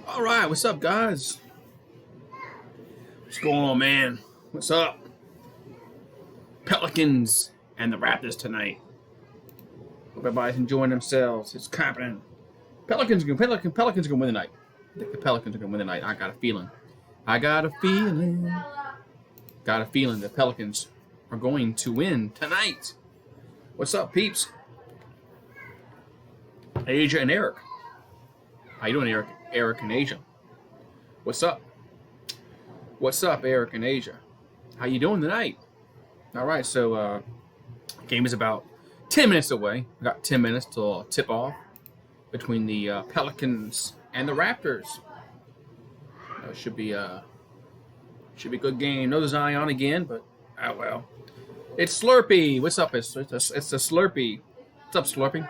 All right, what's up, guys? What's going on, man? What's up? Pelicans and the Raptors tonight. Hope everybody's enjoying themselves. It's happening. Pelicans gonna win tonight. I think the Pelicans are gonna win tonight. I got a feeling. Got a feeling the Pelicans are going to win tonight. What's up, peeps? Asia and Eric. How you doing, Eric? Eric and Asia. What's up? What's up, Eric and Asia? How you doing tonight? All right, so game is about 10 minutes away. We got 10 minutes till tip off between the Pelicans and the Raptors. Should be a good game. No Zion again, but oh well. It's Slurpee. What's up? It's a Slurpee. What's up, Slurpee?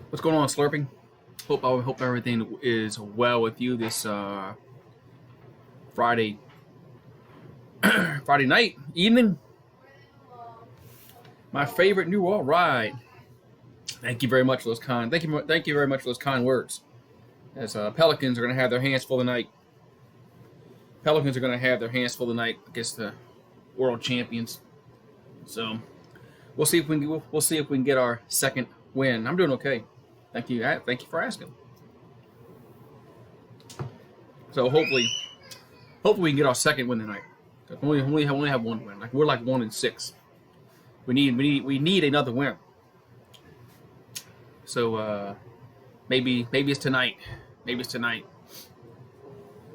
What's going on, Slurping? Hope everything is well with you this Friday night, evening. My favorite new all right. Thank you very much for those kind. Thank you very much for those kind words. As Pelicans are going to have their hands full tonight. Pelicans are going to have their hands full tonight against the world champions. So we'll see if we can get our second win. I'm doing okay. Thank you for asking. So hopefully we can get our second win tonight. We only have one win. Like we're like 1-6. We need another win. So maybe it's tonight. Maybe it's tonight.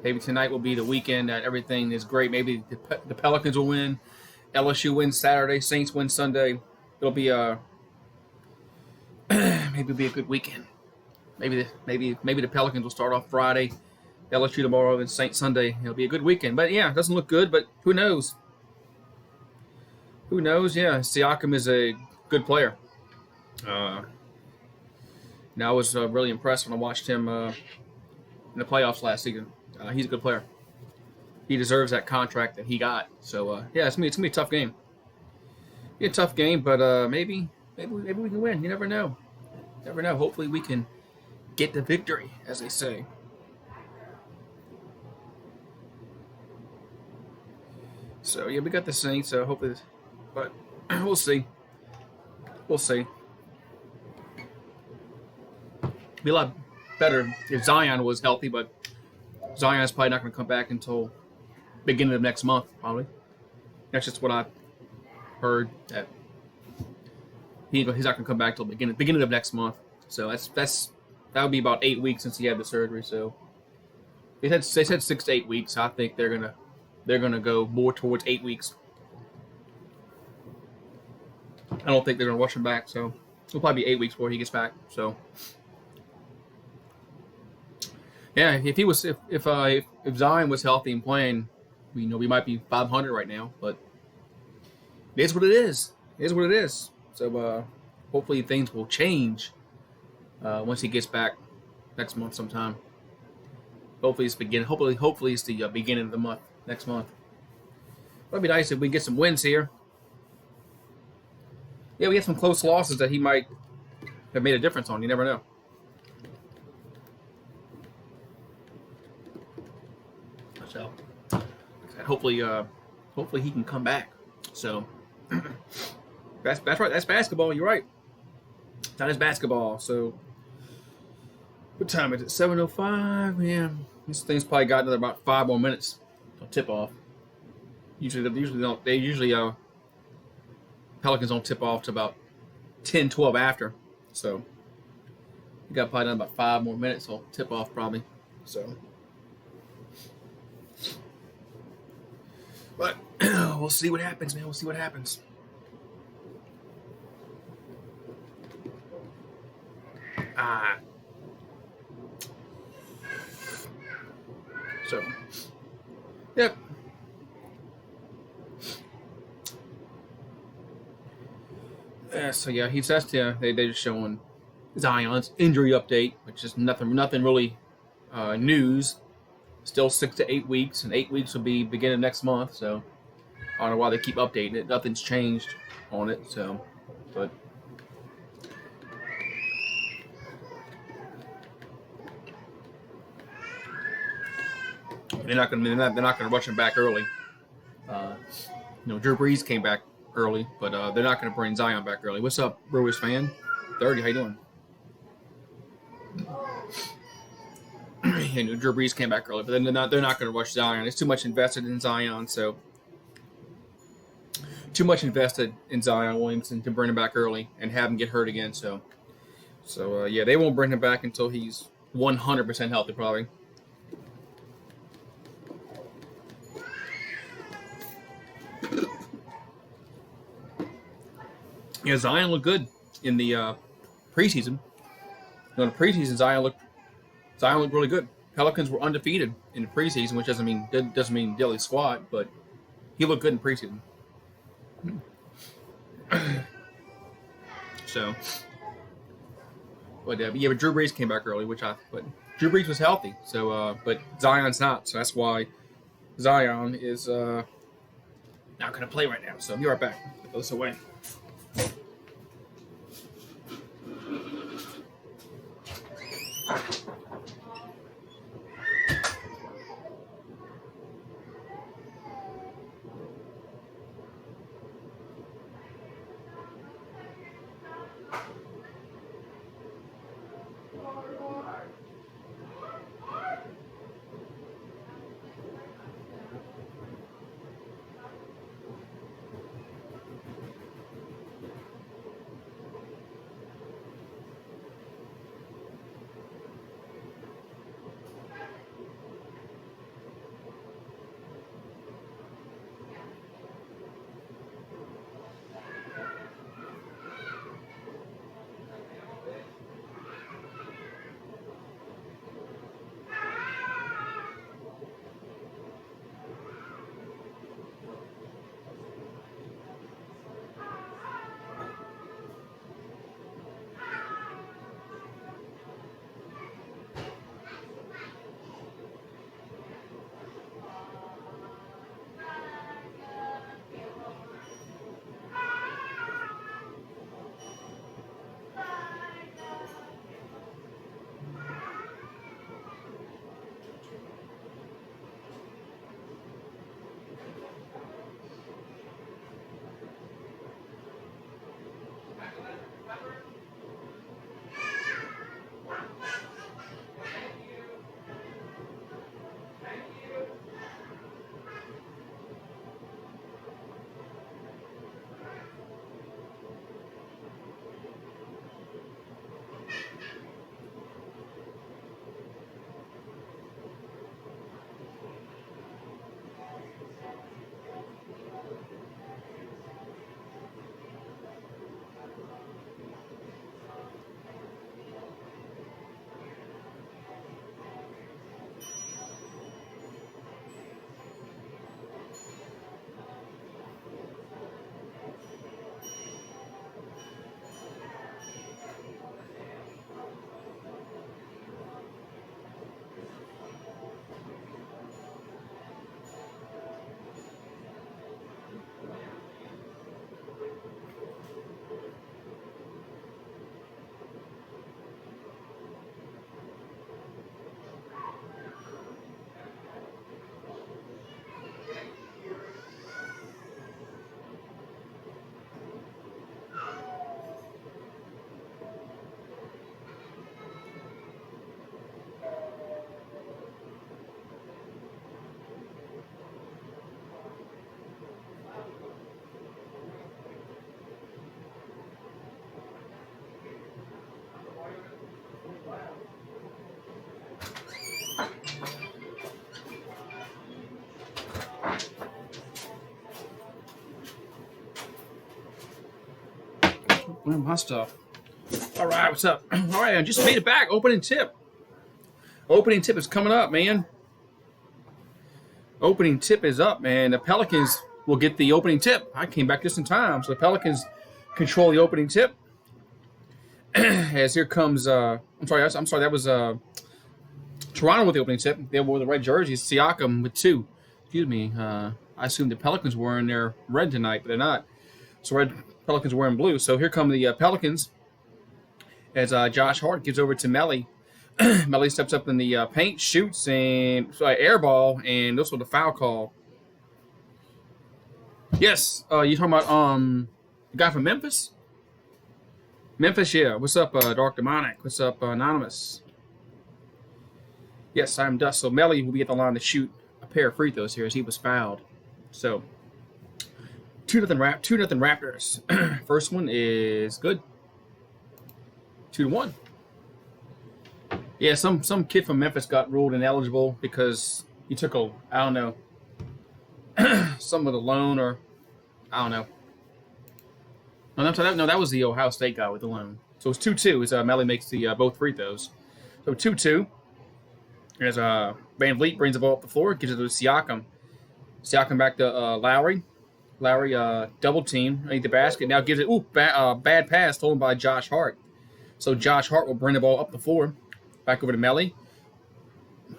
Maybe tonight will be the weekend that everything is great. Maybe the Pelicans will win. LSU wins Saturday. Saints win Sunday. It'll be maybe it'll be a good weekend. Maybe the Pelicans will start off Friday, LSU tomorrow, and Saints Sunday. It'll be a good weekend. But yeah, it doesn't look good. But who knows? Who knows? Yeah, Siakam is a good player. I was really impressed when I watched him in the playoffs last season. He's a good player. He deserves that contract that he got. So yeah, it's gonna be a tough game. Be a tough game, but maybe we can win. You never know. Never know. Hopefully we can get the victory, as they say. So yeah, we got the Saints. Hopefully, but we'll see. We'll see. Be a lot better if Zion was healthy, but Zion's probably not going to come back until beginning of next month, probably. That's just what I heard. That he's not going to come back till beginning of next month. So that would be about 8 weeks since he had the surgery. So they said 6 to 8 weeks. I think they're gonna go more towards 8 weeks. I don't think they're gonna rush him back. So it'll probably be 8 weeks before he gets back. So. Yeah, if Zion was healthy and playing, we might be 500 right now. But it is what it is. It is what it is. So hopefully things will change once he gets back next month sometime. Hopefully it's Hopefully it's the beginning of the month next month. That'd be nice if we get some wins here. Yeah, we had some close losses that he might have made a difference on. You never know. So hopefully he can come back. So that's right. That's basketball. You're right. That is basketball. So what time is it? 7:05. Man, this thing's probably got another about 5 more minutes till tip off. Usually Pelicans don't tip off to about 10, 12 after. So you got probably about 5 more minutes till tip off probably. So. But we'll see what happens, man. We'll see what happens. So, yep. So yeah, they're just showing Zion's injury update, which is nothing really news. Still 6 to 8 weeks, and 8 weeks will be beginning next month. So I don't know why they keep updating it. Nothing's changed on it. So, but they're not gonna rush him back early. Drew Brees came back early, but they're not gonna bring Zion back early. What's up, Brewers fan? 30, how you doing? Drew Brees came back early, but then they're not going to rush Zion. It's too much invested in Zion, so too much invested in Zion Williamson to bring him back early and have him get hurt again. So yeah, they won't bring him back until he's 100% healthy, probably. Yeah, Zion looked good in the preseason. In the preseason, Zion looked really good. Pelicans were undefeated in the preseason, which doesn't mean diddly squat, but he looked good in preseason. So, but Drew Brees came back early, but Drew Brees was healthy. So, but Zion's not. So that's why Zion is not going to play right now. So be right back. Put this away. Where's my stuff? All right, what's up? All right, I just made it back. Opening tip. Opening tip is coming up, man. Opening tip is up, man. The Pelicans will get the opening tip. I came back just in time, so the Pelicans control the opening tip. As here comes, I'm sorry, that was Toronto with the opening tip. They wore the red jerseys. Siakam with 2. Excuse me. I assumed the Pelicans were in their red tonight, but they're not. So red Pelicans were in blue. So here come the Pelicans as Josh Hart gives over to Melly. Melly steps up in the paint, shoots, and air ball, and this was the foul call. Yes, you talking about the guy from Memphis? Memphis, yeah. What's up, Dark Demonic? What's up, Anonymous? Yes, I'm Dust. So Melly will be at the line to shoot a pair of free throws here as he was fouled. So 2-0 Raptors. First one is good. 2-1. Yeah, some kid from Memphis got ruled ineligible because he took some of the loan, or I don't know. No, that was the Ohio State guy with the loan. So it's 2-2 as Melly makes the both free throws. So 2-2. As Van Vliet brings the ball up the floor, gives it to Siakam. Siakam back to Lowry. Lowry double team underneath the basket. Now gives it bad pass stolen by Josh Hart. So Josh Hart will bring the ball up the floor. Back over to Melly.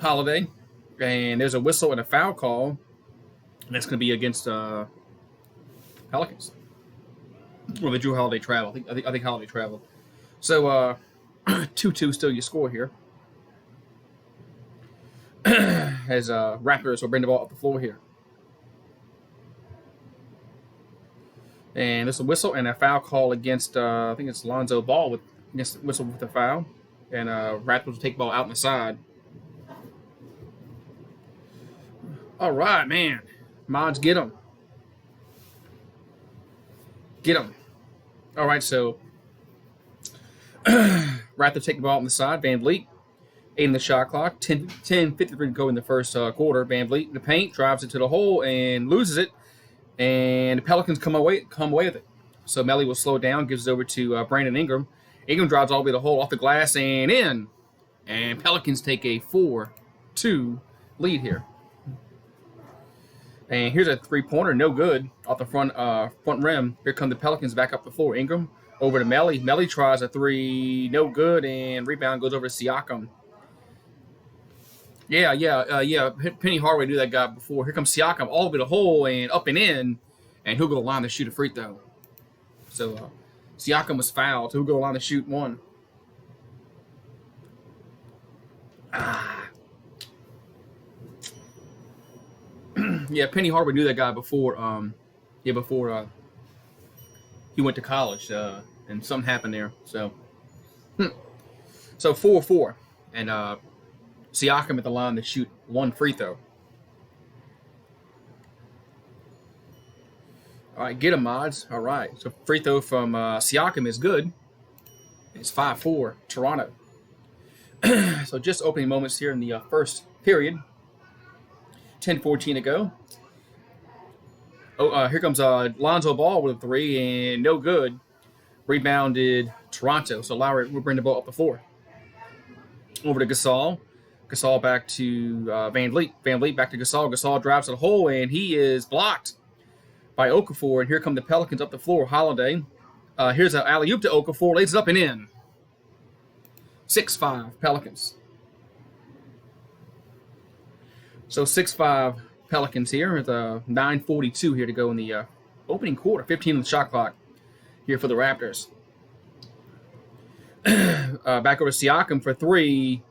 Holiday. And there's a whistle and a foul call. And that's going to be against Pelicans. Or the Drew Holiday travel. I think Holiday traveled. So 2-2 still your score here. As Raptors will bring the ball up the floor here. And there's a whistle and a foul call against, I think it's Lonzo Ball against the whistle with the foul. And Raptors will take the ball out on the side. All right, man. Mods, get them. Get them. All right, so Raptors take the ball on the side. Van Vliet, 8 in the shot clock. 10:53 to go in the first quarter. Van Vliet in the paint, drives it to the hole and loses it. And the Pelicans come away with it. So Melly will slow down, gives it over to Brandon Ingram. Ingram drives all the way to the hole, off the glass, and in. And Pelicans take a 4-2 lead here. And here's a three-pointer, no good, off the front rim. Here come the Pelicans back up the floor. Ingram over to Melly. Melly tries a three, no good, and rebound goes over to Siakam. Yeah. Penny Hardaway knew that guy before. Here comes Siakam all the way to the hole and up and in, and he'll go to the line to shoot a free throw. So Siakam was fouled. He'll go to the line to shoot one. Yeah, Penny Hardaway knew that guy before. Before he went to college, and something happened there. So 4-4, and Siakam at the line to shoot one free throw. All right, get him, mods. All right, so free throw from Siakam is good. It's 5-4 Toronto. So just opening moments here in the first period. 10:14 to go. Here comes Lonzo Ball with a three, and no good. Rebounded Toronto. So Lowry will bring the ball up the floor. Over to Gasol. Gasol back to Van Vliet. Van Vliet back to Gasol. Gasol drives to the hole, and he is blocked by Okafor. And here come the Pelicans up the floor. Holiday. Here's an alley-oop to Okafor. Lays it up and in. 6-5 Pelicans. So 6-5 Pelicans here with 9:42 here to go in the opening quarter. 15 on the shot clock here for the Raptors. Back over to Siakam for three.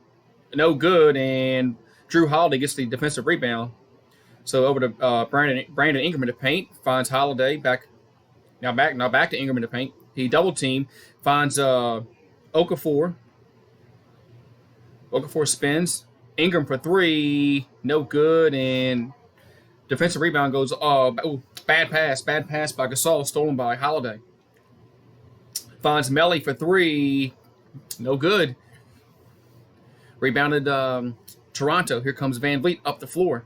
No good, and Drew Holiday gets the defensive rebound. So over to Brandon Ingram in the paint. Finds Holiday back to Ingram in the paint. He double team. Finds Okafor. Okafor spins. Ingram for three, no good, and defensive rebound goes. Bad pass by Gasol, stolen by Holiday. Finds Melly for three, no good. Rebounded Toronto. Here comes Van Vliet up the floor.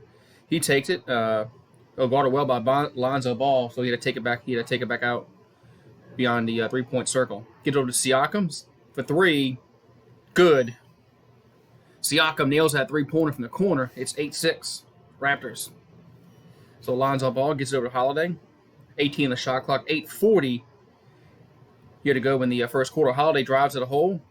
He takes it. Guarded well by Lonzo Ball, so he had to take it back. He had to take it back out beyond the 3-point circle. Get over to Siakam for three, good. Siakam nails that three-pointer from the corner. It's 8-6 Raptors. So Lonzo Ball gets it over to Holiday. 18 on the shot clock. 8:40 here to go in the first quarter. Holiday drives to the hole.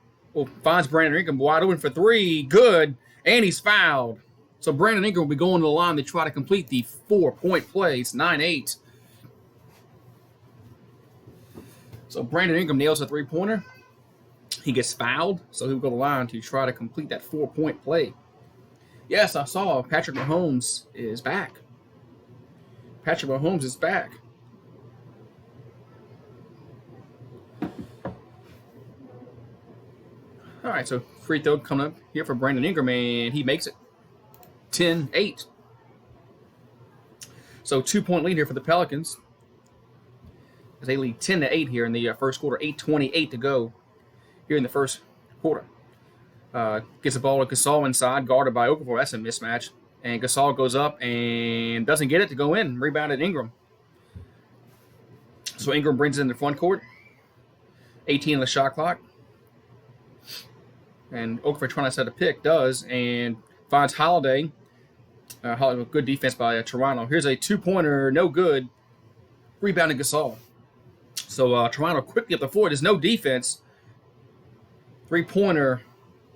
Finds Brandon Ingram wide open for three. Good. And he's fouled. So Brandon Ingram will be going to the line to try to complete the 4-point play. It's 9-8. So Brandon Ingram nails a three-pointer. He gets fouled, so he'll go to the line to try to complete that 4-point play. Yes, I saw Patrick Mahomes is back. Patrick Mahomes is back. All right, so free throw coming up here for Brandon Ingram, and he makes it. 10-8. So 2-point lead here for the Pelicans. As they lead 10-8 here in the first quarter. 8:28 to go here in the first quarter. Gets the ball to Gasol inside, guarded by Okafor. That's a mismatch. And Gasol goes up and doesn't get it to go in. Rebounded Ingram. So Ingram brings it in the front court. 18 on the shot clock. And Okafor trying to set a pick, does, and finds Holiday. Good defense by Toronto. Here's a two-pointer, no good. Rebounded Gasol. So Toronto quickly up the floor. There's no defense. Three-pointer,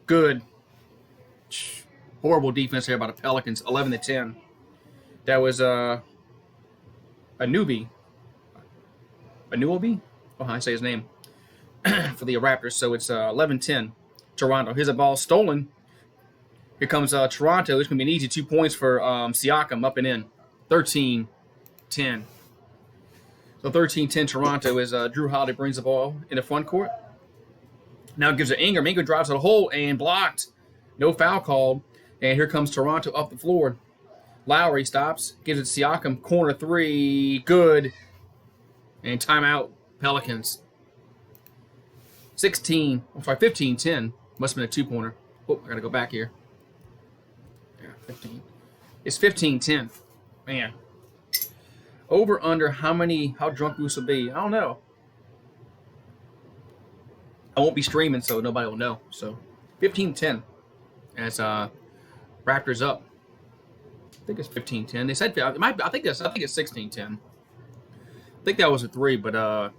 good. Horrible defense here by the Pelicans, 11-10. That was a newbie. A newbie? Oh, how I say his name. For the Raptors. So it's 11-10. Toronto. Here's a ball stolen. Here comes Toronto. It's going to be an easy 2 points for Siakam up and in. 13-10. So 13-10 Toronto as Drew Holiday brings the ball in the front court. Now gives it Ingram. Ingram drives to the hole and blocked. No foul called. And here comes Toronto up the floor. Lowry stops. Gives it Siakam. Corner three. Good. And timeout. Pelicans. 15-10. Must have been a two-pointer. Oh, I got to go back here. Yeah, 15. It's 15-10. Man. Over, under, how drunk Goose will be? I don't know. I won't be streaming, so nobody will know. So, 15-10. As Raptors up. I think it's 15-10. They said, I think it's 16-10. I think that was a three, but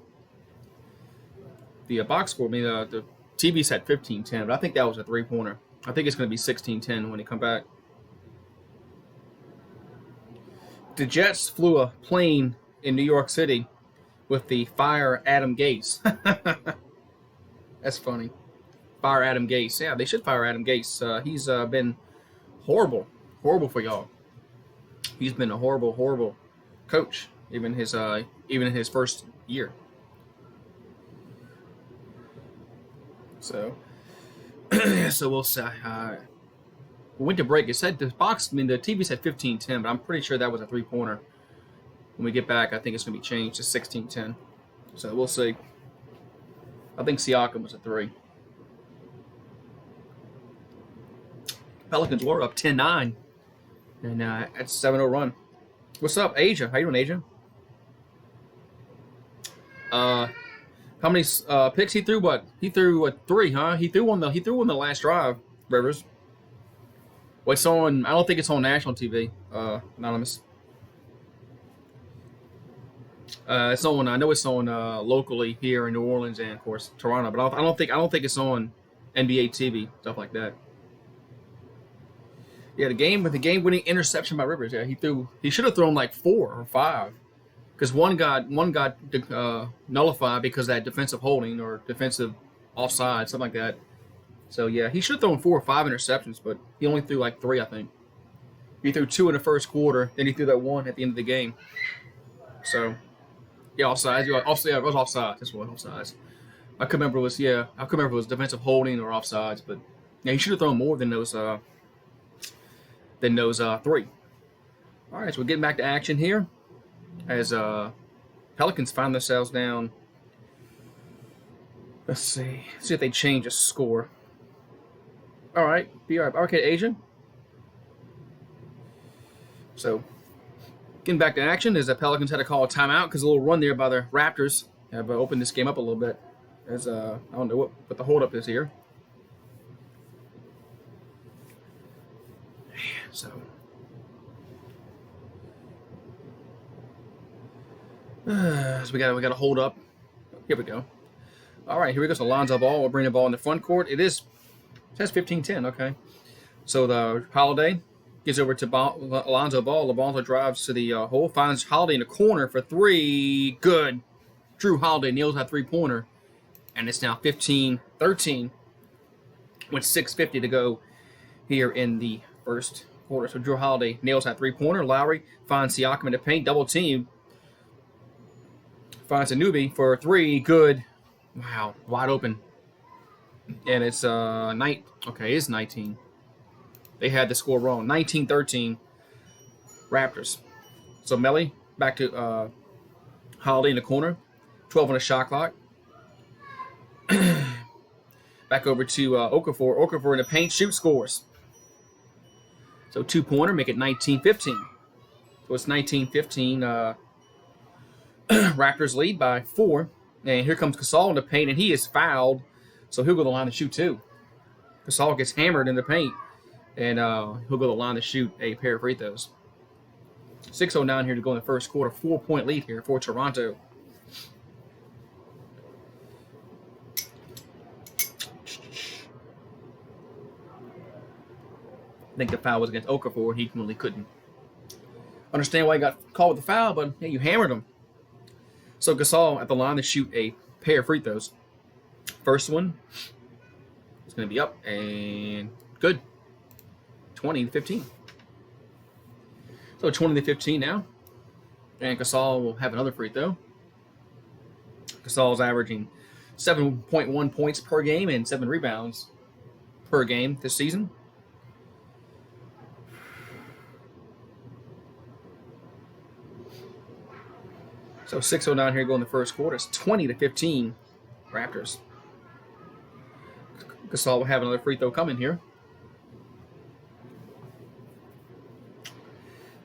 the box score, the TV said 15-10, but I think that was a three-pointer. I think it's going to be 16-10 when they come back. The Jets flew a plane in New York City with the Fire Adam Gase. That's funny. Fire Adam Gase. Yeah, they should fire Adam Gase. He's been horrible for y'all. He's been a horrible coach, even in his first year. So we'll say. We went to break. It said the TV said 15-10, but I'm pretty sure that was a three-pointer. When we get back, I think it's going to be changed to 16-10. So we'll see. I think Siakam was a three. Pelicans were up 10-9. And that's a 7-0 run. What's up, Asia? How you doing, Asia? How many picks he threw? What? He threw three, huh? He threw one the last drive, Rivers. What's on? I don't think it's on national TV. Anonymous. It's on. I know it's on locally here in New Orleans and of course Toronto, but I don't think it's on NBA TV, stuff like that. Yeah, the game-winning interception by Rivers. Yeah, he should have thrown like 4 or 5, because one got nullified because of that defensive holding or defensive offside, something like that. So yeah, he should have thrown 4 or 5 interceptions, but he only threw like 3, I think. He threw 2 in the first quarter, then he threw that 1 at the end of the game. So yeah, offsides. Yeah, it was offsides. That's what offsides. I couldn't remember if it was defensive holding or offsides, but yeah, he should have thrown more than those 3. All right, so we're getting back to action here as Pelicans find themselves down. Let's see if they change a score. All right, Arcade Asian. So getting back to action as the Pelicans had to call a timeout because a little run there by the Raptors have opened this game up a little bit. As I don't know what the holdup is here. So we got to hold up. Here we go. All right, here we go. So Lonzo Ball will bring the ball in the front court. It says 15-10. Okay. So the Holiday Gives over to Alonzo Ball. Alonzo drives to the hole. Finds Holiday in the corner for three. Good. Drew Holiday nails that three-pointer. And it's now 15-13 with 6:50 to go here in the first quarter. So Drew Holiday nails that three-pointer. Lowry finds Siakam in the paint. Double team. Finds a newbie for three. Good. Wow. Wide open. And it's it's 19. They had the score wrong. 19-13 Raptors. So Melly back to Holiday in the corner. 12 on the shot clock. Back over to Okafor. Okafor in the paint. Shoot, scores. So two-pointer, make it 19-15. So it's 19-15. Raptors lead by 4. And here comes Gasol in the paint, and he is fouled. So he'll go to the line to shoot 2. Gasol gets hammered in the paint, and he'll go to the line to shoot a pair of free throws. 6:09 here to go in the first quarter. 4-point lead here for Toronto. I think the foul was against Okafor. He really couldn't understand why he got called with the foul, but yeah, you hammered him. So Gasol at the line to shoot a pair of free throws. First one is going to be up and good. 20-15. So 20-15 now. And Gasol will have another free throw. Gasol's averaging 7.1 points per game and 7 rebounds per game this season. So 6:09 here going the first quarter. It's 20-15 Raptors. Gasol will have another free throw coming here.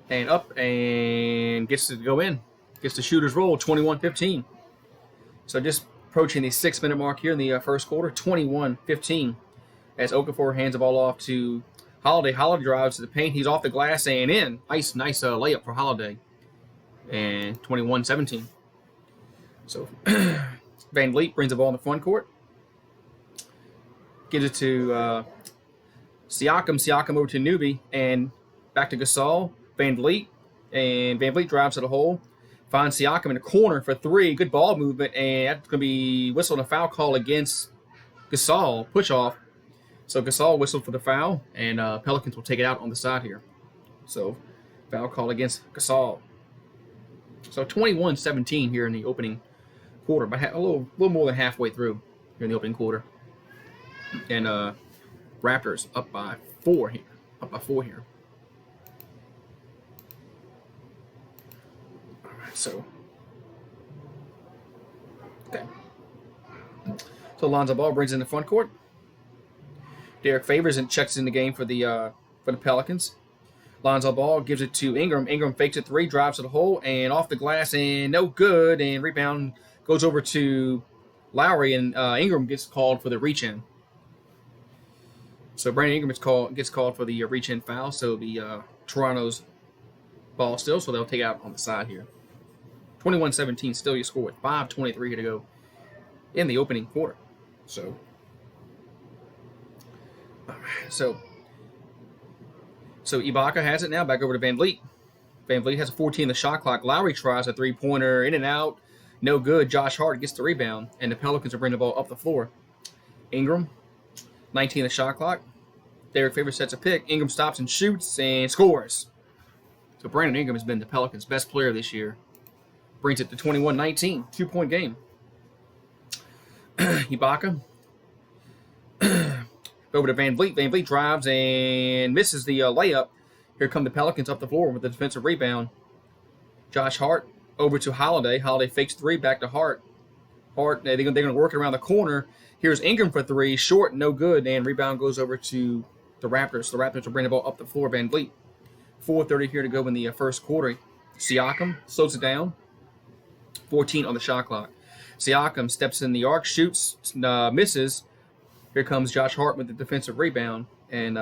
And up and gets to go in. Gets the shooter's roll, 21-15. So just approaching the 6-minute mark here in the first quarter, 21-15. As Okafor hands the ball off to Holiday. Holiday drives to the paint. He's off the glass and in. Nice layup for Holiday. And 21-17. So Van Vliet brings the ball in the front court. Gives it to Siakam. Siakam over to Newbie. And back to Gasol. Van Vliet. And Van Vliet drives to the hole. Finds Siakam in the corner for 3. Good ball movement. And that's going to be whistled a foul call against Gasol. Push off. So Gasol whistled for the foul. And Pelicans will take it out on the side here. So foul call against Gasol. So 21-17 here in the opening quarter, but a little more than halfway through here in the opening quarter. And Raptors up by 4 here. All right, so okay. So Lonzo Ball brings in the front court. Derek Favors and checks in the game for the Pelicans. Lonzo Ball gives it to Ingram. Ingram fakes a 3, drives to the hole, and off the glass, and no good. And rebound goes over to Lowry, and Ingram gets called for the reach-in. So Brandon Ingram gets called for the reach-in foul. So it'll be Toronto's ball still, so they'll take it out on the side here. 21-17, still your score with 5:23 here to go in the opening quarter. So Ibaka has it now. Back over to Van Vliet. Van Vliet has a 14 in the shot clock. Lowry tries a 3-pointer. In and out. No good. Josh Hart gets the rebound. And the Pelicans are bringing the ball up the floor. Ingram, 19 in the shot clock. Derek Favors sets a pick. Ingram stops and shoots and scores. So Brandon Ingram has been the Pelicans' best player this year. Brings it to 21-19. 2-point game. Ibaka. Over to Van Vliet. Van Vliet drives and misses the layup. Here come the Pelicans up the floor with the defensive rebound. Josh Hart over to Holiday. Holiday fakes 3, back to Hart. They're going to work it around the corner. Here's Ingram for 3, short, no good, and rebound goes over to the Raptors. The Raptors will bring the ball up the floor. Van Vliet. 4:30 here to go in the first quarter. Siakam slows it down. 14 on the shot clock. Siakam steps in the arc, shoots, misses. Here comes Josh Hart with the defensive rebound. And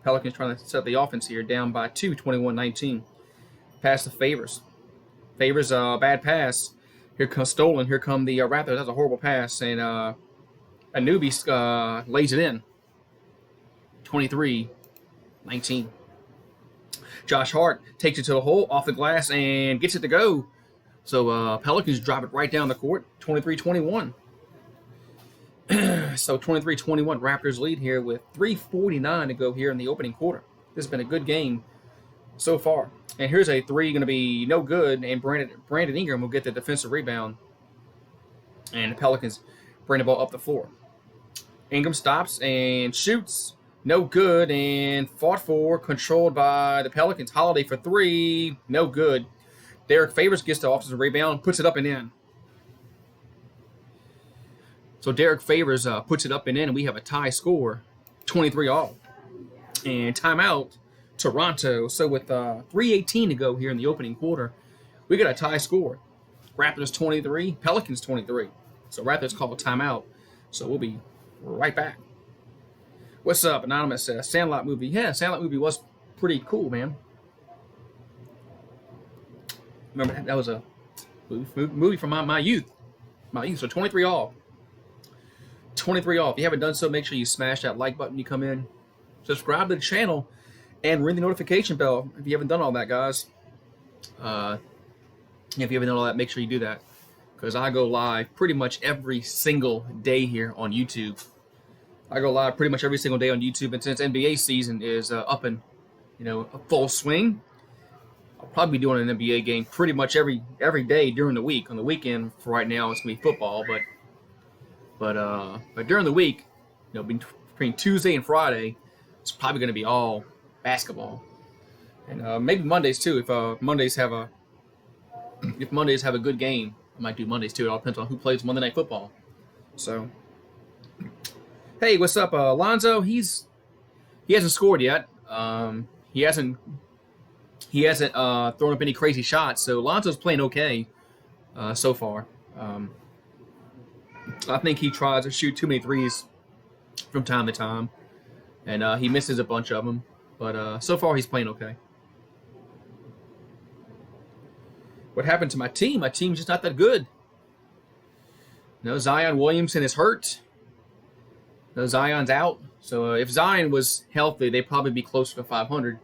Pelicans trying to set the offense here, down by 2, 21-19. Pass to Favors. Favors, bad pass. Here comes stolen. Here come the Raptors. That's a horrible pass. And a newbie lays it in. 23-19. Josh Hart takes it to the hole, off the glass, and gets it to go. So Pelicans drop it right down the court, 23-21. So 23-21, Raptors lead here with 3:49 to go here in the opening quarter. This has been a good game so far. And here's a three going to be no good, and Brandon Ingram will get the defensive rebound. And the Pelicans bring the ball up the floor. Ingram stops and shoots. No good, and fought for, controlled by the Pelicans. Holiday for three, no good. Derek Favors gets the offensive rebound, puts it up and in. So Derek Favors puts it up and in, and we have a tie score, 23-all. And timeout, Toronto. So with 3:18 to go here in the opening quarter, we got a tie score. Raptors 23, Pelicans 23. So Raptors call a timeout. So we'll be right back. What's up, Anonymous? Sandlot movie. Yeah, Sandlot movie was pretty cool, man. Remember that was a movie from my youth. So 23-all. 23-all. If you haven't done so, make sure you smash that like button when you come in. Subscribe to the channel and ring the notification bell if you haven't done all that, guys. If you haven't done all that, make sure you do that, because I go live pretty much every single day here on YouTube. I go live pretty much every single day on YouTube, and since NBA season is up in, a full swing, I'll probably be doing an NBA game pretty much every day during the week. On the weekend, for right now, it's gonna be football, but during the week, between Tuesday and Friday, it's probably gonna be all basketball, and maybe Mondays too. If Mondays have a good game, I might do Mondays too. It all depends on who plays Monday Night Football. So, hey, what's up, Lonzo? He hasn't scored yet. He hasn't thrown up any crazy shots. So Lonzo's playing okay so far. I think he tries to shoot too many threes from time to time, and he misses a bunch of them. But so far, he's playing okay. What happened to my team? My team's just not that good. Zion Williamson is hurt. Zion's out. So if Zion was healthy, they'd probably be closer to 500.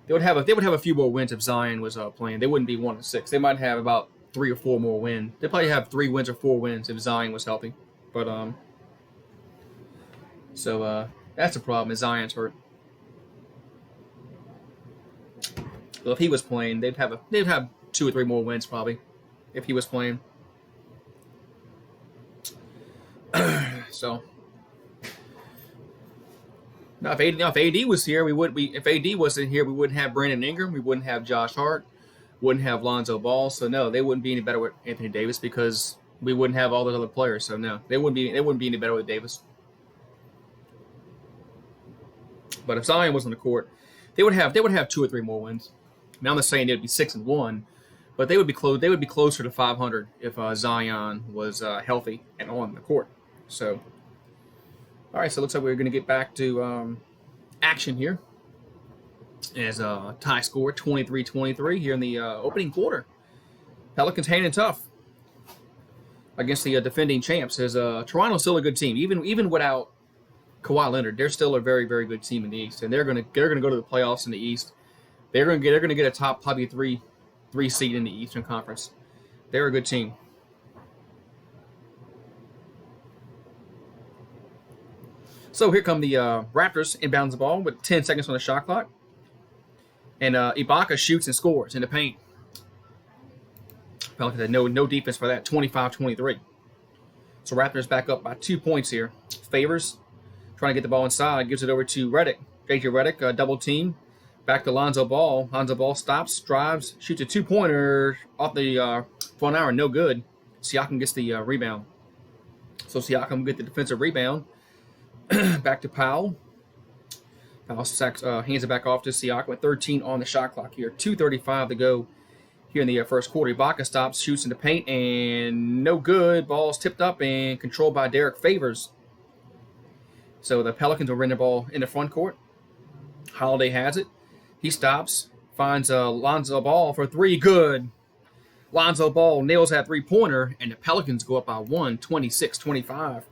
They would have a few more wins if Zion was playing. They wouldn't be 1-6. They might have about 3 or 4 more wins. They'd probably have 3 wins or 4 wins if Zion was healthy. But that's the problem. Is Zion's hurt. Well, if he was playing, they'd have 2 or 3 more wins probably if he was playing. So now if AD was here, if AD wasn't here, we wouldn't have Brandon Ingram, we wouldn't have Josh Hart, wouldn't have Lonzo Ball. So no, they wouldn't be any better with Anthony Davis, because we wouldn't have all those other players. So no, they wouldn't be any better with Davis. But if Zion was on the court, they would have 2 or 3 more wins. Now I'm not saying they'd be 6-1, but they would be closer to 500 if Zion was healthy and on the court. So, all right. So it looks like we're going to get back to action here, as tie score 23-23 here in the opening quarter. Pelicans hanging tough against the defending champs. As Toronto's still a good team, even without Kawhi Leonard, they're still a very, very good team in the East, and they're gonna go to the playoffs in the East. They're gonna get a top probably three seed in the Eastern Conference. They're a good team. So here come the Raptors, inbounds the ball with 10 seconds on the shot clock, and Ibaka shoots and scores in the paint. Pelicans had no defense for that. 25-23. So Raptors back up by 2 points here. Favors trying to get the ball inside, gives it over to Redick. JJ Redick, double team. Back to Lonzo Ball. Lonzo Ball stops, drives, shoots a 2-pointer off the front iron, no good. Siakam gets the rebound. So Siakam get the defensive rebound. Back to Powell. Powell hands it back off to Siakam with 13 on the shot clock here. 2:35 to go here in the first quarter. Ibaka stops, shoots in the paint, and no good. Ball's tipped up and controlled by Derek Favors. So the Pelicans will run the ball in the front court. Holiday has it. He stops, finds Lonzo Ball for 3. Good. Lonzo Ball nails that 3-pointer, and the Pelicans go up by 1, 26-25.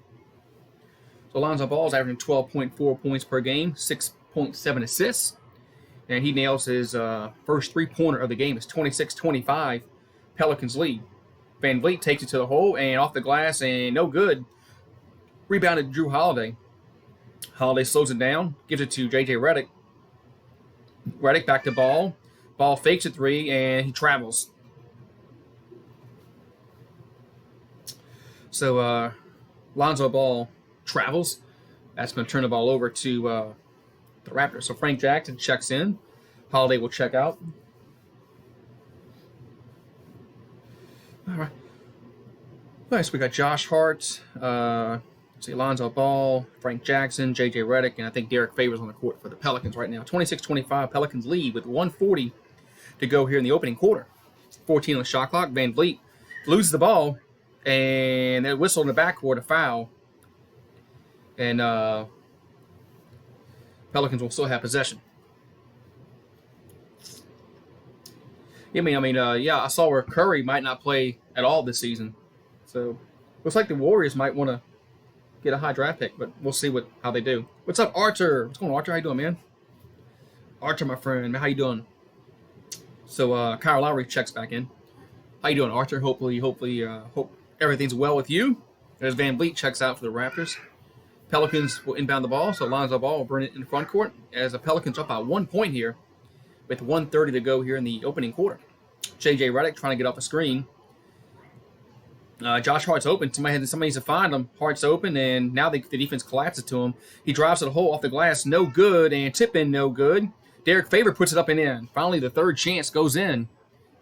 So Lonzo Ball's averaging 12.4 points per game, 6.7 assists. and he nails his first three-pointer of the game. It's 26-25, Pelicans lead. Van Vliet takes it to the hole and off the glass, and no good. Rebounded Drew Holiday. Holiday slows it down, gives it to J.J. Redick. Redick back to ball. Ball fakes a three, and he travels. So Lonzo Ball travels. That's going to turn the ball over to the Raptors. So Frank Jackson checks in. Holiday will check out. All right. Nice. We got Josh Hart, Lonzo Ball, Frank Jackson, J.J. Redick, and I think Derek Favors on the court for the Pelicans right now. 26-25, Pelicans lead with 1:40 to go here in the opening quarter. 14 on the shot clock. Van Vliet loses the ball, and they whistle in the backcourt, a foul. And Pelicans will still have possession. I saw where Curry might not play at all this season. So looks like the Warriors might want to get a high draft pick, but we'll see how they do. What's up, Archer? What's going on, Archer? How you doing, man? Archer, my friend, how you doing? So Kyle Lowry checks back in. How you doing, Archer? Hope everything's well with you. As Van Vliet checks out for the Raptors. Pelicans will inbound the ball, so Lonzo Ball will bring it in the front court as the Pelicans up by 1 point here with 1:30 to go here in the opening quarter. J.J. Redick trying to get off the screen. Josh Hart's open. Somebody needs to find him. Hart's open, and now the defense collapses to him. He drives to the hole off the glass, no good, and tip in, no good. Derek Favors puts it up and in. Finally, the third chance goes in,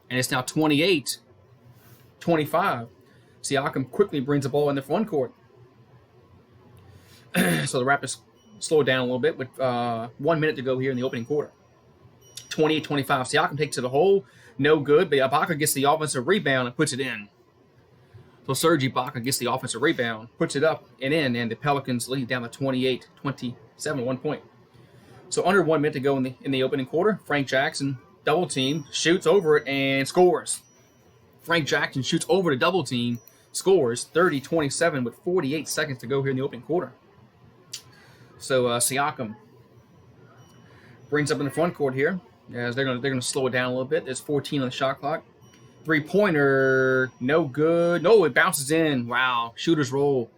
and it's now 28-25. Siakam quickly brings the ball in the front court. So the Raptors slow it down a little bit with 1 minute to go here in the opening quarter. 28-25. Siakam takes to the hole, no good, but Ibaka gets the offensive rebound and puts it in. So Serge Ibaka gets the offensive rebound, puts it up and in, and the Pelicans lead down to 28-27, 1 point. So under 1 minute to go in the opening quarter. Frank Jackson, double team, shoots over it and scores. Frank Jackson shoots over the double team, scores 30-27 with 48 seconds to go here in the opening quarter. So Siakam brings up in the front court here as they're gonna slow it down a little bit. There's 14 on the shot clock. 3-pointer, no good. No, it bounces in. Wow, shooter's roll.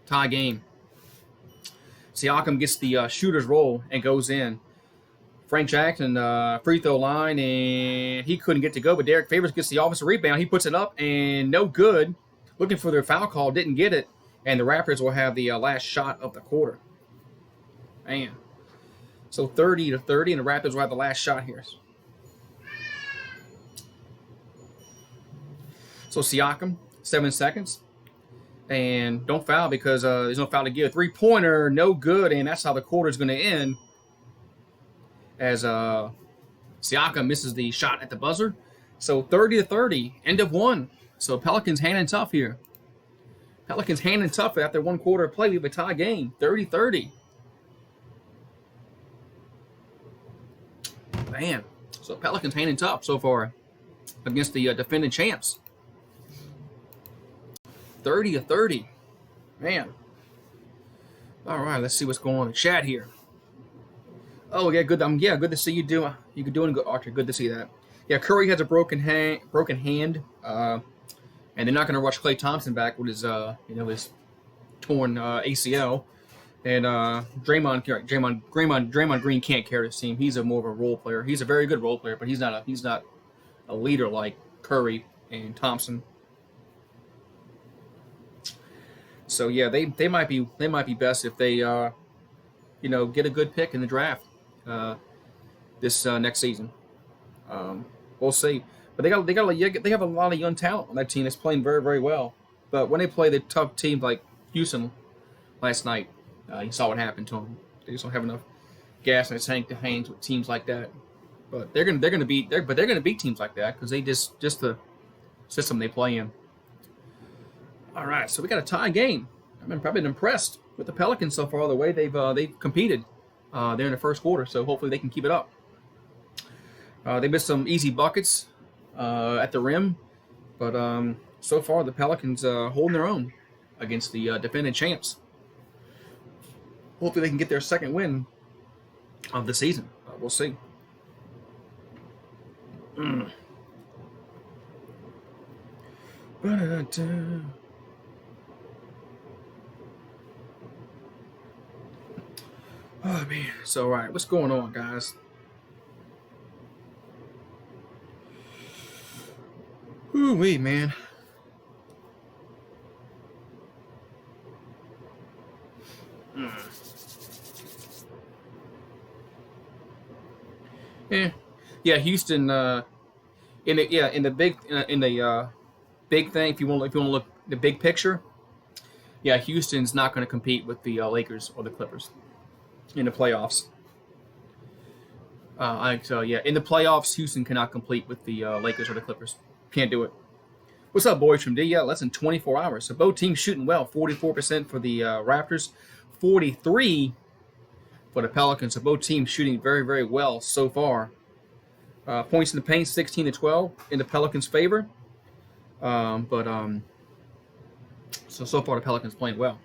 Tie game. Siakam gets the shooter's roll and goes in. Frank Jackson, free throw line, and he couldn't get to go, but Derek Favors gets the offensive rebound. He puts it up, and no good. Looking for their foul call, didn't get it, and the Raptors will have the last shot of the quarter. Man. So 30-30, and the Raptors will have the last shot here. So Siakam, 7 seconds. And don't foul because there's no foul to give. 3-pointer, no good, and that's how the quarter is going to end. As Siakam misses the shot at the buzzer. So 30-30, end of one. So Pelicans handing tough here. Pelicans handing tough after 1 quarter of play. We have a tie game, 30-30. Man, so Pelicans handing tough so far against the defending champs. 30-30. Man. All right, let's see what's going on in the chat here. Oh, yeah, good. Good to see you doing. You're doing good, Archer. Good to see that. Yeah, Curry has a broken hand, and they're not going to rush Klay Thompson back with his, his torn ACL. And Draymond Green can't carry this team. He's more of a role player. He's a very good role player, but he's not a leader like Curry and Thompson. So yeah, they might be best if they get a good pick in the draft this next season. We'll see. But they have a lot of young talent on that team that's playing very, very well. But when they play the tough teams like Houston last night, you saw what happened to them. They just don't have enough gas in the tank to hang with teams like that. But they're gonna beat teams like that because they just the system they play in. All right, so we got a tie game. I've been impressed with the Pelicans so far, the way they've competed there in the first quarter. So hopefully they can keep it up. They missed some easy buckets at the rim, but so far the Pelicans holding their own against the defending champs. Hopefully they can get their second win of the season. We'll see. Mm. Ba-da-da. Oh man. So all right, what's going on, guys? Ooh wee, man. Mm. Yeah, yeah. Houston. In the big thing. If you want to look the big picture, yeah, Houston's not going to compete with the Lakers or the Clippers in the playoffs. So yeah, in the playoffs, Houston cannot compete with the Lakers or the Clippers. Can't do it. What's up, boys from D? Yeah, less than 24 hours. So both teams shooting well. 44% for the Raptors, 43 for the Pelicans. So both teams shooting very, very well so far. Points in the paint, 16-12 in the Pelicans' favor. But so far the Pelicans playing well.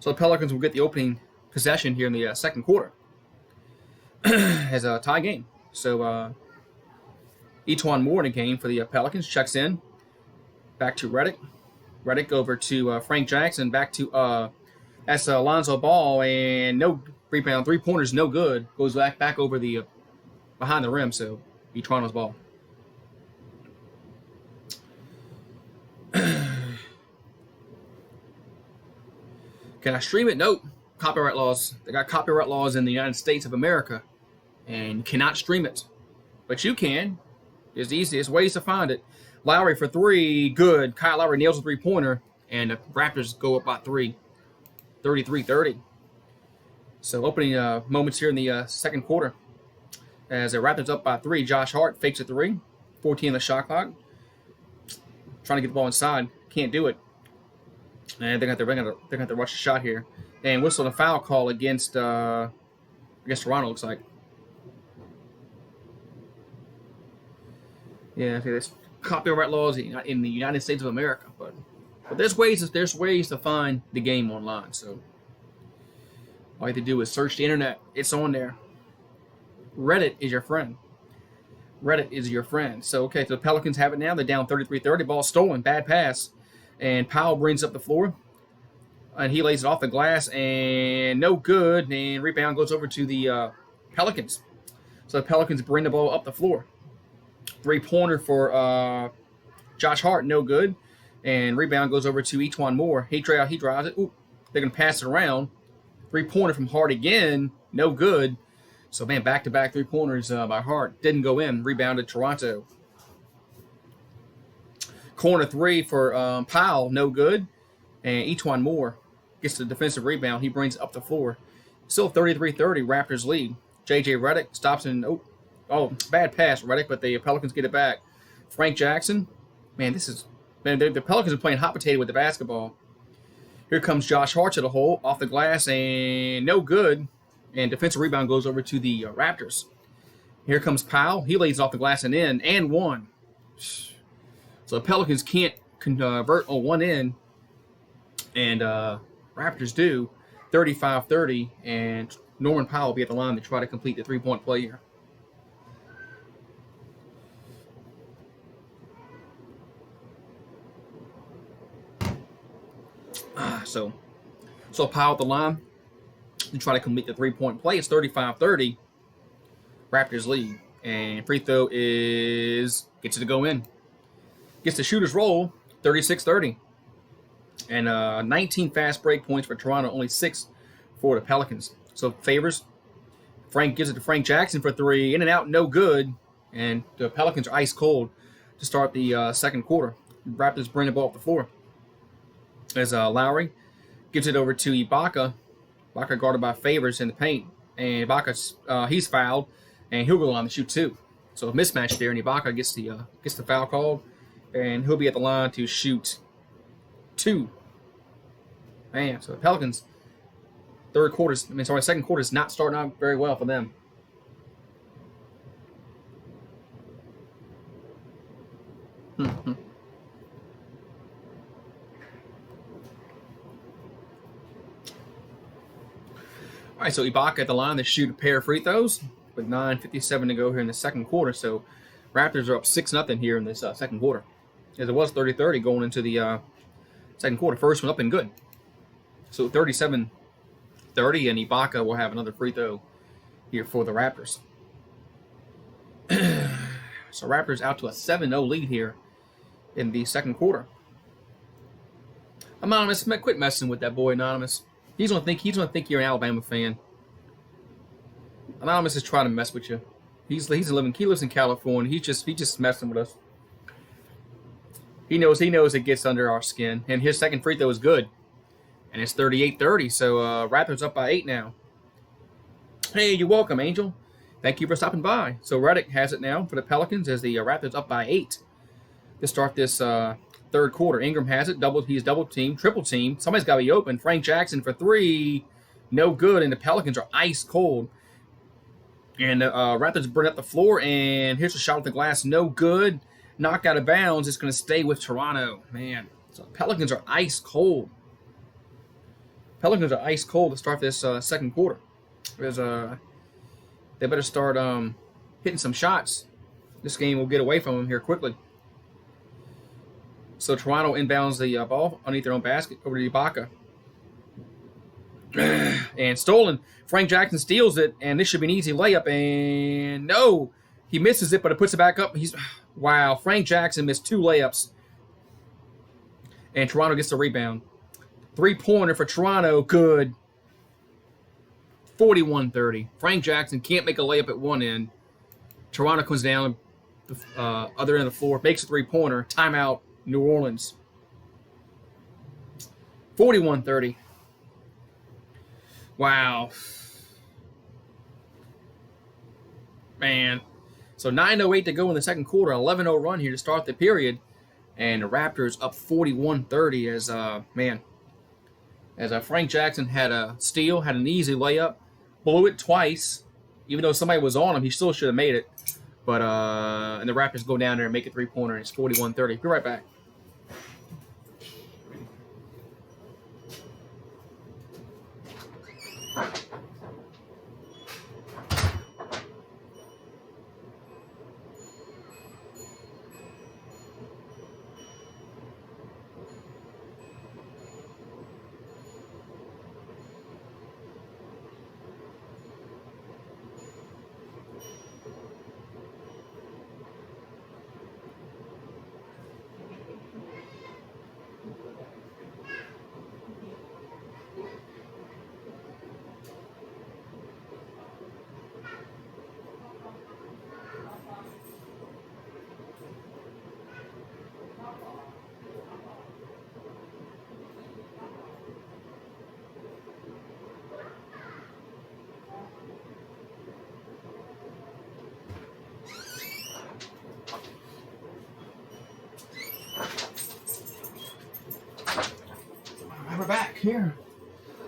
So the Pelicans will get the opening possession here in the second quarter as a tie game. So each one more in the game for the Pelicans checks in. Back to Reddick. Reddick over to Frank Jackson. Back to that's Alonzo Ball, and no rebound. 3-pointers, no good. Goes back over the behind the rim. So Toronto's ball. Can I stream it? Nope. Copyright laws. They got copyright laws in the United States of America, and you cannot stream it. But you can. It's the easiest ways to find it. Lowry for 3, good. Kyle Lowry nails a 3-pointer, and the Raptors go up by 3, 33-30. So opening moments here in the second quarter. As the Raptors up by 3, Josh Hart fakes a 3, 14 on the shot clock. Trying to get the ball inside, can't do it. And they're going to rush a shot here. And whistle a foul call against Toronto, looks like. Yeah, there's copyright laws in the United States of America, but there's ways to find the game online. So all you have to do is search the internet. It's on there. Reddit is your friend. Reddit is your friend. So so the Pelicans have it now. They're down 33-30. Ball stolen, bad pass, and Powell brings up the floor, and he lays it off the glass, and no good. And rebound goes over to the Pelicans. So the Pelicans bring the ball up the floor. 3-pointer for Josh Hart, no good. And rebound goes over to E'Twaun Moore. He drives it. Ooh, they're going to pass it around. 3-pointer from Hart again, no good. So, man, back-to-back 3-pointers by Hart. Didn't go in. Rebounded Toronto. Corner 3 for Powell, no good. And E'Twaun Moore gets the defensive rebound. He brings it up the floor. Still 33-30, Raptors lead. J.J. Redick stops in. Oh, bad pass, Redick, but the Pelicans get it back. Frank Jackson. Man, the Pelicans are playing hot potato with the basketball. Here comes Josh Hart to the hole, off the glass, and no good. And defensive rebound goes over to the Raptors. Here comes Powell. He lays off the glass and in, and one. So the Pelicans can't convert on one in, and Raptors do. 35-30, and Norman Powell will be at the line to try to complete the 3-point play here. So Powell at the line to try to complete the 3-point play. It's 35-30. Raptors lead. And free throw gets it to go in. Gets the shooter's roll, 36-30. And 19 fast break points for Toronto, only 6 for the Pelicans. So favors. Frank gives it to Frank Jackson for 3. In and out, no good. And the Pelicans are ice cold to start the second quarter. Raptors bring the ball up the floor. As Lowry gives it over to Ibaka. Ibaka guarded by Favors in the paint. And Ibaka, he's fouled. And he'll go on to shoot 2. So a mismatch there. And Ibaka gets the foul called. And he'll be at the line to shoot 2. Man, so the Pelicans, second quarter is not starting out very well for them. All right, so Ibaka at the line to shoot a pair of free throws with 9:57 to go here in the second quarter. So Raptors are up 6-0 here in this second quarter. As it was 30-30 going into the second quarter. First one up and good. So 37-30, and Ibaka will have another free throw here for the Raptors. So Raptors out to a 7-0 lead here in the second quarter. Anonymous, quit messing with that boy, Anonymous. He's gonna think you're an Alabama fan. Anonymous is trying to mess with you. He lives in California. He's just messing with us. He knows it gets under our skin. And his second free throw is good. And it's 38-30. So Raptors up by 8 now. Hey, you're welcome, Angel. Thank you for stopping by. So Reddick has it now for the Pelicans as the Raptors up by 8 to start this third quarter. Ingram has it. He's double team, triple team. Somebody's got to be open. Frank Jackson for 3. No good. And the Pelicans are ice cold. And Raptors bring up the floor. And here's a shot with the glass. No good. Knocked out of bounds. It's going to stay with Toronto. Man. So Pelicans are ice cold. Pelicans are ice cold to start this second quarter. They better start hitting some shots. This game will get away from them here quickly. So Toronto inbounds the ball underneath their own basket over to Ibaka. And stolen. Frank Jackson steals it, and this should be an easy layup. And no, he misses it, but it puts it back up. Wow, Frank Jackson missed 2 layups. And Toronto gets the rebound. 3-pointer for Toronto, good. 41-30. Frank Jackson can't make a layup at one end. Toronto comes down the other end of the floor, makes a 3-pointer. Timeout, New Orleans. 41-30. Wow. Man. So 9:08 to go in the second quarter. 11-0 run here to start the period. And the Raptors up 41-30 as Frank Jackson had a steal, had an easy layup, blew it twice. Even though somebody was on him, he still should have made it. But and the Raptors go down there and make a 3-pointer, and it's 41-30. Be right back. We're back here.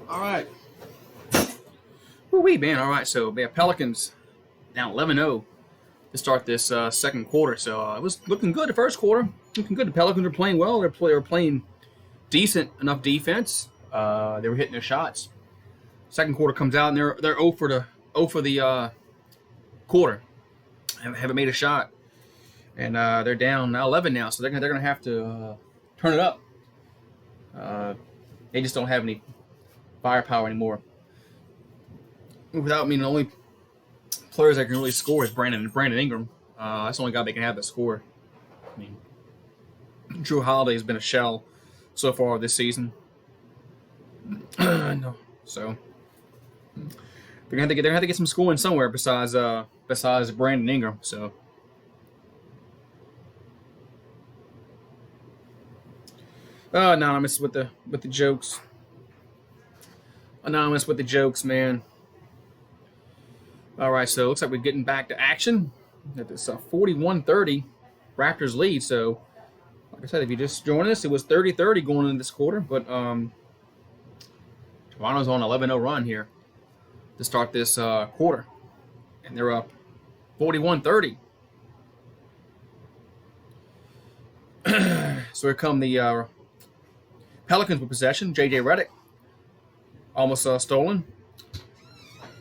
All right. Woo-wee, man. All right, so we have Pelicans down 11-0 to start this second quarter. So it was looking good the first quarter. Looking good. The Pelicans are playing well. They were playing decent enough defense. They were hitting their shots. Second quarter comes out, and they're 0 for the quarter. Haven't made a shot. And they're down 11 now, so they're gonna have to turn it up. They just don't have any firepower anymore. Without me, the only players that can really score is Brandon Ingram. That's the only guy that can have that score. I mean, Drew Holiday has been a shell so far this season. No, so they're gonna have to get some scoring somewhere besides Brandon Ingram. So. Anonymous with the jokes. Anonymous with the jokes, man. All right, so it looks like we're getting back to action. At this 41-30 Raptors lead. So, like I said, if you just joined us, it was 30-30 going into this quarter. But Toronto's on an 11-0 run here to start this quarter. And they're up 41-30. So here come the Pelicans with possession. J.J. Redick almost stolen.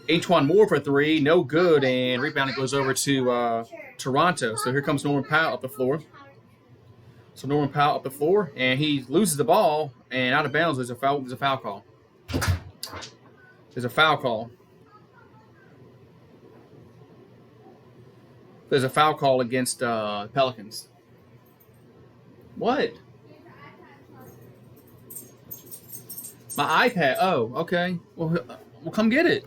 H1 Moore for three, no good, and rebound it goes over to Toronto. So here comes Norman Powell up the floor. So Norman Powell up the floor, and he loses the ball, and out of bounds. There's a foul call. There's a foul call. There's a foul call against Pelicans. What? My iPad. Oh, okay. Well, come get it.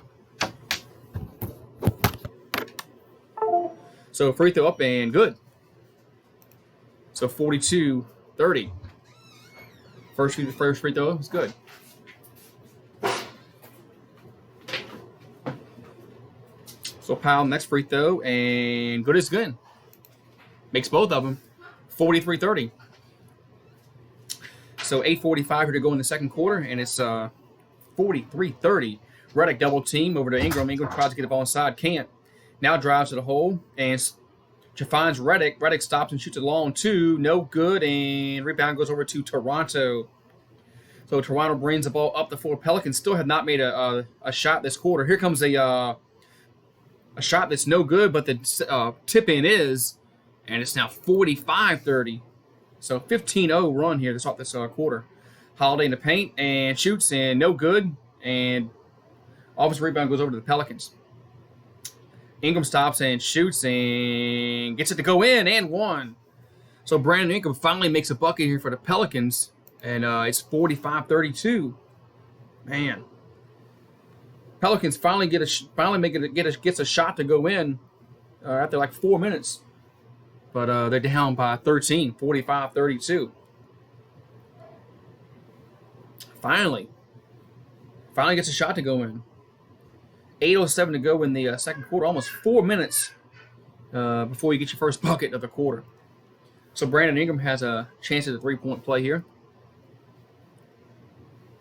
So free throw up and good. So 42-30. First free throw was good. So Powell, next free throw, and good is good. Makes both of them. 43-30. So 8:45 here to go in the second quarter, and it's 43-30. Redick double team over to Ingram. Ingram tries to get the ball inside, can't. Now drives to the hole, and finds Redick. Redick stops and shoots a long two, no good, and rebound goes over to Toronto. So Toronto brings the ball up the floor. Pelicans still have not made a shot this quarter. Here comes a shot that's no good, but the tip in is, and it's now 45-30. So 15-0 run here to start this quarter. Holiday in the paint and shoots and no good. And offensive rebound goes over to the Pelicans. Ingram stops and shoots and gets it to go in and one. So Brandon Ingram finally makes a bucket here for the Pelicans. And it's 45-32. Man. Pelicans finally gets a shot to go in after like 4 minutes. But they're down by 13, 45-32. Finally gets a shot to go in. 8:07 to go in the second quarter. Almost 4 minutes before you get your first bucket of the quarter. So Brandon Ingram has a chance at a three-point play here.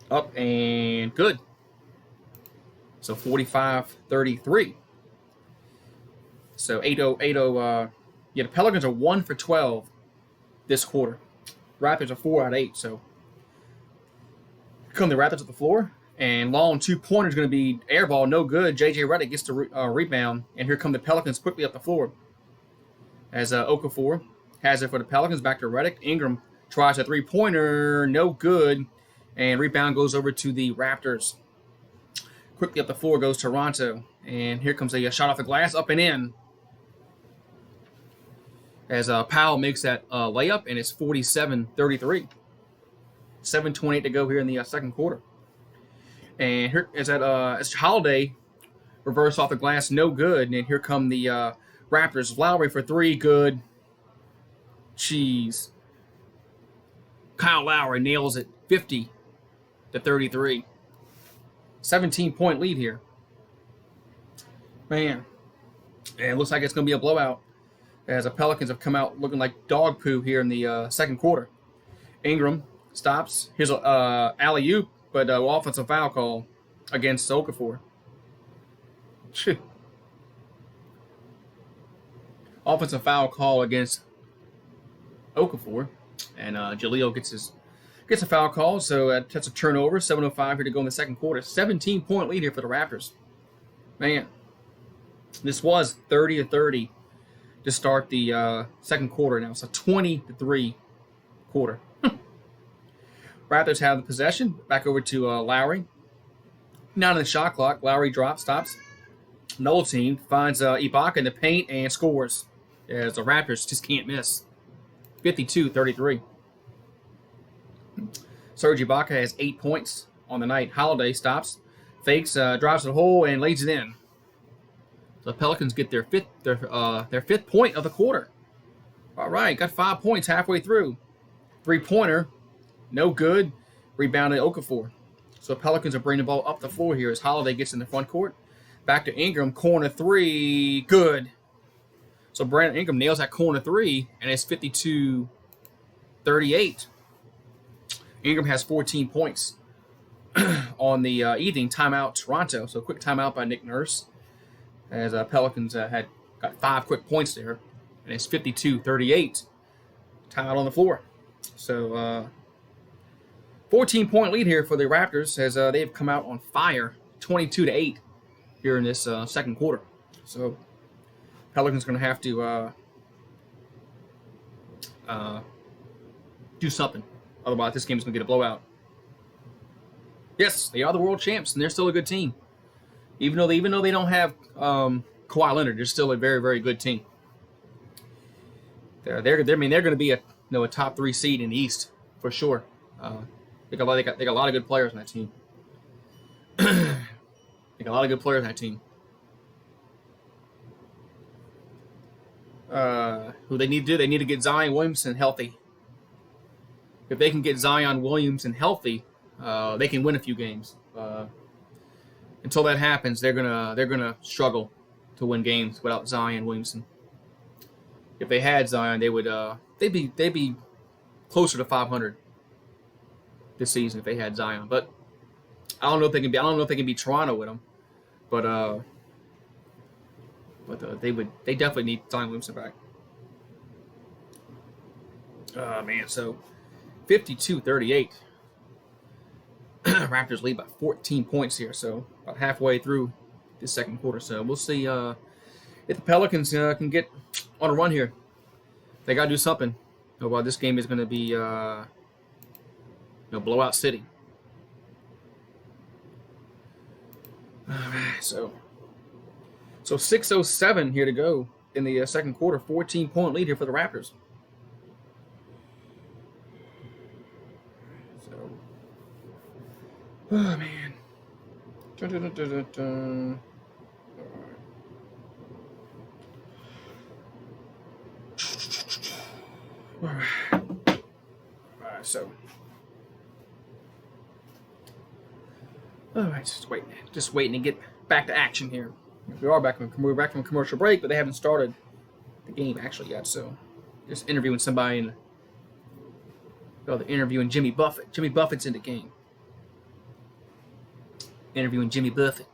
Up and good. So 45-33. So 8:0. The Pelicans are 1 for 12 this quarter. Raptors are 4 out of 8. So here come the Raptors at the floor. And long two-pointer is going to be air ball, no good. J.J. Redick gets the rebound. And here come the Pelicans quickly up the floor. As Okafor has it for the Pelicans, back to Redick. Ingram tries a three-pointer, no good. And rebound goes over to the Raptors. Quickly up the floor goes Toronto. And here comes a shot off the glass, up and in. As Powell makes that layup, and it's 47-33. 7:28 to go here in the second quarter. And here is that it's Holiday reverse off the glass, no good. And here come the Raptors. Lowry for three, good. Jeez. Kyle Lowry nails it, 50-33. 17-point lead here. Man. And it looks like it's going to be a blowout, as the Pelicans have come out looking like dog poo here in the second quarter. Ingram stops. Here's an alley-oop, but offensive foul call against Okafor. Offensive foul call against Okafor. And Jaleel gets a foul call, so that's a turnover. 7:05 here to go in the second quarter. 17-point lead here for the Raptors. Man, this was 30-30. To start the second quarter now. It's a 20-3 quarter. Raptors have the possession. Back over to Lowry. Not in the shot clock. Lowry stops. Null team finds Ibaka in the paint and scores. As the Raptors just can't miss. 52-33. Serge Ibaka has 8 points on the night. Holiday stops. Fakes, drives to the hole, and lays it in. The Pelicans get their fifth point of the quarter. All right, got 5 points halfway through. Three-pointer, no good. Rebounded Okafor. So Pelicans are bringing the ball up the floor here as Holiday gets in the front court. Back to Ingram, corner three, good. So Brandon Ingram nails that corner three, and it's 52-38. Ingram has 14 points on the evening. Timeout, Toronto. So quick timeout by Nick Nurse. As Pelicans had got 5 quick points there. And it's 52-38. Timeout on the floor. So 14-point lead here for the Raptors as they've come out on fire. 22-8. here in this second quarter. So Pelicans going to have to do something. Otherwise, this game is going to get a blowout. Yes, they are the world champs, and they're still a good team. Even though they don't have Kawhi Leonard, they're still a very, very good team. They're going to be a top 3 seed in the East for sure. They got a lot of good players on that team. They got a lot of good players on that team. Who they need to do? They need to get Zion Williamson healthy. If they can get Zion Williamson healthy, they can win a few games. Until that happens, they're gonna struggle to win games without Zion Williamson. If they had Zion, they'd be closer to 500 this season if they had Zion. But I don't know if they can beat Toronto with him. But they definitely need Zion Williamson back. Oh man, so 52-38. Raptors lead by 14 points here, so about halfway through this second quarter. So we'll see if the Pelicans can get on a run here. They got to do something. Well, this game is going to be blowout city. All right, so 6:07 here to go in the second quarter. 14-point lead here for the Raptors. Oh, man. Dun, dun, dun, dun, dun, dun. All right, so. All right, just waiting to get back to action here. We're back from commercial break, but they haven't started the game actually yet. So, just interviewing somebody, they're interviewing Jimmy Buffett. Jimmy Buffett's in the game. Interviewing Jimmy Buffett.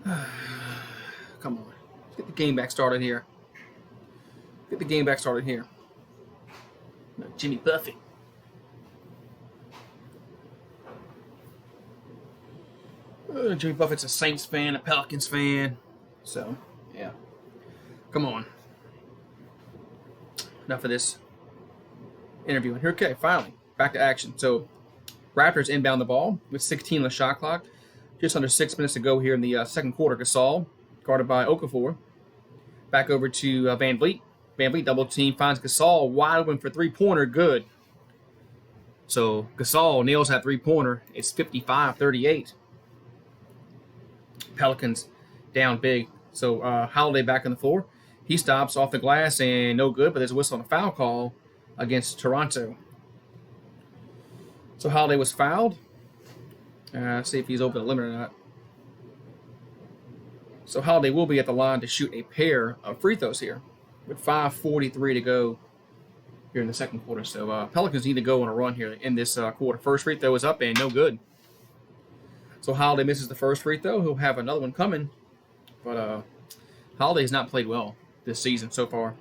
Come on. Let's get the game back started here. No, Jimmy Buffett. Jimmy Buffett's a Saints fan, a Pelicans fan. So, yeah. Come on. Enough of this interviewing. Okay, finally, back to action. So, Raptors inbound the ball with 16 on the shot clock. Just under 6 minutes to go here in the second quarter. Gasol, guarded by Okafor. Back over to Van Vliet. Van Vliet double team, finds Gasol wide open for three-pointer. Good. So, Gasol nails that three-pointer. It's 55-38. Pelicans down big. So, Holiday back on the floor. He stops off the glass and no good, but there's a whistle on a foul call against Toronto. So Holiday was fouled. See if he's over the limit or not. So Holiday will be at the line to shoot a pair of free throws here with 5:43 to go here in the second quarter. So Pelicans need to go on a run here in this quarter. First free throw is up and no good. So Holiday misses the first free throw. He'll have another one coming. But Holiday has not played well this season so far.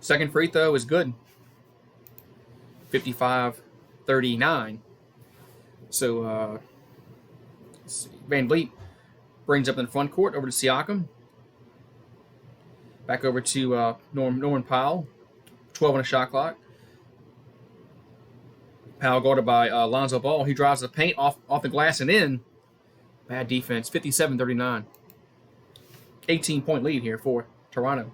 Second free throw is good. 55-39. So Van Vliet brings up in the front court over to Siakam. Back over to Norman Powell. 12 on the shot clock. Powell guarded by Lonzo Ball. He drives the paint off the glass and in. Bad defense. 57-39. 18-point lead here for Toronto.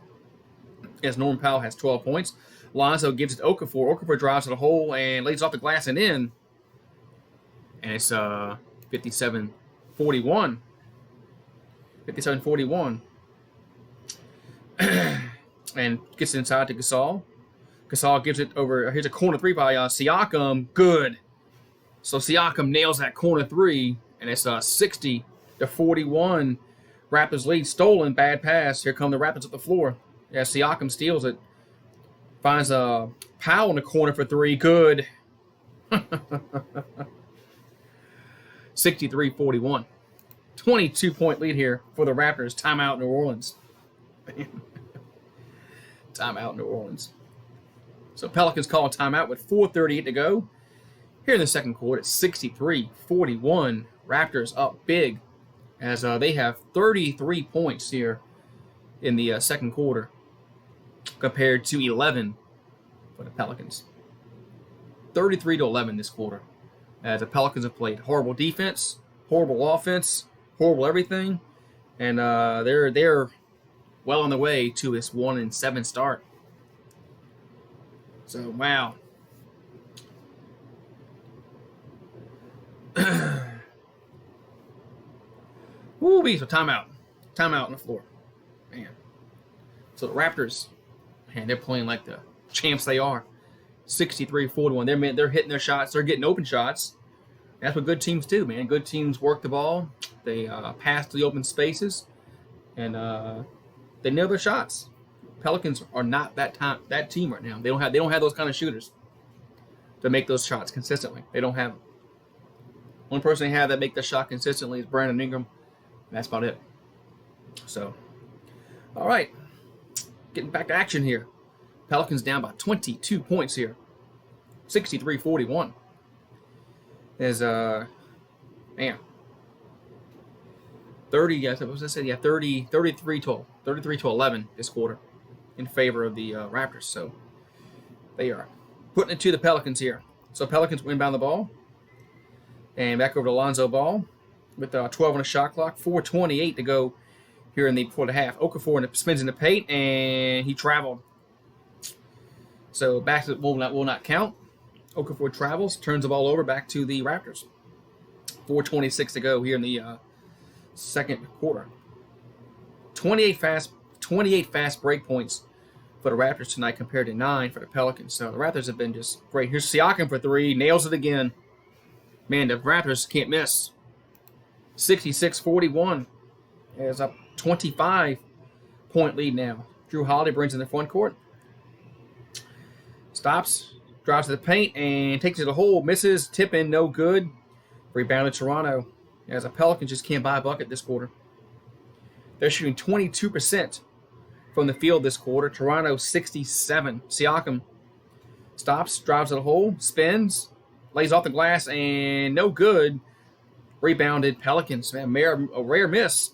As Norman Powell has 12 points. Lonzo gives it to Okafor. Okafor drives to the hole and lays off the glass and in. And it's 57-41. 57-41. And gets it inside to Gasol. Gasol gives it over. Here's a corner three by Siakam. Good. So Siakam nails that corner three. And it's 60-41. Raptors lead. Stolen. Bad pass. Here come the Raptors up the floor. Yeah, Siakam steals it. Finds Powell in the corner for three. Good. 63-41. 22-point lead here for the Raptors. Timeout New Orleans. Timeout New Orleans. So Pelicans call a timeout with 4:38 to go Here in the second quarter, it's 63-41. Raptors up big as they have 33 points here in the second quarter compared to 11 for the Pelicans. 33-11 this quarter as the Pelicans have played horrible defense, horrible offense, horrible everything, and they're well on the way to this 1-7 start. So wow. Woo-wee, so timeout. Timeout on the floor. Man. So the Raptors, man, they're playing like the champs they are. 63-41. They're hitting their shots. They're getting open shots. That's what good teams do, man. Good teams work the ball. They pass to the open spaces, and they nail their shots. Pelicans are not that team right now. They don't have those kind of shooters to make those shots consistently. They don't have them. One person they have that make the shot consistently is Brandon Ingram. That's about it. So, all right. Getting back to action here. Pelicans down by 22 points here. 63-41. Is, man. 33-11 this quarter in favor of the Raptors. So, they are putting it to the Pelicans here. So, Pelicans inbound the ball. And back over to Lonzo Ball with 12 on the shot clock. 4:28 to go here in the quarter half. Okafor spins in the paint, and he traveled. So back to will not count. Okafor travels, turns the ball over back to the Raptors. 4:26 to go here in the second quarter. 28 fast break points for the Raptors tonight compared to 9 for the Pelicans. So the Raptors have been just great. Here's Siakam for 3, nails it again. Man, the Raptors can't miss. 66-41. It's up 25-point lead now. Drew Holiday brings in the front court. Stops, drives to the paint, and takes it to the hole. Misses, tip in, no good. Rebounded Toronto. As the Pelicans just can't buy a bucket this quarter. They're shooting 22% from the field this quarter. Toronto 67. Siakam stops, drives to the hole, spins, lays off the glass, and no good. Rebounded Pelicans. Man, a rare miss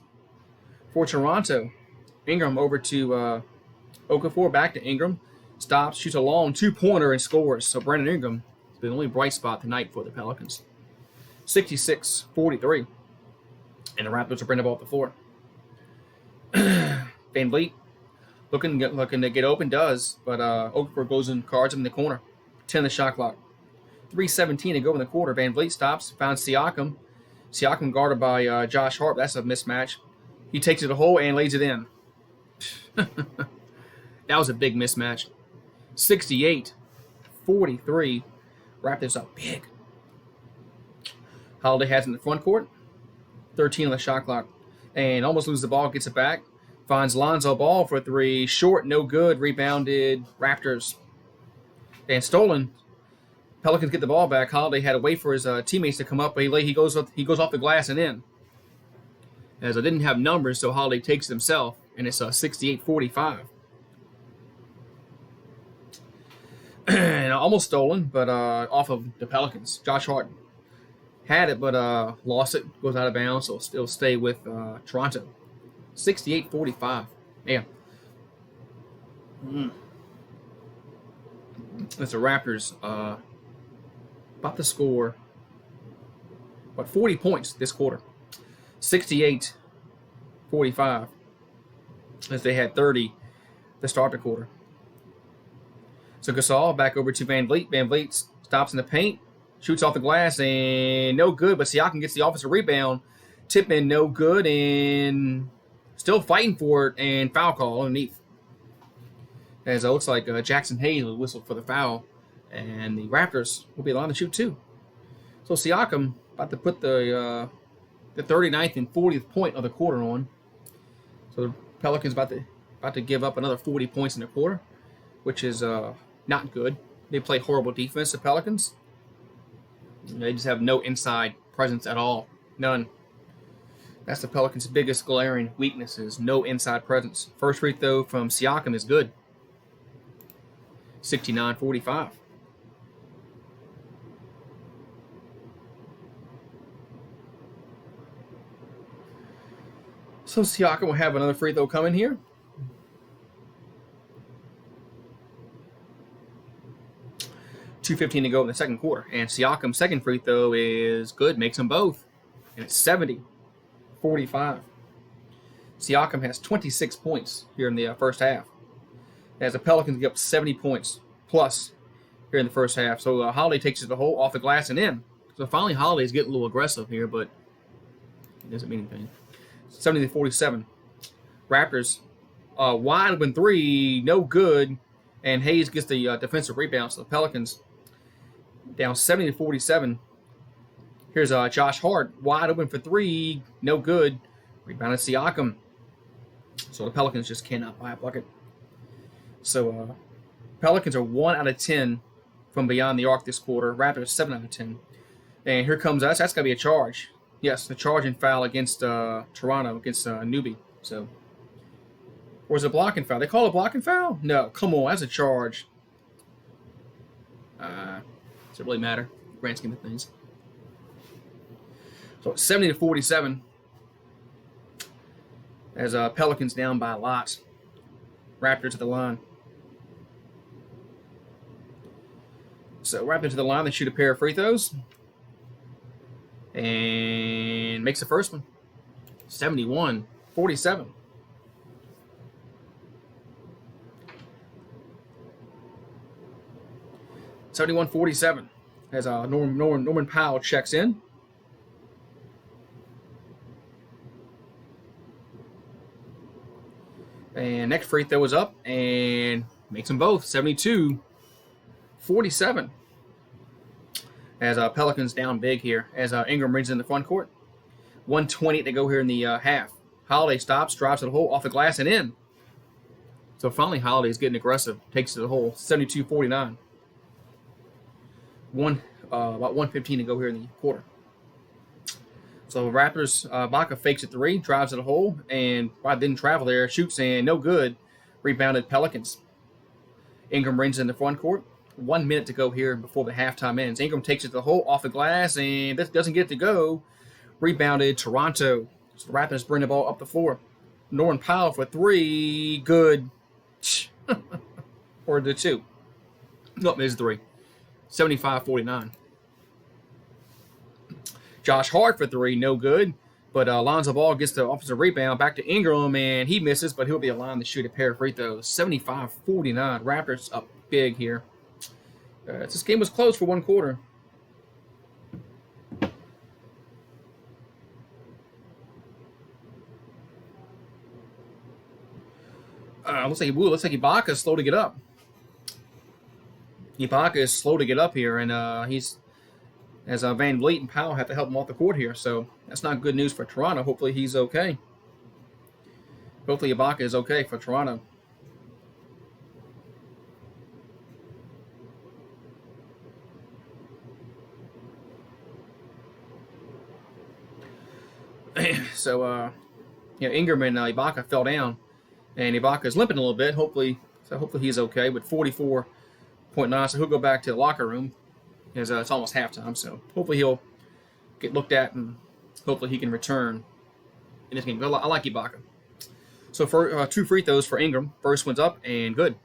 for Toronto. Ingram over to Okafor, back to Ingram. Stops, shoots a long two-pointer, and scores. So Brandon Ingram has been the only bright spot tonight for the Pelicans. 66-43. And the Raptors will bring the ball up the floor. Van Vliet looking to get open, does. But Okafor goes and cards him in the corner. 10 the shot clock. 3:17 to go in the quarter. Van Vliet stops, finds Siakam. Siakam guarded by Josh Hart. That's a mismatch. He takes it to the hole and lays it in. That was a big mismatch. 68-43. Raptors up big. Holiday has it in the front court. 13 on the shot clock. And almost loses the ball, gets it back. Finds Lonzo Ball for 3. Short, no good. Rebounded Raptors. And stolen. Pelicans get the ball back. Holiday had to wait for his teammates to come up, but he goes off the glass and in. As I didn't have numbers, so Holiday takes it himself, and it's 68-45. And almost stolen, but off of the Pelicans. Josh Hart had it, but lost it. Goes out of bounds, so it'll stay with Toronto. 68-45. Yeah. That's the Raptors about to score, 40 points this quarter. 68-45. As they had 30 to start the quarter. So Gasol back over to Van Vliet. Van Vliet stops in the paint, shoots off the glass, and no good. But Siakam gets the offensive rebound. Tip in, no good, and still fighting for it, and foul call underneath. As it looks like Jackson Hayes will whistle for the foul, and the Raptors will be allowed to shoot too. So Siakam about to put the 39th and 40th point of the quarter on. So the Pelicans about to give up another 40 points in the quarter, which is not good. They play horrible defense, the Pelicans. They just have no inside presence at all. None. That's the Pelicans' biggest glaring weaknesses. No inside presence. First free throw from Siakam is good. 69-45. So Siakam will have another free throw coming here. .2:15 to go in the second quarter. And Siakam's second free throw is good, makes them both. And it's 70-45. Siakam has 26 points here in the first half. As the Pelicans get up 70 points plus here in the first half. So Holiday takes it the hole off the glass and in. So finally Holiday's getting a little aggressive here, but it doesn't mean anything. 70-47. Raptors, wide open three, no good. And Hayes gets the defensive rebound. So the Pelicans down 70-47. Here's Josh Hart, wide open for three, no good. Rebounded Siakam. So the Pelicans just cannot buy a bucket. So Pelicans are 1 out of 10 from beyond the arc this quarter. Raptors 7 out of 10. And here comes us. That's going to be a charge. Yes, the charging foul against Toronto, against Newbie. So, or is it a blocking foul? They call it a blocking foul? No, come on, that's a charge. Does it really matter? Grand scheme of things. So 70-47. As Pelicans down by a lot. Raptors at the line. So Raptors to the line. They shoot a pair of free throws. And makes the first one. 71-47. 71-47. As Norman Powell checks in. And next free throw is up and makes them both. 72-47. As Pelicans down big here. As Ingram brings in the front court. 1:20 to go here in the half. Holiday stops, drives to the hole, off the glass and in. So finally Holiday's getting aggressive. Takes it to the hole. 72-49. About 1:15 to go here in the quarter. So Raptors, Baca fakes a three, drives to the hole, and didn't travel there, shoots and no good. Rebounded Pelicans. Ingram brings in the front court. 1 minute to go here before the halftime ends. Ingram takes it to the hole, off the glass, and this doesn't get it to go. Rebounded Toronto. So the Raptors bring the ball up the floor. Norman Powell for three, good. Or the two. Nope, there's three. 75-49. Josh Hart for three, no good. But Lonzo Ball gets the offensive rebound back to Ingram, and he misses, but he'll be aligned to shoot a pair of free throws. 75-49. Raptors up big here. This game was close for one quarter. Looks like Ibaka is slow to get up. Ibaka is slow to get up here, and he's as Van Vliet and Powell have to help him off the court here. So that's not good news for Toronto. Hopefully he's okay. Hopefully Ibaka is okay for Toronto. So, Ingram and Ibaka fell down, and Ibaka is limping a little bit. Hopefully he's okay. But 44.9, so he'll go back to the locker room. As it's almost halftime, so hopefully he'll get looked at, and hopefully he can return in this game. But I like Ibaka. So for 2 free throws for Ingram. First one's up and good.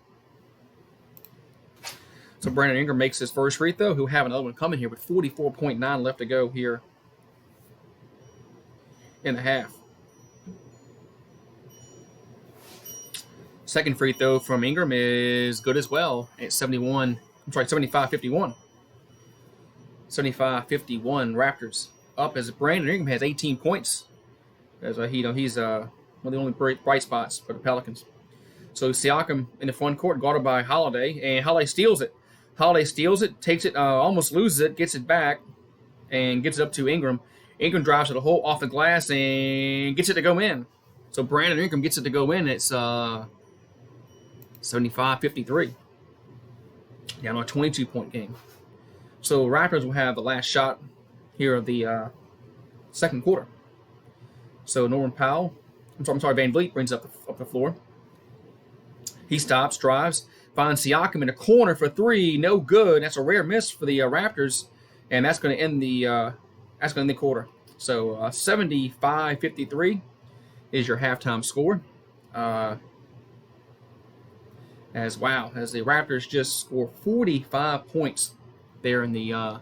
So Brandon Ingram makes his first free throw. He'll have another one coming here with 44.9 left to go here in the half. Second free throw from Ingram is good as well at 75-51. 75-51 Raptors up as Brandon Ingram has 18 points. As he's one of the only bright spots for the Pelicans. So Siakam in the front court, guarded by Holiday, and Holiday steals it. Takes it, almost loses it, gets it back, and gets it up to Ingram. Ingram drives to the hole, off the glass, and gets it to go in. So Brandon Ingram gets it to go in. It's 75-53. Down on a 22-point game. So Raptors will have the last shot here of the second quarter. So Van Vliet brings up the floor. He stops, drives, finds Siakam in the corner for three, no good. That's a rare miss for the Raptors, and that's going to end the quarter. So 75-53. is your halftime score. Uh, as the Raptors just scored 45 points there in the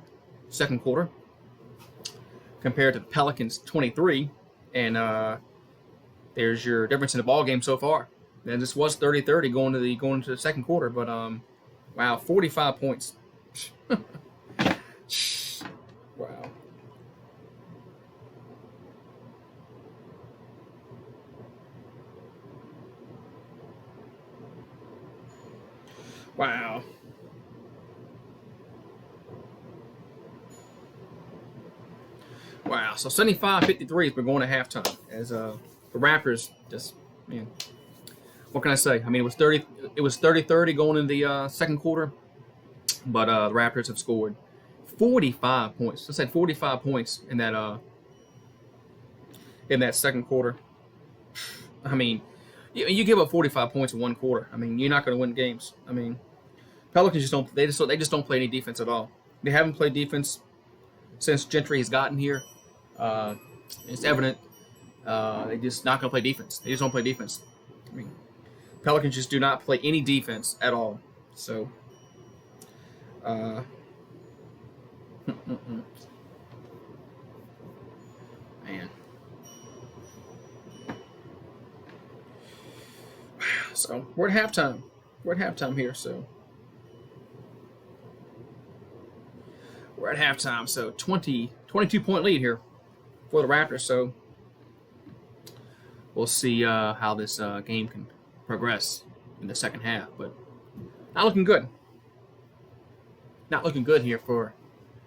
second quarter, compared to the Pelicans 23, and there's your difference in the ball game so far. And this was 30-30 going into the second quarter, but wow, 45 points. Wow. Wow. Wow. So 75-53 as we're going to halftime. As the Raptors just, man, what can I say? I mean, it was 30-30 going into the second quarter, but the Raptors have scored 45 points. I said 45 points in that second quarter. I mean, you give up 45 points in one quarter. I mean, you're not going to win games. I mean, Pelicans just don't play any defense at all. They haven't played defense since Gentry has gotten here. Uh, it's evident. They just not going to play defense. They just don't play defense. I mean, Pelicans just do not play any defense at all. So, man. So we're at halftime. We're at halftime here. So we're at halftime. So 22-point lead here for the Raptors. So we'll see how this game can progress in the second half. But not looking good. Not looking good here for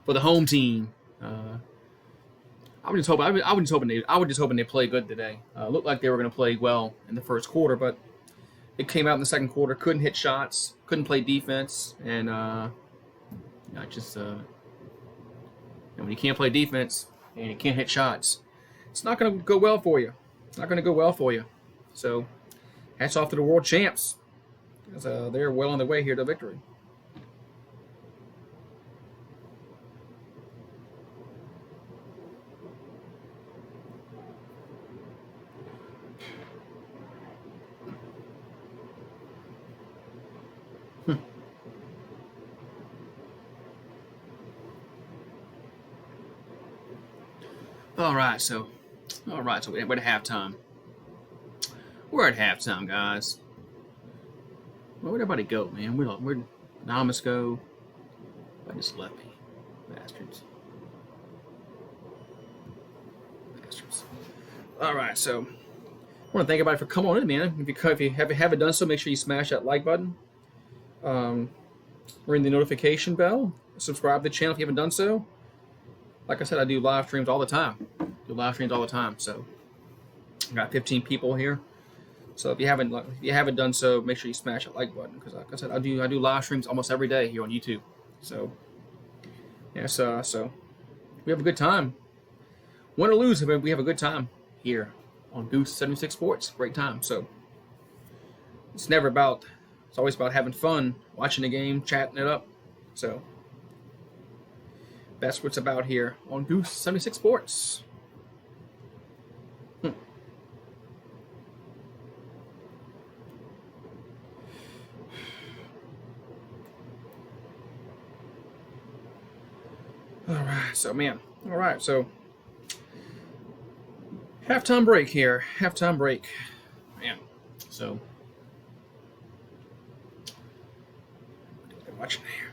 the home team. I was just hoping they play good today. Looked like they were going to play well in the first quarter, but it came out in the second quarter. Couldn't hit shots. Couldn't play defense, and when you can't play defense and you can't hit shots, it's not going to go well for you. It's not going to go well for you. So, hats off to the world champs, because they're well on their way here to victory. All right, so we're at halftime. We're at halftime, guys. Where'd everybody go, man? Where'd Anonymous go? I just left me, bastards. All right, so I want to thank everybody for coming on in, man. If you haven't done so, make sure you smash that like button. Ring the notification bell. Subscribe to the channel if you haven't done so. Like I said, I do live streams all the time. So I got 15 people here. So if you haven't done so, make sure you smash that like button, because like I said, I do live streams almost every day here on YouTube. So yeah, so we have a good time. Win or lose, we have a good time here on Goose 76 Sports. Great time. So it's always about having fun, watching the game, chatting it up. So that's what it's about here on Goose 76 Sports. All right, so halftime break here. Man, so what are they watching here?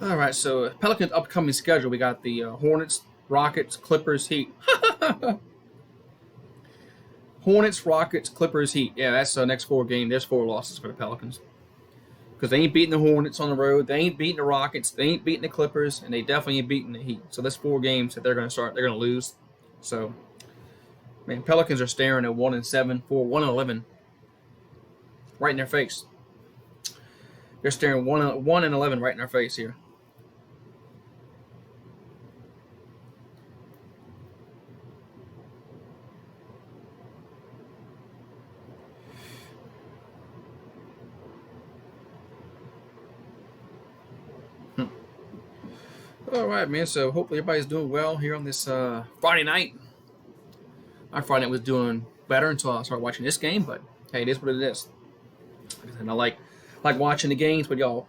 All right, so Pelicans' upcoming schedule. We got the Hornets, Rockets, Clippers, Heat. Hornets, Rockets, Clippers, Heat. Yeah, that's the next 4 games. There's 4 losses for the Pelicans, because they ain't beating the Hornets on the road. They ain't beating the Rockets. They ain't beating the Clippers, and they definitely ain't beating the Heat. So that's 4 games that they're going to lose. So, man, Pelicans are staring at 1-7 for 1-11 right in their face. They're staring 1-11 right in their face here. All right, man. So hopefully everybody's doing well here on this Friday night. My Friday night was doing better until I started watching this game, but hey, it is what it is. And I like watching the games with y'all.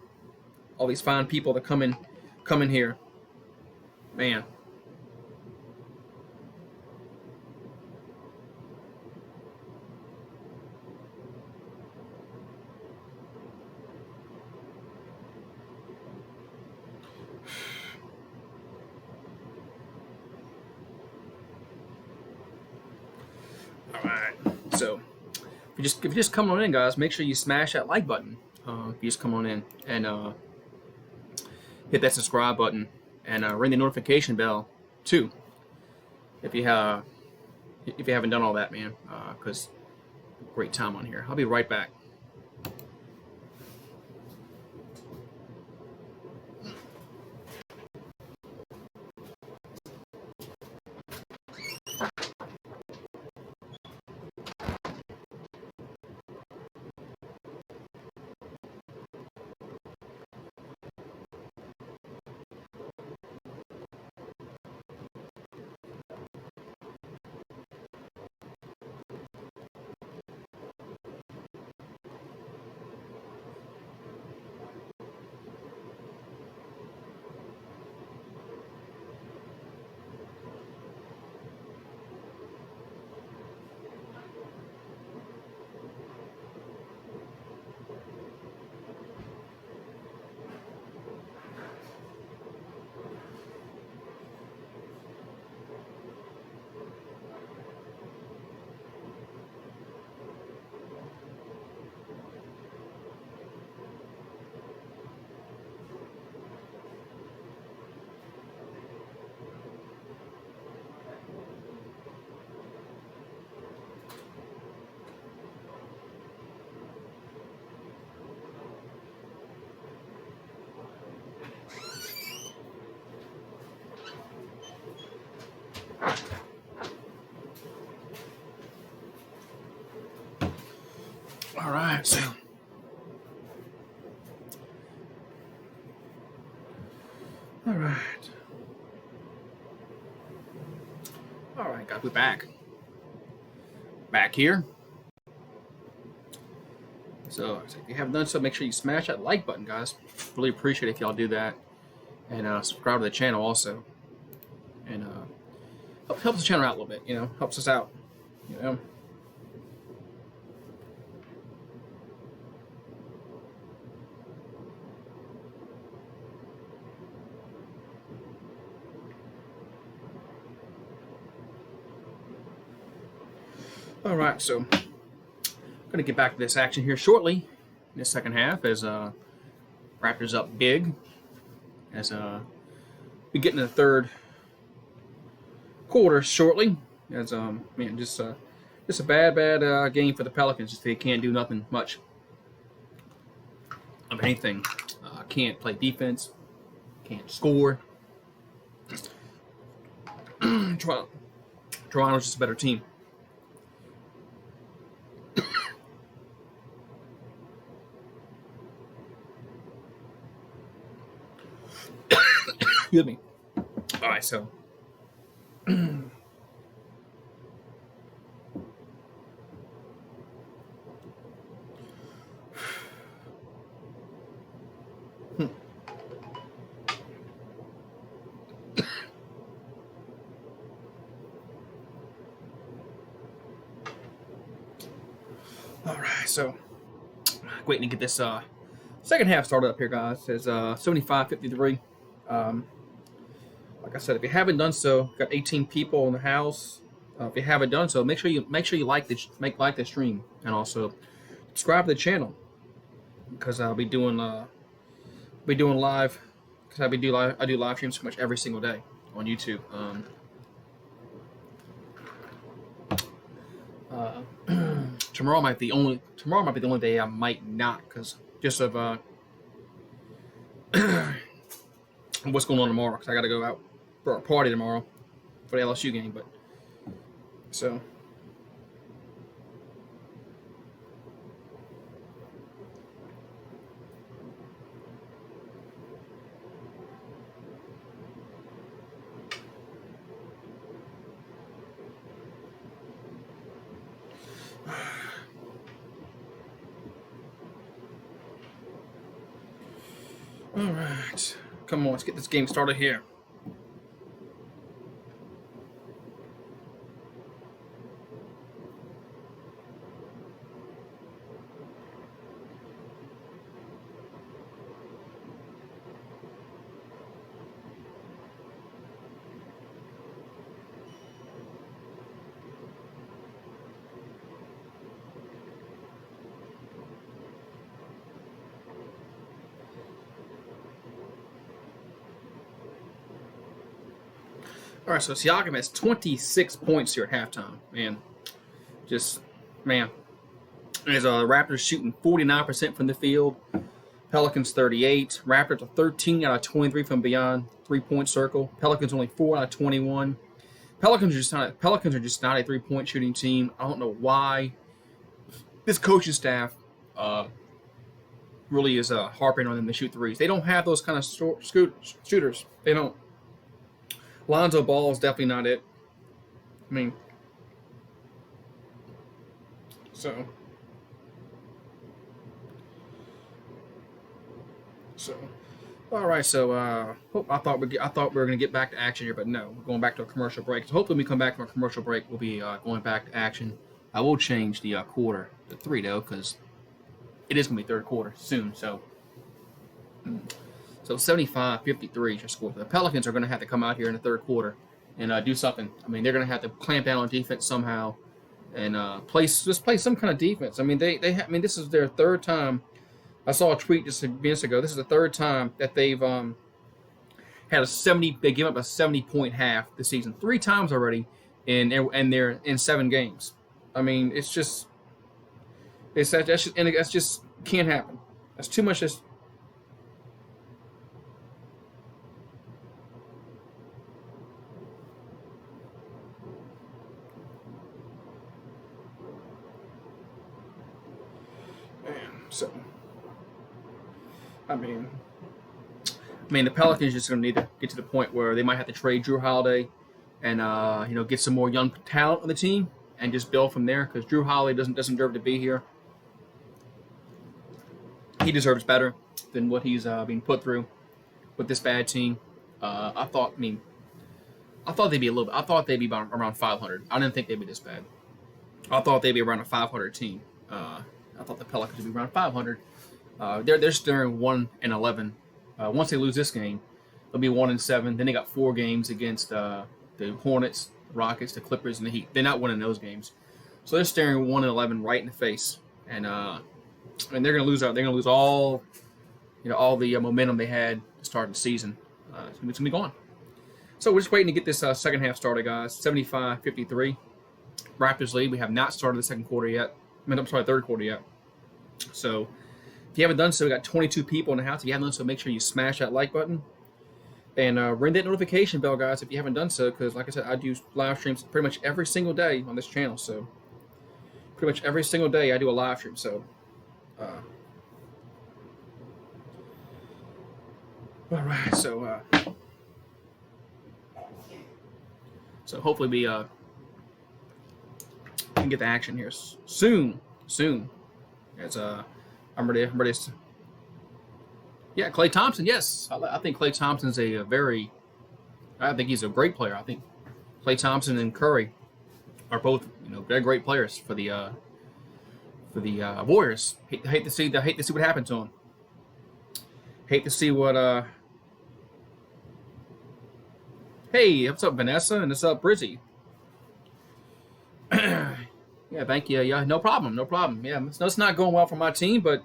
All these fine people that come in here, man. All right. So if you just come on in, guys, make sure you smash that like button. If you just come on in and hit that subscribe button and ring the notification bell too. If you have if you haven't done all that, man, because great time on here. I'll be right back. All right, so all right, guys, we're back here. So if you haven't done so, make sure you smash that like button, guys. Really appreciate it if y'all do that, and subscribe to the channel also, and helps the channel out a little bit. You know, helps us out. You know. All right, so I'm gonna get back to this action here shortly in the second half as Raptors up big as we get into the third quarter shortly. As man, just a bad game for the Pelicans. Just they can't do nothing much of anything. Can't play defense. Can't score. Toronto's just a better team. Excuse me. All right, so. All right, so waiting to get this second half started up here, guys. It's 75-53. Like I said, if you haven't done so, got 18 people in the house. If you haven't done so, make sure you like the stream and also subscribe to the channel because I'll be doing live because I do live streams pretty much every single day on YouTube. Tomorrow might be the only day I might not because just of what's going on tomorrow because I got to go out for a party tomorrow for the LSU game. But so All right. Come on, let's get this game started here. All right, so Siakam has 26 points here at halftime. Man. As Raptors shooting 49% from the field, Pelicans 38. Raptors are 13 out of 23 from beyond 3-point circle. Pelicans only 4 out of 21. Pelicans are just not a 3-point shooting team. I don't know why this coaching staff really is harping on them to shoot threes. They don't have those kind of shooters. They don't. Lonzo Ball is definitely not it. I mean, so all right. So I thought we were going to get back to action here, but no, we're going back to a commercial break. So hopefully, when we come back from a commercial break, we'll be going back to action. I will change the quarter to 3 though, because it is going to be third quarter soon. So 75-53 is your score. The Pelicans are going to have to come out here in the third quarter and do something. I mean, they're going to have to clamp down on defense somehow and play some kind of defense. I mean, this is their third time. I saw a tweet just minutes ago. This is the third time that they've had they gave up a 70-point half this season. 3 times already, and they're in 7 games. I mean, that just can't happen. That's too much. So, I mean, the Pelicans just going to need to get to the point where they might have to trade Drew Holiday and get some more young talent on the team and just build from there, because Drew Holiday doesn't deserve to be here. He deserves better than what he's being put through with this bad team. I thought they'd be around 500. I didn't think they'd be this bad. I thought they'd be around a 500 team. I thought the Pelicans would be around 500. They're staring 1-11. Once they lose this game, they'll be 1-7. Then they got 4 games against the Hornets, the Rockets, the Clippers, and the Heat. They're not winning those games, so they're staring 1-11 right in the face. And they're going to lose out. They're going to lose all the momentum they had to start the season. It's going to be gone. So we're just waiting to get this second half started, guys. 75-53. Raptors lead. We have not started the second quarter yet. Third quarter yet. So if you haven't done so, we got 22 people in the house. If you haven't done so, make sure you smash that like button and ring that notification bell, guys, if you haven't done so, because like I said, I do live streams pretty much every single day on this channel. So pretty much every single day I do a live stream. So all right. So hopefully we can get the action here soon. As I'm ready. Yeah, Klay Thompson. Yes, I think Klay Thompson's I think he's a great player. I think Klay Thompson and Curry are both they're great players for the Warriors. Hate to see what happened to him. Hate to see what. Hey, what's up, Vanessa? And what's up, Brizzy? Yeah, thank you. Yeah, no problem. Yeah, it's not going well for my team, but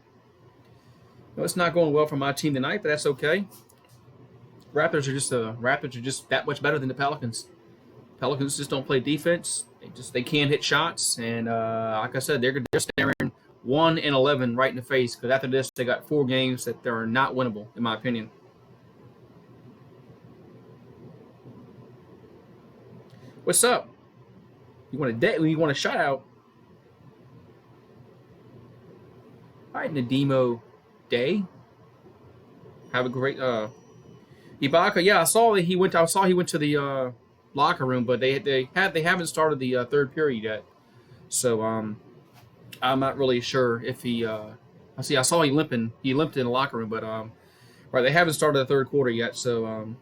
it's not going well for my team tonight. But that's okay. Raptors are just that much better than the Pelicans. Pelicans just don't play defense. They can't hit shots, and like I said, they're staring 1-11 right in the face, because after this they got 4 games that they're not winnable, in my opinion. What's up? You want a shout out? All right, Nadimo Day. Have a great Ibaka. Yeah, I saw he went to the locker room, but they haven't started the third period yet. So I'm not really sure if he. I saw he limped in the locker room, but Right, they haven't started the third quarter yet, so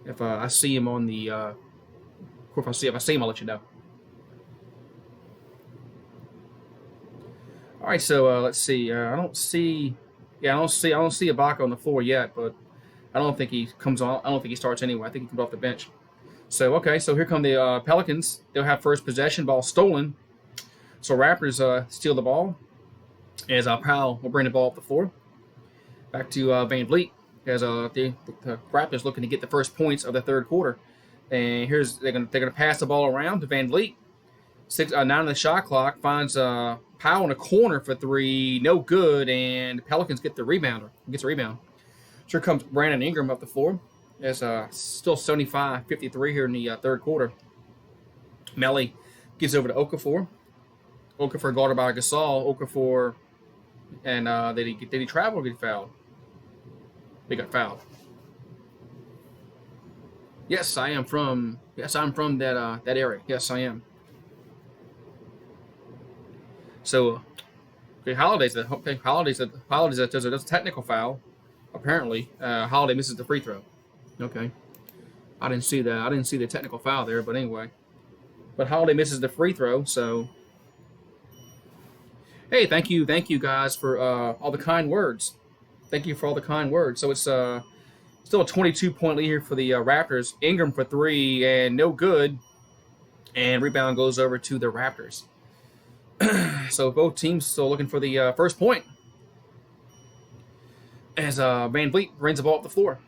if I see him on the, of course, if I see him, I'll let you know. All right, so let's see. I don't see Ibaka on the floor yet, but I don't think he comes on. I don't think he starts anyway. I think he comes off the bench. So okay, so here come the Pelicans. They'll have first possession, ball stolen. So Raptors steal the ball as Powell will bring the ball up the floor. Back to Van Vliet as the Raptors looking to get the first points of the third quarter. And they're gonna pass the ball around to Van Vliet. 9 on the shot clock, finds Powell in a corner for three, no good, and the Pelicans get the rebounder. Gets a rebound. So here comes Brandon Ingram up the floor. It's still 75-53 here in the third quarter. Melly gives over to Okafor. Okafor guarded by Gasol. Okafor, and did he travel or get fouled? He got fouled. Yes, I'm from that area. Yes, I am. So, okay, Holiday's does a technical foul. Apparently, Holiday misses the free throw. Okay, I didn't see that. I didn't see the technical foul there, but anyway. But Holiday misses the free throw. So, hey, thank you guys for all the kind words. Thank you for all the kind words. So it's still a 22-point lead here for the Raptors. Ingram for three and no good, and rebound goes over to the Raptors. So both teams still looking for the first point as Van Vliet brings the ball up the floor.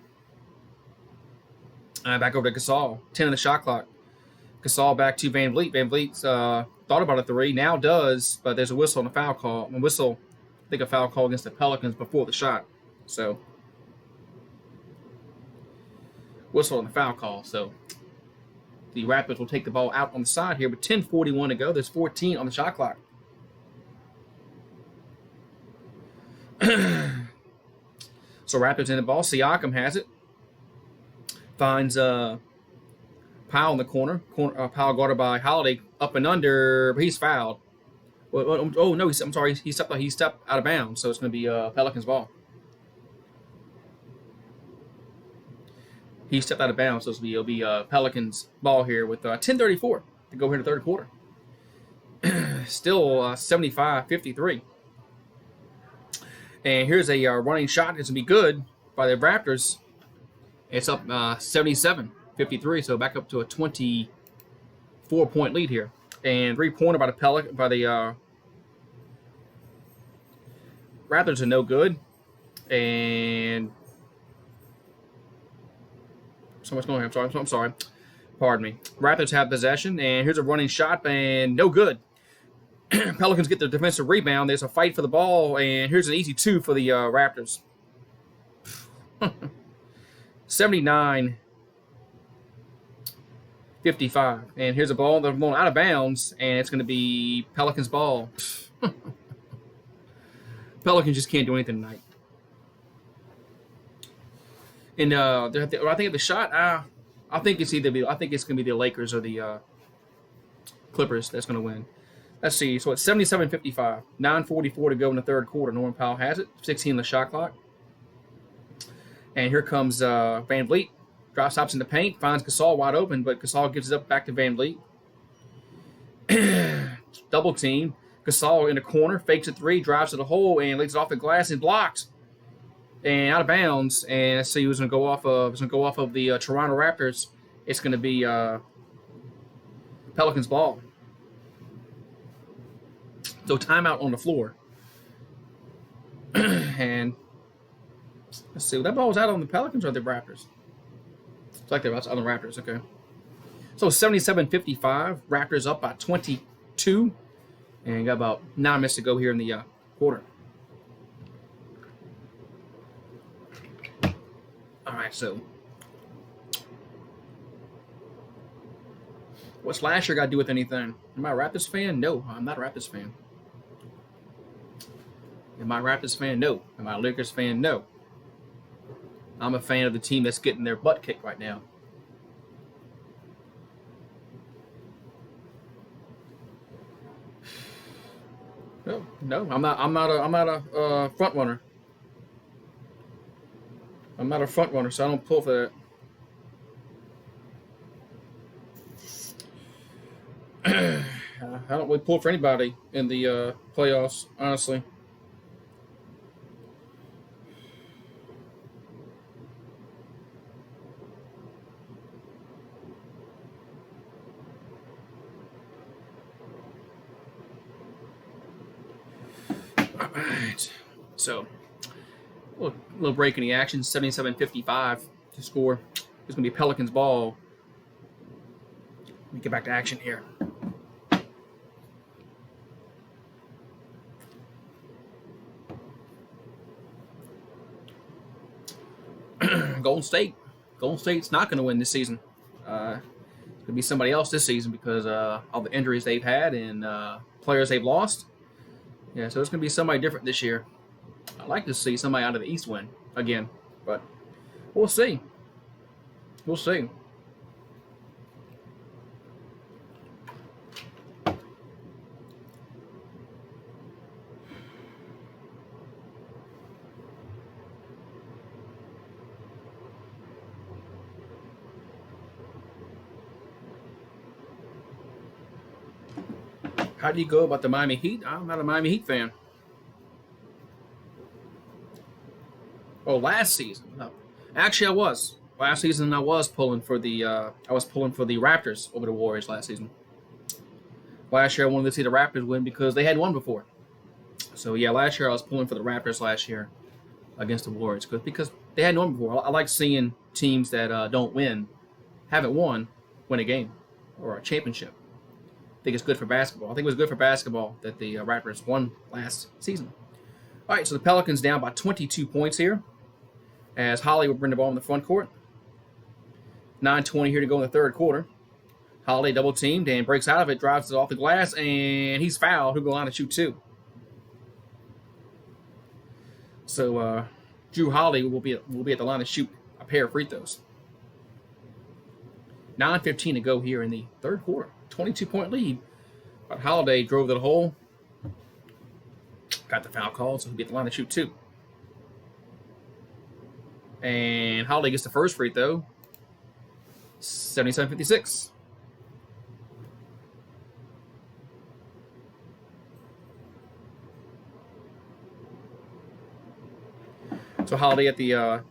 Back over to Gasol. 10 on the shot clock. Gasol back to Van Vliet. Van Vliet's thought about a three, now does, but there's a whistle and a foul call. I think a foul call against the Pelicans before the shot. So whistle and a foul call. So the Raptors will take the ball out on the side here with 10:41 to go. There's 14 on the shot clock. So Raptors in the ball. Siakam has it. Finds Powell in the corner. Powell guarded by Holiday, up and under, but he's fouled. Oh no! I'm sorry. He stepped out of bounds, so it's going to be Pelicans ball. He stepped out of bounds, so it'll be Pelicans ball here with 10:34 to go here in the third quarter. Still 75-53. And here's a running shot. It's going to be good by the Raptors. It's up 77-53, so back up to a 24-point lead here. And 3-pointer by the Raptors are no good. And so much going on. I'm sorry. Pardon me. Raptors have possession, and here's a running shot, and no good. Pelicans get the defensive rebound. There's a fight for the ball, and here's an easy two for the Raptors. 79-55. And here's a ball that's going out of bounds, and it's going to be Pelicans ball. Pelicans just can't do anything tonight. And I think of the shot, I think it's going to be the Lakers or the Clippers that's going to win. Let's see. So it's 77-55. 9:44 to go in the third quarter. Norman Powell has it. 16 on the shot clock. And here comes Van Vliet. Drop stops in the paint. Finds Gasol wide open, but Gasol gives it up back to Van Vliet. Double team. Gasol in the corner. Fakes a three. Drives to the hole and lays it off the glass and blocks. And out of bounds. And let's see who's going to go off of. It's going to go off of the Toronto Raptors. It's going to be Pelicans ball. So timeout on the floor. And let's see. That ball was out on the Pelicans or the Raptors? It's like they're on the Raptors. Okay. So 77-55. Raptors up by 22. And got about 9 minutes to go here in the quarter. All right, so what's last year got to do with anything? Am I a Raptors fan? No, I'm not a Raptors fan. Am I a Raptors fan? No. Am I a Lakers fan? No. I'm a fan of the team that's getting their butt kicked right now. No, I'm not a front runner. I'm not a front runner, so I don't pull for that. I don't really pull for anybody in the playoffs, honestly. All right. So, little break in the action. 77-55 to score. It's going to be Pelicans ball. Let me get back to action here. Golden State. Golden State's not going to win this season. It's going to be somebody else this season because all the injuries they've had and players they've lost. Yeah, so it's going to be somebody different this year. I'd like to see somebody out of the East win again, but we'll see. We'll see. How do you go about the Miami Heat? I'm not a Miami Heat fan. Oh, last season. No. Actually, I was. Last season, I was pulling for the Raptors over the Warriors last season. Last year, I wanted to see the Raptors win because they had won before. So yeah, last year I was pulling for the Raptors last year against the Warriors because they hadn't won before. I like seeing teams that don't win, haven't won, win a game or a championship. I think it's good for basketball. I think it was good for basketball that the Raptors won last season. All right, so the Pelicans down by 22 points here as Holly will bring the ball in the front court. 9:20 here to go in the third quarter. Holiday double teamed and breaks out of it, drives it off the glass, and he's fouled. He'll go on to shoot two. So Drew Holiday will be at the line to shoot a pair of free throws. 9:15 to go here in the third quarter. 22-point lead. But Holiday drove to the hole. Got the foul called, so he'll be at the line to shoot two. And Holiday gets the first free throw. 77-56. So Holiday at the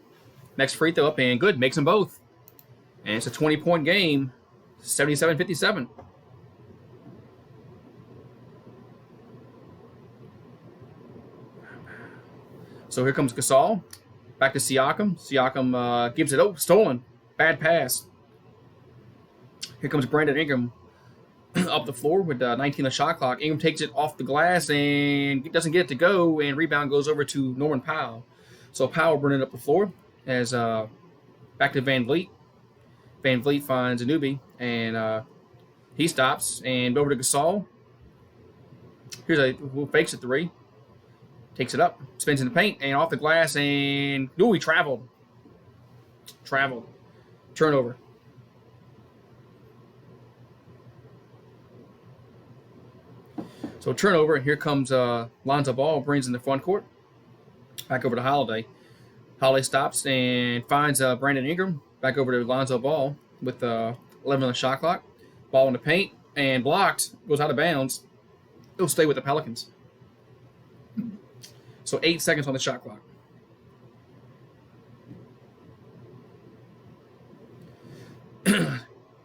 next free throw up and good. Makes them both. And it's a 20-point game. 77-57. So here comes Gasol. Back to Siakam. Siakam gives it. Oh, stolen. Bad pass. Here comes Brandon Ingram up the floor with 19 on the shot clock. Ingram takes it off the glass and doesn't get it to go, and rebound goes over to Norman Powell. So Powell bringing it up the floor as back to Van Vliet. Van Vliet finds Anunoby, and he stops, and over to Gasol. Here's who fakes a three. Takes it up, spins in the paint, and off the glass, and he traveled. Turnover. So turnover, and here comes Lonzo Ball, brings in the front court. Back over to Holiday. Holiday stops and finds Brandon Ingram. Back over to Lonzo Ball with 11 on the shot clock. Ball in the paint, and blocked, goes out of bounds. It'll stay with the Pelicans. So 8 seconds on the shot clock.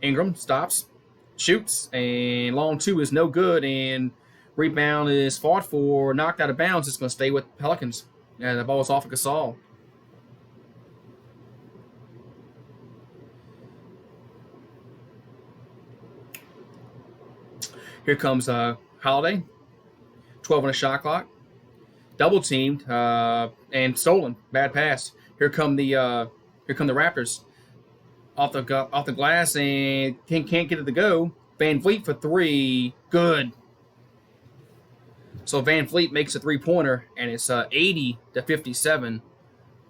Ingram stops, shoots, and long two is no good, and rebound is fought for, knocked out of bounds. It's going to stay with Pelicans. And the ball is off of Gasol. Here comes Holiday, 12 on the shot clock. Double teamed and stolen. Bad pass. Here come the Raptors off the glass and can't get it to go. Van Vliet for three. Good. So Van Vliet makes a 3-pointer, and it's 80-57.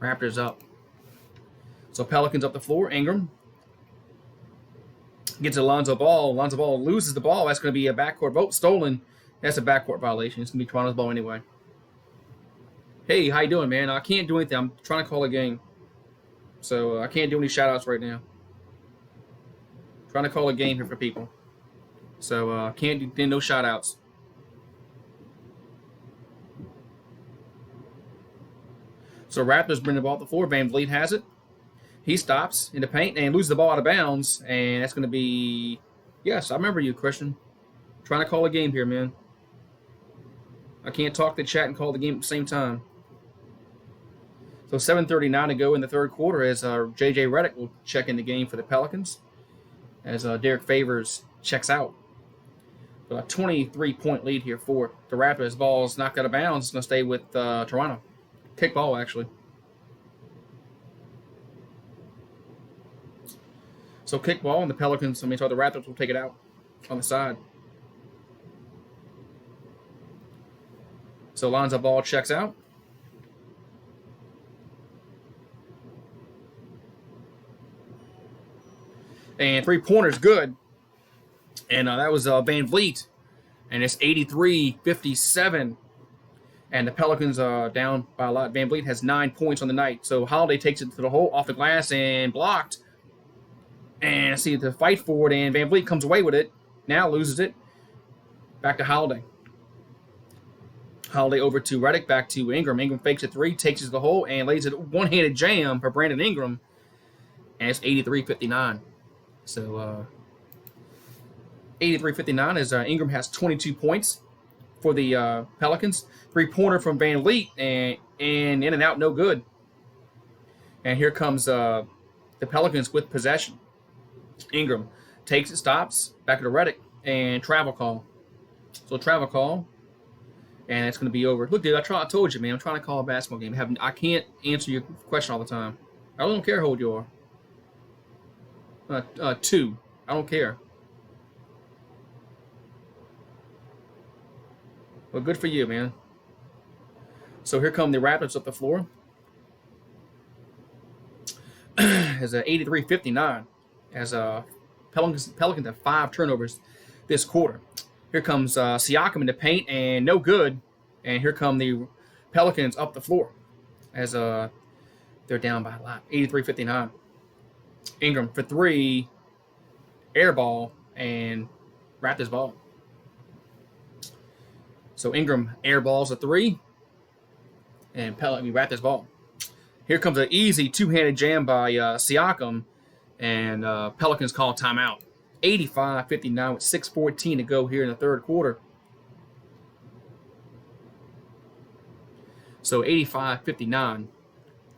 Raptors up. So Pelicans up the floor. Ingram gets Lonzo Ball. Lonzo Ball loses the ball. That's going to be a backcourt vote. Stolen. That's a backcourt violation. It's going to be Toronto's ball anyway. Hey, how you doing, man? I can't do anything. I'm trying to call a game. So I can't do any shout outs right now. Trying to call a game here for people. So can't do no shout outs. So Raptors bring the ball up the floor. Van Vliet has it. He stops in the paint and loses the ball out of bounds. And that's going to be... Yes, I remember you, Christian. Trying to call a game here, man. I can't talk to chat and call the game at the same time. So 7:39 to go in the third quarter as J.J. Redick will check in the game for the Pelicans as Derek Favors checks out. But a 23-point lead here for the Raptors. Ball's knocked out of bounds. It's going to stay with Toronto. Kick ball, actually. So kick ball, and the Pelicans, the Raptors will take it out on the side. So Lonzo Ball checks out. And three-pointer's good. And that was Van Vliet. And it's 83-57. And the Pelicans are down by a lot. Van Vliet has 9 points on the night. So Holiday takes it to the hole, off the glass, and blocked. And see the fight for it, and Van Vliet comes away with it. Now loses it. Back to Holiday. Holiday over to Redick, back to Ingram. Ingram fakes a three, takes it to the hole, and lays a one-handed jam for Brandon Ingram. And it's 83-59. So 83-59 as Ingram has 22 points for the Pelicans. Three-pointer from Van Vliet, and in and out, no good. And here comes the Pelicans with possession. Ingram takes it, stops, back to Redick, and travel call. So travel call, and it's going to be over. Look, dude, I told you, man, I'm trying to call a basketball game. I can't answer your question all the time. I don't care how old you are. 2. I don't care. Well, good for you, man. So here come the Raptors up the floor. As 83-59. As Pelicans have 5 turnovers this quarter. Here comes Siakam in the paint, and no good. And here come the Pelicans up the floor as they're down by a lot. 83-59. Ingram for 3, air ball, and Raptors ball. So Ingram air balls a 3, and Raptors ball. Here comes an easy two-handed jam by Siakam, and Pelicans call timeout. 85-59 with 6:14 to go here in the third quarter. So 85-59.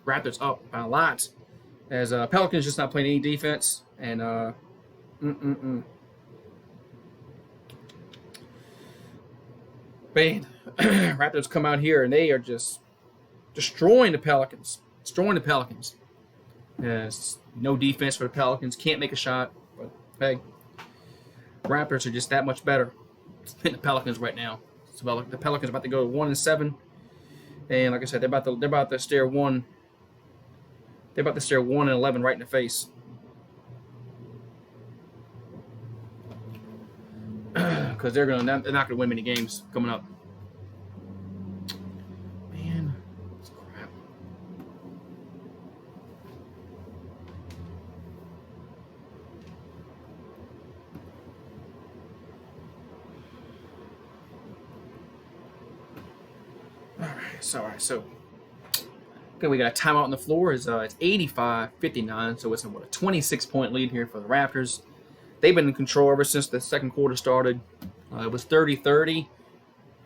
Raptors up by a lot. As Pelicans just not playing any defense. And man, Raptors come out here and they are just destroying the Pelicans. Yes, no defense for the Pelicans. Can't make a shot. But hey, Raptors are just that much better than the Pelicans right now. So the Pelicans are about to go 1-7, and like I said, they're about to stare 1. They're about to stare 1-11 right in the face. Because they're not going to win many games coming up. Man, it's crap. All right. So okay, we got a timeout on the floor. It's 85-59, so it's a 26-point lead here for the Raptors. They've been in control ever since the second quarter started. It was 30-30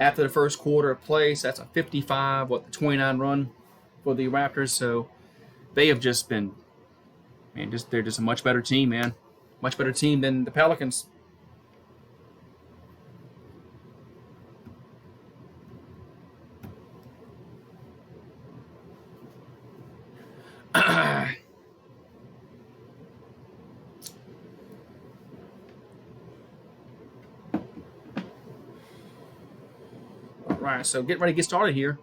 after the first quarter of play. So that's a 55-29 run for the Raptors. So they have just been, man, they're just a much better team, man. Much better team than the Pelicans. Alright, so getting ready to get started here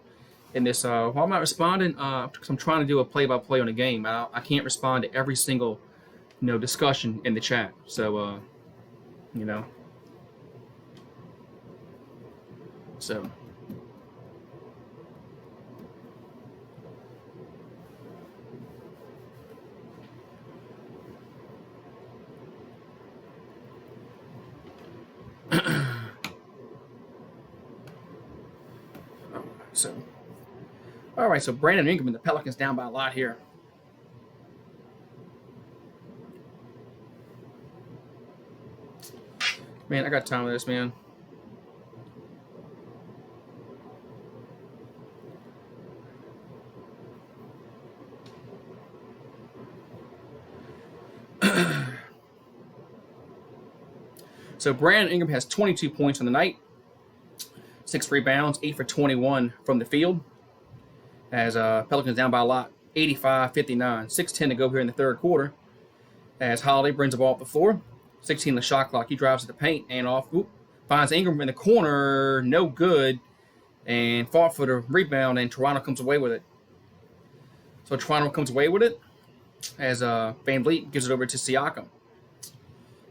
in this. While I'm not responding, because I'm trying to do a play-by-play on the game. I can't respond to every single, discussion in the chat. So, So. So, all right. So Brandon Ingram and the Pelicans down by a lot here. Man, I got time with this, man. So Brandon Ingram has 22 points on the night, 6 rebounds, 8 for 21 from the field. As Pelicans down by a lot, 85-59, 6:10 to go here in the third quarter. As Holiday brings the ball up the floor, 16 on the shot clock. He drives to the paint and off. Finds Ingram in the corner, no good, and fought for the rebound, and Toronto comes away with it. So Toronto comes away with it as Van Vliet gives it over to Siakam.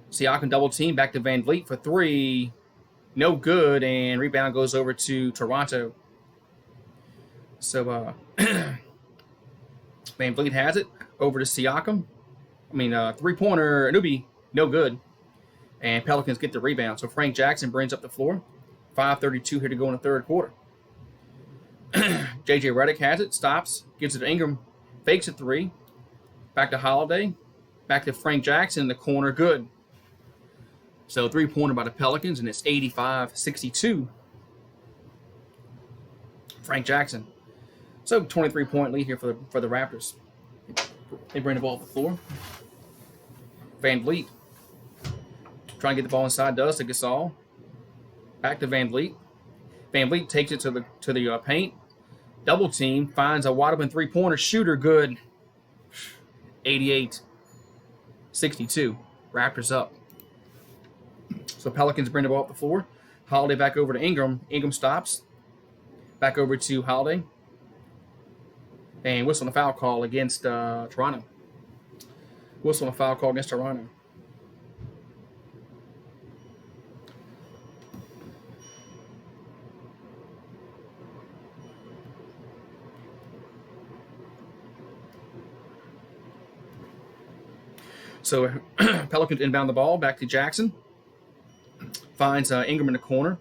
Siakam double team back to Van Vliet for 3, no good, and rebound goes over to Toronto. So Van Vliet has it over to Siakam. Three-pointer, Anunoby, no good. And Pelicans get the rebound. So Frank Jackson brings up the floor. 5:32 here to go in the third quarter. J.J. Redick has it, stops, gives it to Ingram, fakes a 3. Back to Holiday. Back to Frank Jackson in the corner, good. So three-pointer by the Pelicans, and it's 85-62. Frank Jackson. So 23-point lead here for the Raptors. They bring the ball up the floor. Van Vliet trying to get the ball inside, does to Gasol. Back to Van Vliet. Van Vliet takes it to the paint. Double team, finds a wide open three-pointer shooter, good. 88-62. Raptors up. So Pelicans bring the ball up the floor. Holiday back over to Ingram. Ingram stops. Back over to Holiday. And whistle on a foul call against Toronto. Whistle on a foul call against Toronto. So Pelicans inbound the ball back to Jackson. Finds Ingram in the corner.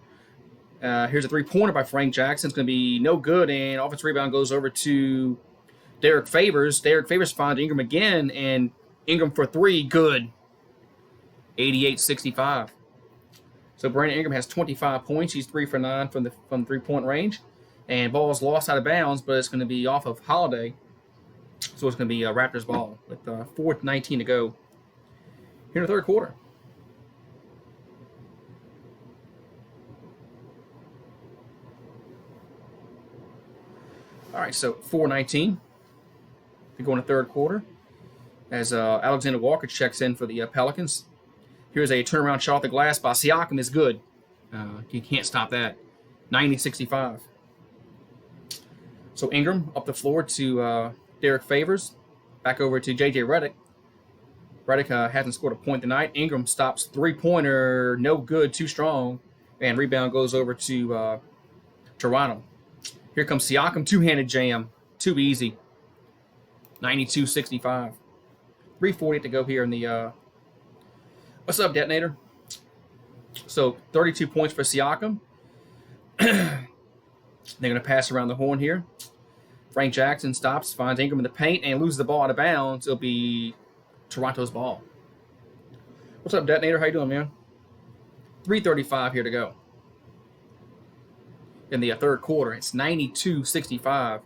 Here's a three-pointer by Frank Jackson. It's going to be no good, and offensive rebound goes over to Derek Favors. Derek Favors finds Ingram again, and Ingram for 3, good. 88-65. So Brandon Ingram has 25 points. He's 3 for 9 from the three-point range. And ball is lost out of bounds, but it's going to be off of Holiday. So it's going to be a Raptors ball with 4:19 to go here in the third quarter. All right, so 4:19 to go in the third quarter as Alexander Walker checks in for the Pelicans. Here's a turnaround shot off the glass by Siakam is good. You can't stop that. 90-65. So Ingram up the floor to Derek Favors. Back over to J.J. Redick. Redick hasn't scored a point tonight. Ingram stops three-pointer, no good, too strong. And rebound goes over to Toronto. Here comes Siakam, two-handed jam. Too easy. 92-65. 3:40 to go here in the... What's up, Detonator? So 32 points for Siakam. They're going to pass around the horn here. Frank Jackson stops, finds Ingram in the paint, and loses the ball out of bounds. It'll be Toronto's ball. What's up, Detonator? How you doing, man? 3:35 here to go. In the third quarter, it's 92-65.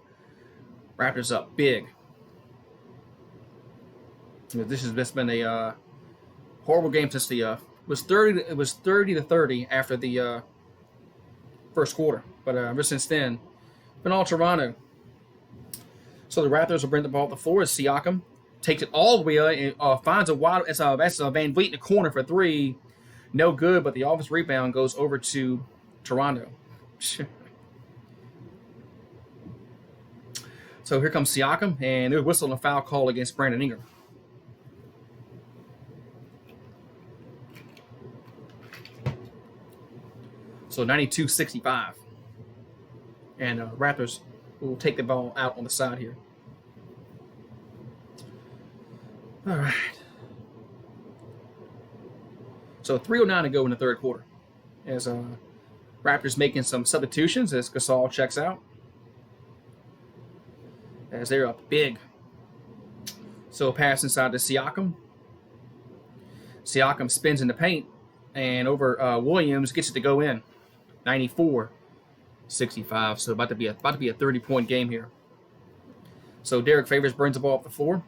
Raptors up big. This has been a horrible game since the it was 30-30 after the first quarter, but ever since then, been all Toronto. So the Raptors will bring the ball up the floor as Siakam takes it all the way and finds a wide. That's Van Vliet in the corner for 3, no good. But the offensive rebound goes over to Toronto. So here comes Siakam, and they're whistling a foul call against Brandon Ingram. So 92-65. And Raptors will take the ball out on the side here. All right. So 3:09 to go in the third quarter. As Raptors making some substitutions as Gasol checks out. as they're up big. So pass inside to Siakam. Siakam spins in the paint, and over Williams gets it to go in. 94-65. So about to be a 30-point game here. So Derek Favors brings the ball up the floor.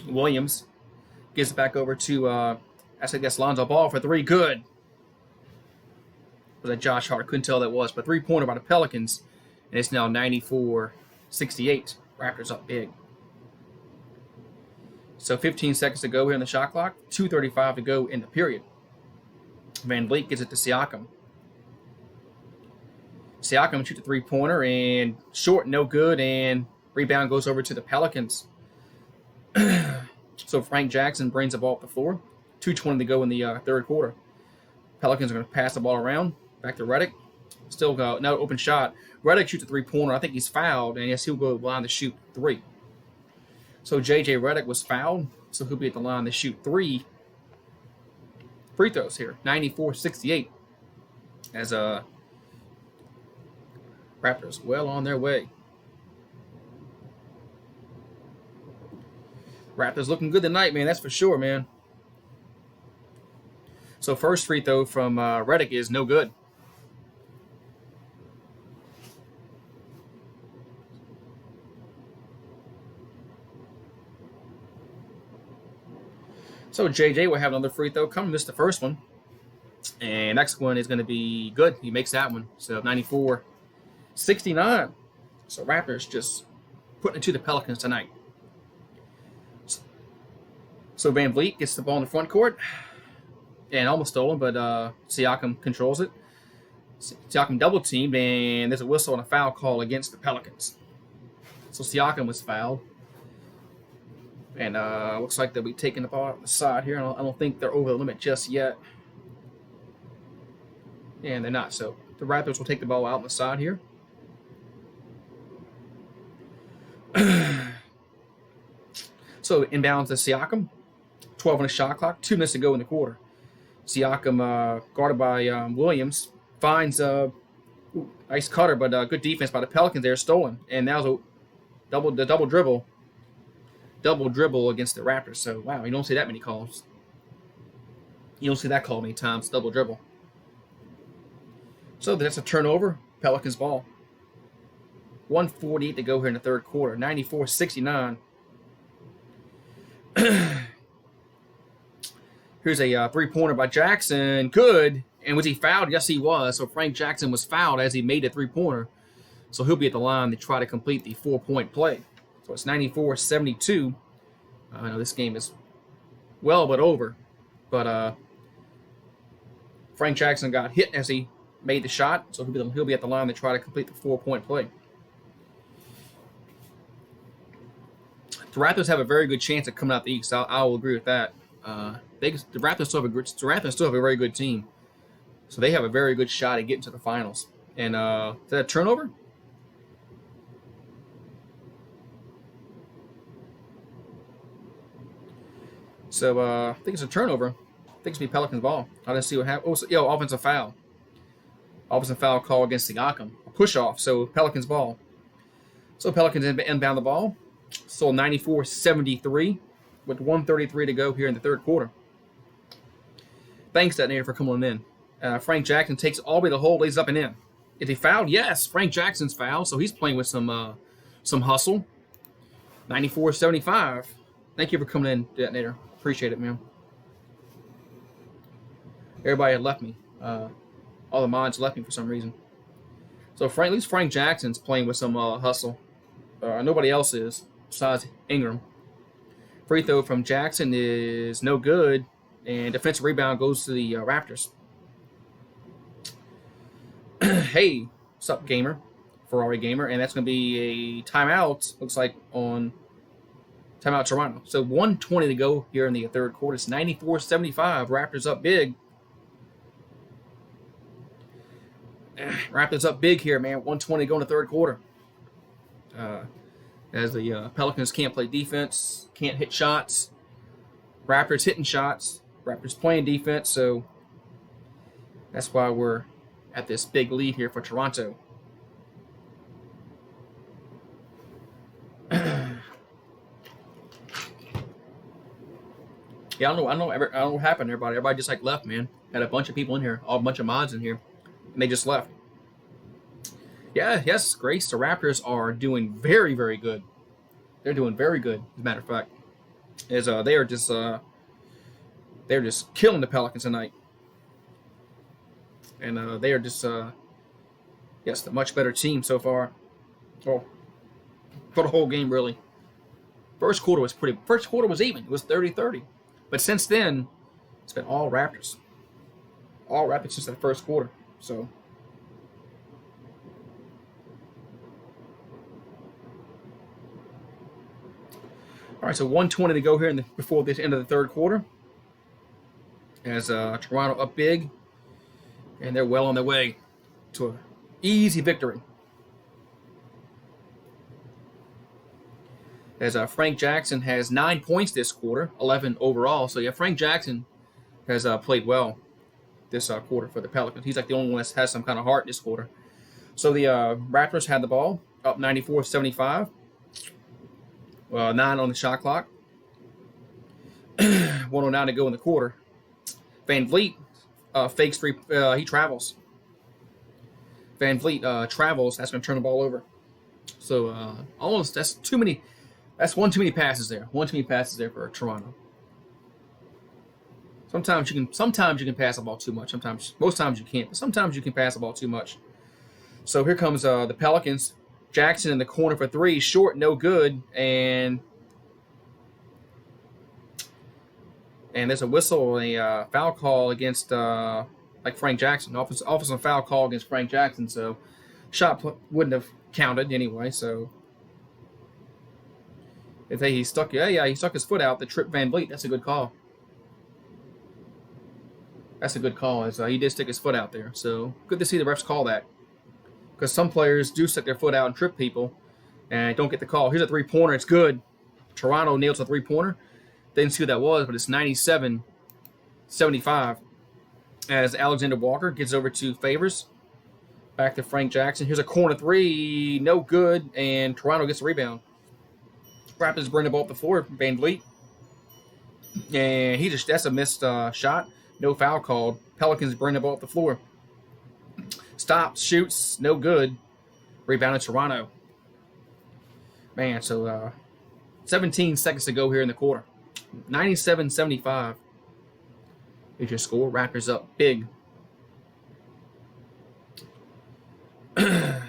Williams gives it back over to I guess Lonzo Ball for three. Good. Was that Josh Hart? Couldn't tell that was, but 3-pointer by the Pelicans, and it's now 94-68. Raptors up big. So 15 seconds to go here in the shot clock. 2:35 to go in the period. Van Vliet gets it to Siakam. Siakam shoots a 3-pointer and short, no good, and rebound goes over to the Pelicans. So Frank Jackson brings the ball up the floor. 2:20 to go in the third quarter. Pelicans are going to pass the ball around. Back to Redick. Still no open shot. Redick shoots a 3-pointer. I think he's fouled, and yes, he'll go line to shoot 3. So J.J. Redick was fouled, so he'll be at the line to shoot 3 free throws here. 94-68 as Raptors well on their way. Raptors looking good tonight, man. That's for sure, man. So first free throw from Redick is no good. So JJ will have another free throw coming. Missed the first one. And next one is going to be good. He makes that one. So 94-69. So Raptors just putting it to the Pelicans tonight. So Van Vliet gets the ball in the front court. And almost stolen, but Siakam controls it. Siakam double teamed, and there's a whistle and a foul call against the Pelicans. So Siakam was fouled. And looks like they'll be taking the ball out the side here. I don't think they're over the limit just yet. And they're not. So the Raptors will take the ball out on the side here. So inbounds to Siakam. 12 on the shot clock. 2 minutes to go in the quarter. Siakam guarded by Williams. Finds nice cutter, but good defense by the Pelicans there. Stolen. And that was the double dribble. Double dribble against the Raptors. So, wow, you don't see that many calls. You don't see that call many times, double dribble. So that's a turnover. Pelicans ball. 1:48 to go here in the third quarter. 94-69. Here's a 3-pointer by Jackson. Good. And was he fouled? Yes, he was. So Frank Jackson was fouled as he made a 3-pointer. So he'll be at the line to try to complete the 4-point play. So it's 94-72. I know this game is well but over. But Frank Jackson got hit as he made the shot. So he'll be at the line to try to complete the 4-point play. The Raptors have a very good chance of coming out the East. I will agree with that. The Raptors still have a very good team. So they have a very good shot at getting to the finals. And is that a turnover? So I think it's a turnover. I think it's be Pelicans ball. I didn't see what happened. Offensive foul. Offensive foul call against Siakam. A push off. So Pelicans ball. So Pelicans inbound the ball. So 94-73 with 1:33 to go here in the third quarter. Thanks, Detonator, for coming in. Frank Jackson takes all the way to the hole, lays up and in. Is he fouled? Yes, Frank Jackson's fouled, so he's playing with some hustle. 94-75. Thank you for coming in, Detonator. Appreciate it, man. Everybody had left me. All the mods left me for some reason. So at least Frank Jackson's playing with some hustle. Nobody else is, besides Ingram. Free throw from Jackson is no good, and defensive rebound goes to the Raptors. Hey, what's up, gamer? Ferrari gamer, and that's going to be a timeout, looks like, on timeout Toronto. So 1:20 to go here in the third quarter. It's 94-75. Raptors up big. Raptors up big here, man. 1:20 to go in the third quarter. As the Pelicans can't play defense, can't hit shots. Raptors hitting shots. Raptors playing defense, so that's why we're at this big lead here for Toronto. Yeah, I don't know what happened to everybody. Everybody just like left, man. Had a bunch of people in here, a bunch of mods in here, and they just left. Yeah, yes, Grace. The Raptors are doing very, very good. They're doing very good, as a matter of fact. As they're just killing the Pelicans tonight, and they are just yes, the much better team so far. Well, for the whole game, really. First quarter was even. It was 30-30. But since then, it's been all Raptors. All Raptors since the first quarter. So all right, so 120 to go here before the end of the third quarter. As Toronto up big, and they're well on their way to an easy victory. As Frank Jackson has 9 points this quarter, 11 overall. So yeah, Frank Jackson has played well this quarter for the Pelicans. He's like the only one that has some kind of heart this quarter. So the Raptors had the ball up 94-75. 9 on the shot clock. 109 to go in the quarter. Van Vliet fakes three. He travels. Van Vliet travels. That's going to turn the ball over. So almost that's too many. That's one too many passes there. One too many passes there for Toronto. Sometimes you can pass the ball too much. Most times you can't. But sometimes you can pass the ball too much. So here comes the Pelicans. Jackson in the corner for three, short, no good, and there's a whistle, a foul call against like Frank Jackson, offensive foul call against Frank Jackson. So shot wouldn't have counted anyway. So if he stuck his foot out, the trip Van Vliet. That's a good call. That's a good call. As he did stick his foot out there. So good to see the refs call that. Because some players do stick their foot out and trip people and don't get the call. Here's a three-pointer. It's good. Toronto nails a three-pointer. Didn't see what that was, but it's 97-75 as Alexander Walker gets over to Favors. Back to Frank Jackson. Here's a corner three. No good, and Toronto gets a rebound. Raptors bring the ball up the floor. Van Vliet. And that's a missed shot. No foul called. Pelicans bring the ball up the floor. Stops, shoots, no good. Rebounded Toronto. Man, so 17 seconds to go here in the quarter. 97-75 is your score. Raptors up big. Here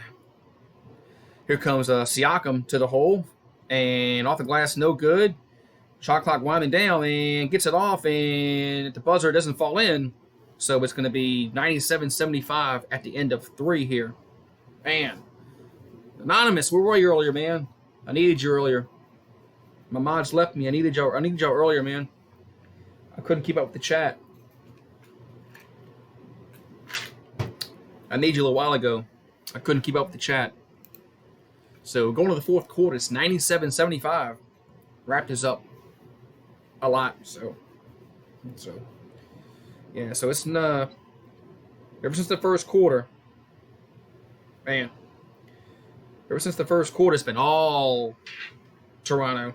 comes Siakam to the hole. And off the glass, no good. Shot clock winding down and gets it off. And the buzzer doesn't fall in. So it's going to be 97-75 at the end of three here. Man. Anonymous, where were you earlier, man? I needed you earlier. My mods left me. I needed y'all earlier, man. I couldn't keep up with the chat. I needed you a little while ago. I couldn't keep up with the chat. So going to the fourth quarter, it's 97-75. Raptors up a lot. So yeah, so it's ever since the first quarter, man. Ever since the first quarter, it's been all Toronto.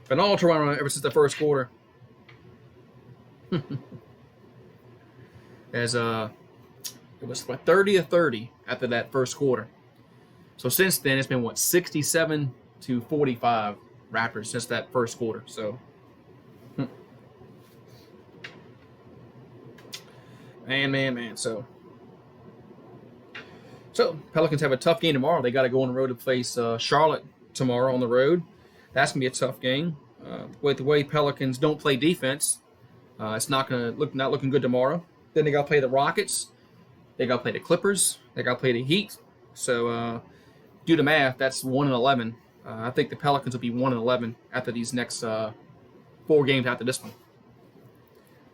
Been all Toronto ever since the first quarter. As it was like 30-30 after that first quarter. So since then, it's been 67-45 Raptors since that first quarter. So. Man. So Pelicans have a tough game tomorrow. They got to go on the road to face Charlotte tomorrow on the road. That's gonna be a tough game. With the way Pelicans don't play defense, it's not looking good tomorrow. Then they got to play the Rockets. They got to play the Clippers. They got to play the Heat. So do the math. That's 1-11. I think the Pelicans will be 1-11 after these next 4 games after this one.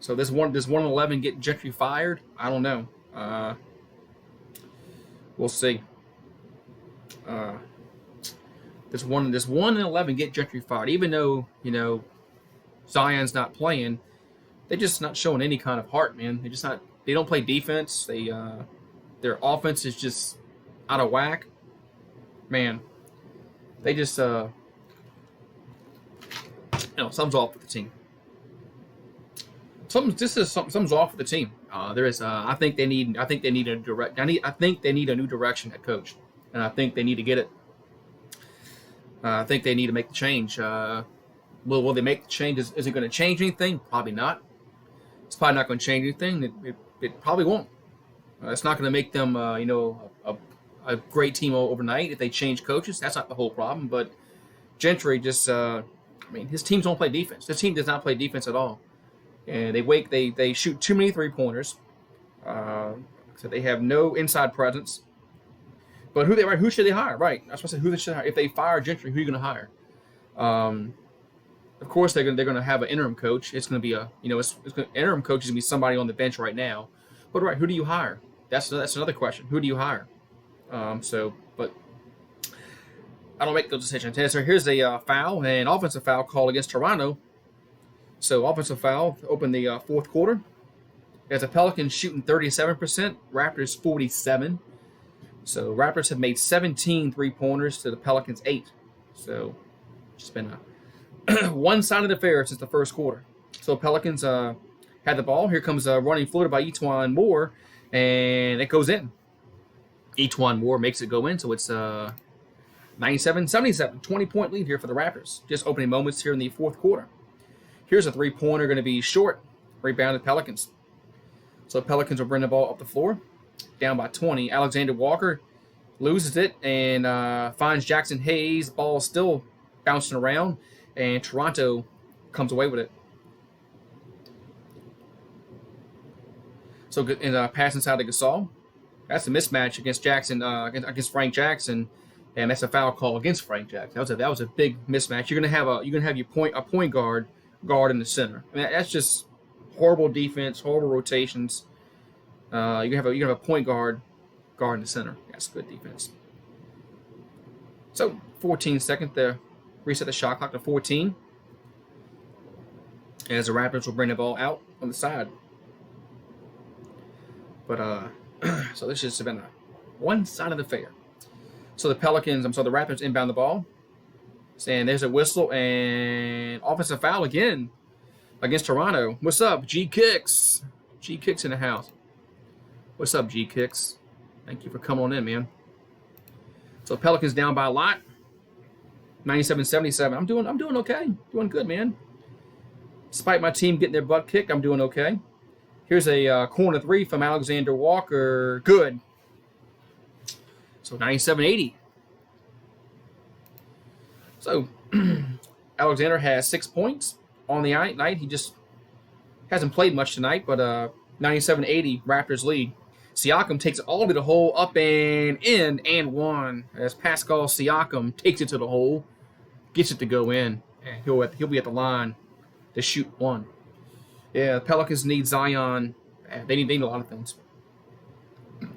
So does 1-11 get Gentry fired? I don't know. We'll see. Does 1-11 get Gentry fired? Even though Zion's not playing, they're just not showing any kind of heart, man. They don't play defense. Their offense is just out of whack. Man, they just something's off with the team. Something's off with the team. There is. I think they need a direct. I think they need a new direction head coach, and I think they need to get it. I think they need to make the change. Will they make the change? Is it going to change anything? Probably not. It's probably not going to change anything. It probably won't. It's not going to make them, a great team overnight if they change coaches. That's not the whole problem. But Gentry just, his teams don't play defense. This team does not play defense at all, and they shoot too many 3-pointers. So they have no inside presence. But who should they hire? Right, that's what I said. Who they should hire? If they fire Gentry, who are you going to hire? Of course, they're going to have an interim coach. It's going to be interim coach is going to be somebody on the bench right now. But who do you hire? That's another question. Who do you hire? But I don't make those decisions. So here's a foul, an offensive foul call against Toronto. So offensive foul to open the fourth quarter. As the Pelicans shooting 37%, Raptors 47%. So Raptors have made 17 3-pointers to the Pelicans 8. So it's been a one-sided affair since the first quarter. So Pelicans had the ball. Here comes a running floater by Etuan Moore, and it goes in. Etuan Moore makes it go in, so it's 97-77, 20-point lead here for the Raptors. Just opening moments here in the fourth quarter. Here's a 3-pointer going to be short. Rebounded Pelicans. So Pelicans will bring the ball up the floor. Down by 20. Alexander Walker loses it and finds Jackson Hayes. Ball still bouncing around, and Toronto comes away with it. So good, and pass inside to Gasol. That's a mismatch against Jackson, against Frank Jackson, and that's a foul call against Frank Jackson. That was a big mismatch. You're gonna have a point guard in the center. I mean, that's just horrible defense, horrible rotations. You have a point guard in the center. That's good defense. So 14 seconds to reset the shot clock to 14. As the Raptors will bring the ball out on the side. But so this has been a one-sided affair. So the Raptors inbound the ball. And there's a whistle and offensive foul again against Toronto. What's up, G Kicks? G Kicks in the house. What's up, G Kicks? Thank you for coming on in, man. So Pelicans down by a lot. 97-77. I'm doing okay. Doing good, man. Despite my team getting their butt kicked, I'm doing okay. Here's a corner 3 from Alexander Walker. Good. So 97-80. So Alexander has 6 points on the night. He just hasn't played much tonight, but 97-80 Raptors lead. Siakam takes it all to the hole, up and in, and one. As Pascal Siakam takes it to the hole, gets it to go in, and he'll be at the line to shoot one. Yeah, the Pelicans need Zion. They need a lot of things.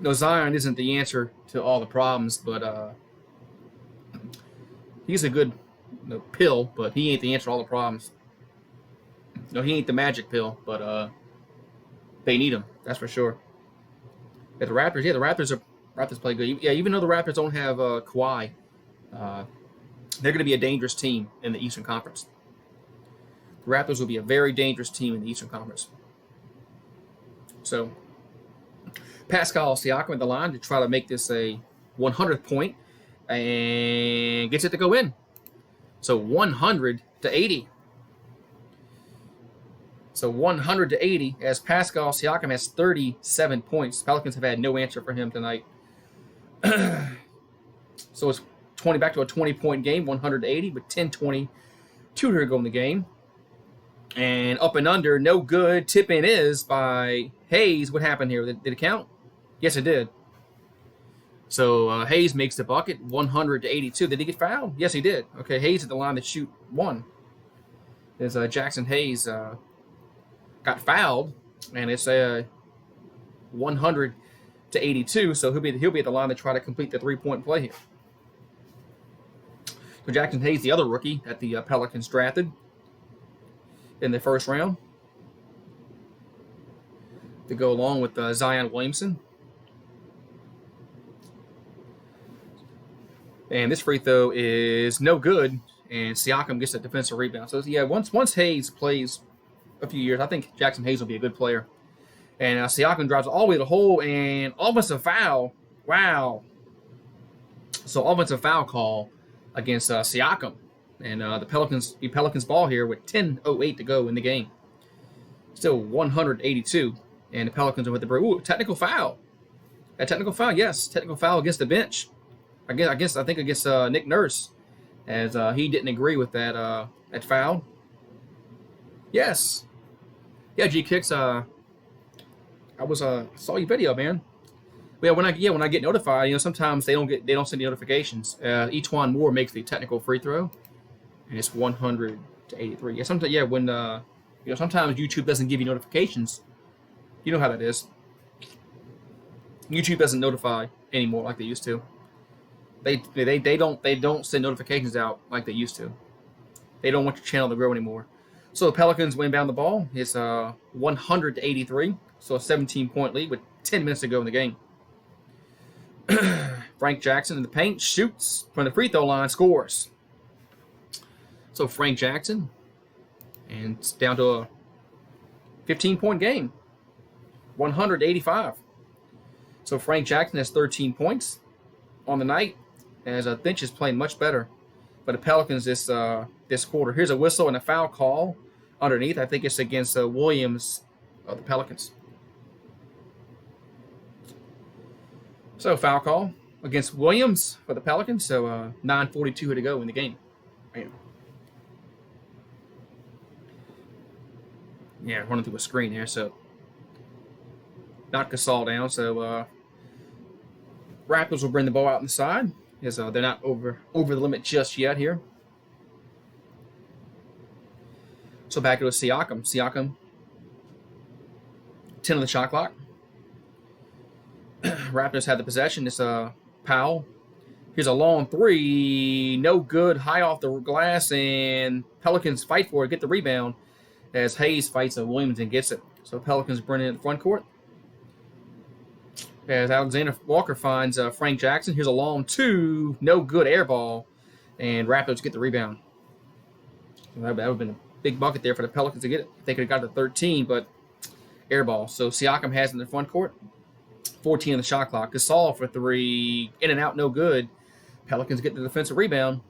No, Zion isn't the answer to all the problems, but he's a good pill, but he ain't the answer to all the problems. No, he ain't the magic pill, but they need him. That's for sure. Yeah, the Raptors play good. Yeah, even though the Raptors don't have Kawhi, they're going to be a dangerous team in the Eastern Conference. The Raptors will be a very dangerous team in the Eastern Conference. So, Pascal Siakam at the line to try to make this a 100th point and gets it to go in. So 100-80. So 100-80 as Pascal Siakam has 37 points. Pelicans have had no answer for him tonight. So it's back to a 20-point game, 100-80, with 10:22 to go in the game. And up and under, no good. Tip in is by Hayes. What happened here? Did it count? Yes, it did. So Hayes makes the bucket, 100-82. Did he get fouled? Yes, he did. Okay, Hayes at the line to shoot one. As Jackson Hayes got fouled, and it's 100-82. So he'll be at the line to try to complete the 3-point play here. So Jackson Hayes, the other rookie that the Pelicans drafted in the first round, to go along with Zion Williamson. And this free throw is no good, and Siakam gets a defensive rebound. So yeah, once Hayes plays a few years, I think Jackson Hayes will be a good player. And Siakam drives all the way to the hole and offensive foul. Wow. So offensive foul call against Siakam. And the Pelicans ball here with 10:08 to go in the game. Still 182. And the Pelicans are with the break. Ooh, technical foul. A technical foul, yes. Technical foul against the bench. I think against Nick Nurse. As he didn't agree with that foul. Yes. Yeah, G Kicks, I saw your video, man. Yeah, when I get notified, sometimes they don't send the notifications. Etuan Moore makes the technical free throw, and it's 100-83. Yeah, sometimes YouTube doesn't give you notifications. You know how that is. YouTube doesn't notify anymore like they used to. They don't send notifications out like they used to. They don't want your channel to grow anymore. So the Pelicans win down the ball. It's 100-83. So a 17-point lead with 10 minutes to go in the game. Frank Jackson in the paint shoots from the free throw line, scores. So Frank Jackson, and it's down to a 15-point game, 100-85. So Frank Jackson has 13 points on the night, as Finch is playing much better. But the Pelicans this quarter. Here's a whistle and a foul call underneath. I think it's against Williams of the Pelicans. So foul call against Williams for the Pelicans. So 9:42 to go in the game. Yeah, running through a screen there. So knock Gasol down. So Raptors will bring the ball out inside. As they're not over the limit just yet here. So back to Siakam. Siakam, 10 on the shot clock. Raptors have the possession. It's Powell. Here's a long three. No good. High off the glass. And Pelicans fight for it. Get the rebound. As Hayes fights Williams and gets it. So Pelicans bring it in the front court. As Alexander Walker finds Frank Jackson. Here's a long two. No good air ball. And Raptors get the rebound. That would have been a big bucket there for the Pelicans to get it. They could have got to 13, but air ball. So Siakam has it in the front court. 14 on the shot clock. Gasol for three. In and out, no good. Pelicans get the defensive rebound.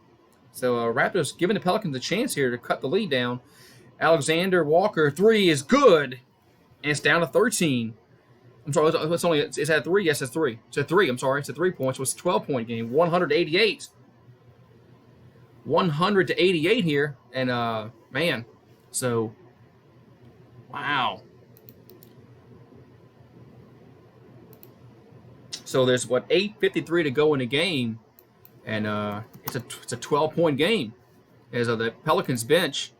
So Raptors giving the Pelicans a chance here to cut the lead down. Alexander Walker, three is good. And it's down to 13. I'm sorry, it's at three. Yes, it's three. It's a three. I'm sorry, it's a 3 points. So it's a 12-point game. 188. 100-88 here. And, man, so, wow. So there's, 8:53 to go in the game. And it's a 12-point game. As the Pelicans bench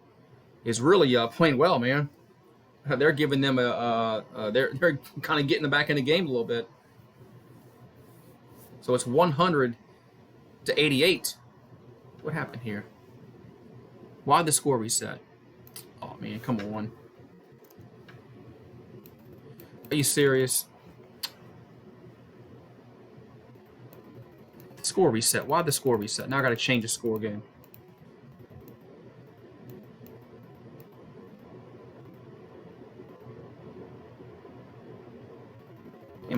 is really playing well, man. They're giving them they're kind of getting them back in the game a little bit. So it's 100-88. What happened here? Why the score reset? Oh man, come on. Are you serious? The score reset. Why the score reset? Now I got to change the score again.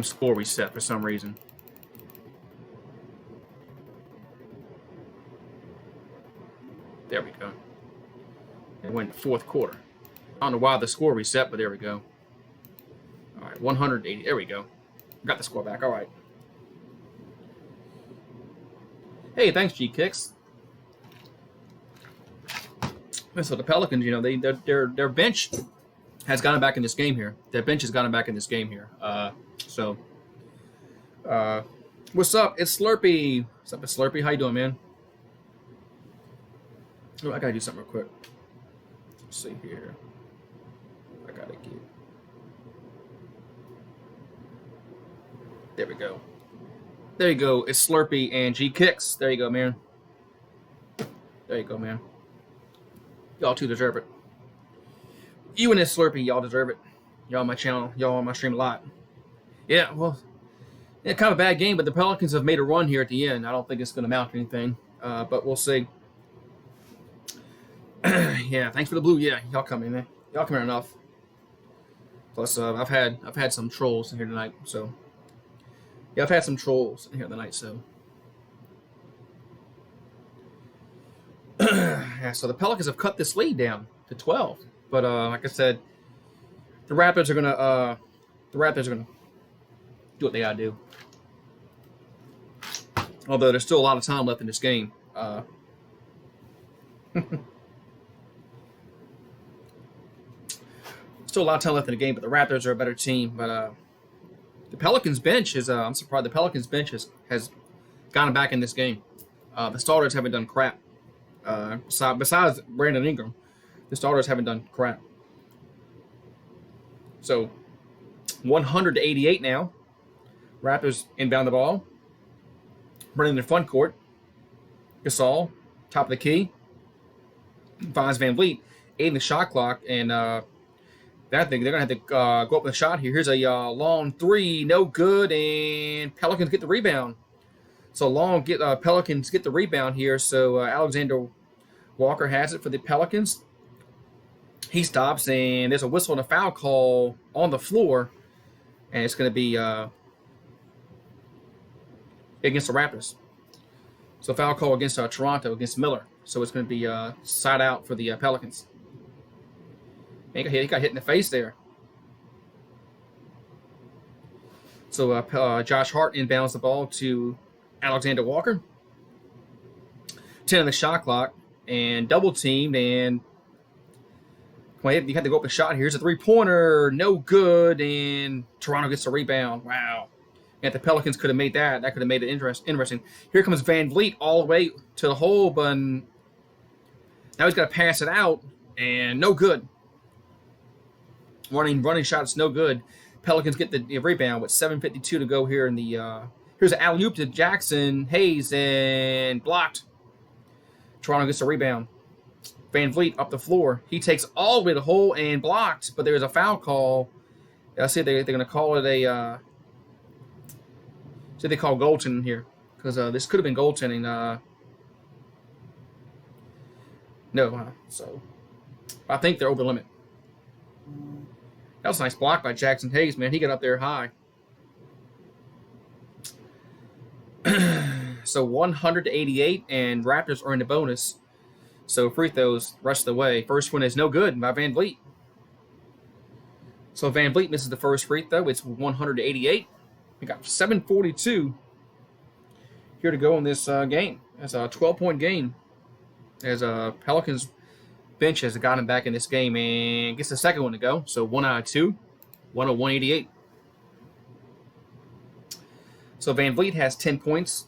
Score reset for some reason. There we go. It went fourth quarter. I don't know why the score reset, but there we go. All right, 180. There we go. Got the score back. All right. Hey, thanks, G Kicks. So the Pelicans, their bench has gotten back in this game here. Their bench has gotten back in this game here. So, what's up? It's Slurpee. What's up, it's Slurpee? How you doing, man? Oh, I gotta do something real quick. Let's see here. I gotta get. There we go. There you go. It's Slurpee and G Kicks. There you go, man. There you go, man. Y'all two deserve it. You and this Slurpee, y'all deserve it. Y'all on my channel. Y'all on my stream a lot. Yeah, well, kind of a bad game, but the Pelicans have made a run here at the end. I don't think it's going to amount to anything, but we'll see. Yeah, thanks for the blue. Yeah, y'all come in, man. Y'all come in enough. Plus, I've had some trolls in here tonight. So yeah, I've had some trolls in here tonight. So yeah, so the Pelicans have cut this lead down to 12. But like I said, the Raptors are gonna do what they gotta do. Although there's still a lot of time left in this game. Still a lot of time left in the game, but the Raptors are a better team. But the Pelicans bench is I'm surprised the Pelicans bench has gotten back in this game. The starters haven't done crap. Besides Brandon Ingram, the starters haven't done crap. So 100-88 now. Raptors inbound the ball. Running in the front court. Gasol, top of the key. Finds Van Vliet, 8 in the shot clock, and that thing they're gonna have to go up with a shot here. Here's a long three, no good, and Pelicans get the rebound. So Pelicans get the rebound here. So Alexander Walker has it for the Pelicans. He stops, and there's a whistle and a foul call on the floor, and it's going to be against the Raptors. So foul call against Toronto, against Miller. So it's going to be side out for the Pelicans. He got hit in the face there. So Josh Hart inbounds the ball to Alexander Walker. 10 on the shot clock, and double teamed, and you had to go up a shot here. Here's a three-pointer, no good, and Toronto gets the rebound. Wow. And if the Pelicans could have made that could have made it interesting. Here comes Van Vliet all the way to the hole, but now he's got to pass it out, and no good. Running shots, no good. Pelicans get the rebound with 7:52 to go here in the. Here's an alley-oop to Jackson Hayes, and blocked. Toronto gets the rebound. Van Vliet up the floor. He takes all the way to the hole and blocked, but there's a foul call. I see they're going to call it a. They call goaltending here because this could have been goaltending. No, so I think they're over the limit. That was a nice block by Jackson Hayes, man. He got up there high. So 100-88, and Raptors are in the bonus. So free throws rest of the way. First one is no good by Van Vliet. So Van Vliet misses the first free throw. It's 100-88. We got 7:42 here to go in this game. It's a 12-point game. As Pelicans bench has gotten back in this game and gets the second one to go. So 1 out of 2, 101-88. So Van Vliet has 10 points,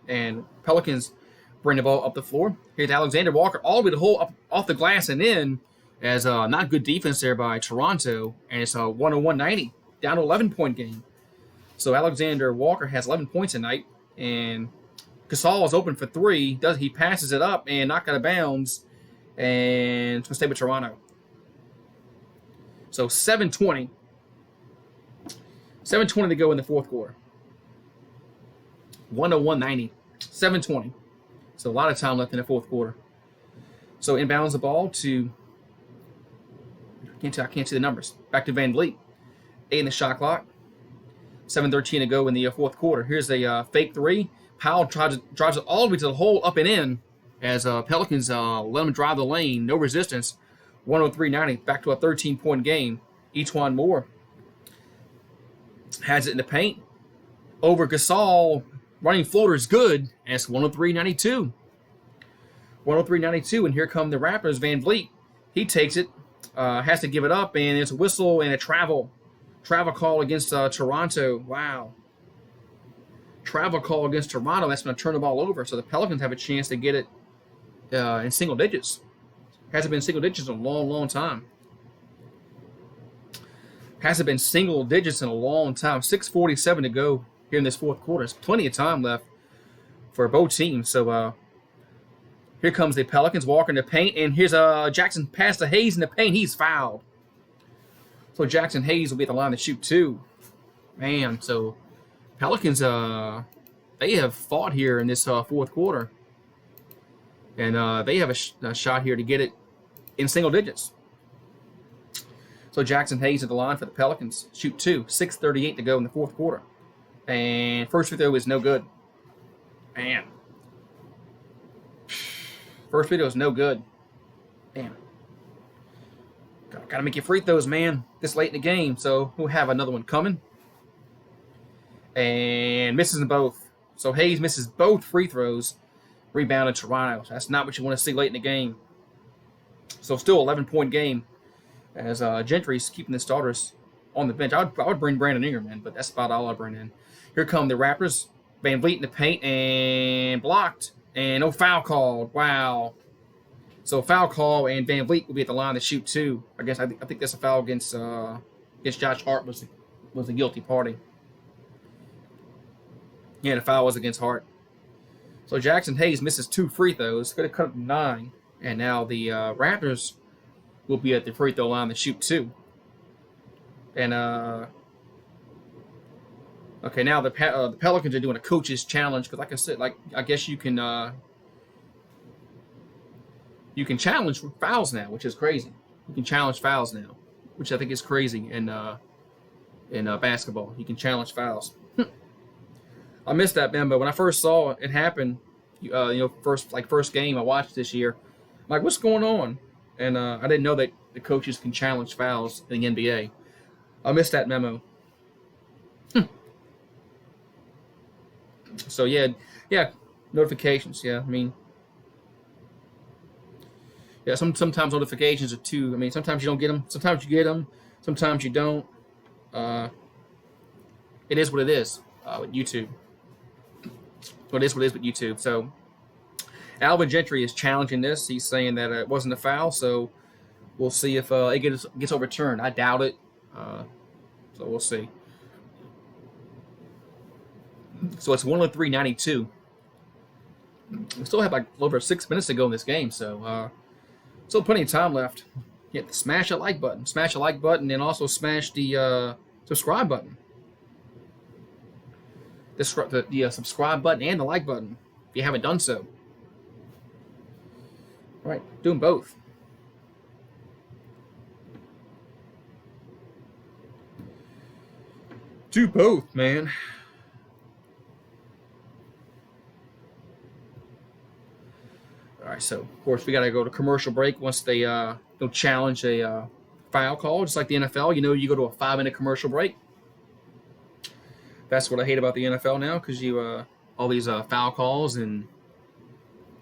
and Pelicans bring the ball up the floor. Here's Alexander Walker all the way to the hole, up off the glass and in, as not good defense there by Toronto, and it's a 101-90, down to 11-point game. So Alexander Walker has 11 points tonight, and Gasol is open for three. He passes it up and knocked out of bounds, and it's going to stay with Toronto. So 7:20 to go in the fourth quarter. 101-90, 7:20. So a lot of time left in the fourth quarter. So inbounds the ball to, I can't see the numbers. Back to Van Vliet. 8 in the shot clock. 7:13 to go in the fourth quarter. Here's a fake three. Powell drives it all the way to the hole, up and in, as Pelicans let him drive the lane. No resistance. 103-90. Back to a 13-point game. Each-one Moore has it in the paint. Over Gasol. Running floater is good. And it's 103-92. 103-92. And here come the Raptors. Van Vliet. He takes it. Has to give it up. And there's a whistle and a travel call against Toronto. Wow. Travel call against Toronto. That's going to turn the ball over. So the Pelicans have a chance to get it in single digits. Hasn't been single digits in a long, long time. Hasn't been single digits in a long time. 6:47 to go here in this fourth quarter. There's plenty of time left for both teams. So here comes the Pelicans walking the paint. And here's Jackson pass to Hayes in the paint. He's fouled. So Jackson Hayes will be at the line to shoot two. Man, so Pelicans, they have fought here in this fourth quarter. And they have a shot here to get it in single digits. So Jackson Hayes at the line for the Pelicans. Shoot 2. 6:38 to go in the fourth quarter. And first free throw is no good. Man. First free throw is no good. Damn. Gotta make your free throws, man. This late in the game. So we'll have another one coming. And misses them both. So Hayes misses both free throws. Rebounded Toronto. That's not what you want to see late in the game. So still 11-point game. As Gentry's keeping the starters on the bench. I would bring Brandon Ingram in, but that's about all I'll bring in. Here come the Raptors. Van Vliet in the paint and blocked. And no foul called. Wow. So foul call, and Van Vliet will be at the line to shoot 2. I guess I think that's a foul against Josh Hart was the guilty party. Yeah, the foul was against Hart. So Jackson Hayes misses 2 free throws. Could have cut up to 9. And now the Raptors will be at the free throw line to shoot 2. And okay, now the Pelicans are doing a coach's challenge because, like I said, I guess you can challenge fouls now, which is crazy. You can challenge fouls now, which I think is crazy in basketball. You can challenge fouls. I missed that, man, but when I first saw it happen, first game I watched this year, I'm like, what's going on? And I didn't know that the coaches can challenge fouls in the NBA. I missed that memo. So yeah, notifications. Yeah, I mean, yeah. Sometimes notifications are too. I mean, sometimes you don't get them. Sometimes you get them. Sometimes you don't. It is what it is with YouTube. It is what it is with YouTube. So Alvin Gentry is challenging this. He's saying that it wasn't a foul. So we'll see if it gets overturned. I doubt it. So we'll see. So it's 103-92. We still have like over 6 minutes to go in this game, so still plenty of time left. You have to smash a like button. Smash a like button and also smash the subscribe button. The subscribe button and the like button if you haven't done so. All right, doing both. Do both, man. All right, so of course we got to go to commercial break once they don't challenge a foul call, just like the NFL. You go to a 5-minute commercial break. That's what I hate about the NFL now, because you all these foul calls, and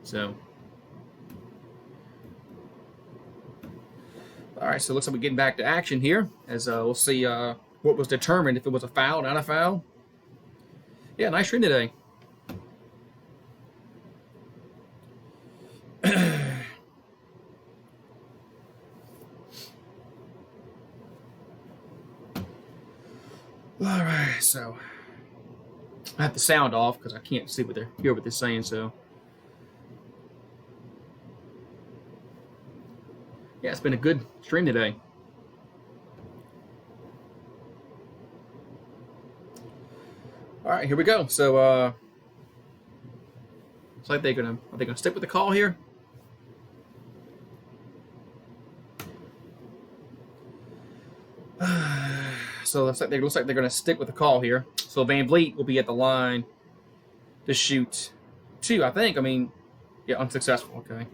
so. All right, so it looks like we're getting back to action here, as we'll see what was determined, if it was a foul, not a foul. Yeah, nice stream today. All right, so I have the sound off because I can't see hear what they're saying. So yeah, it's been a good stream today. All right, here we go. So it's like are they gonna stick with the call here? So it looks like they're going to stick with the call here. So Van Vliet will be at the line to shoot 2, I think. I mean, yeah, unsuccessful. Okay.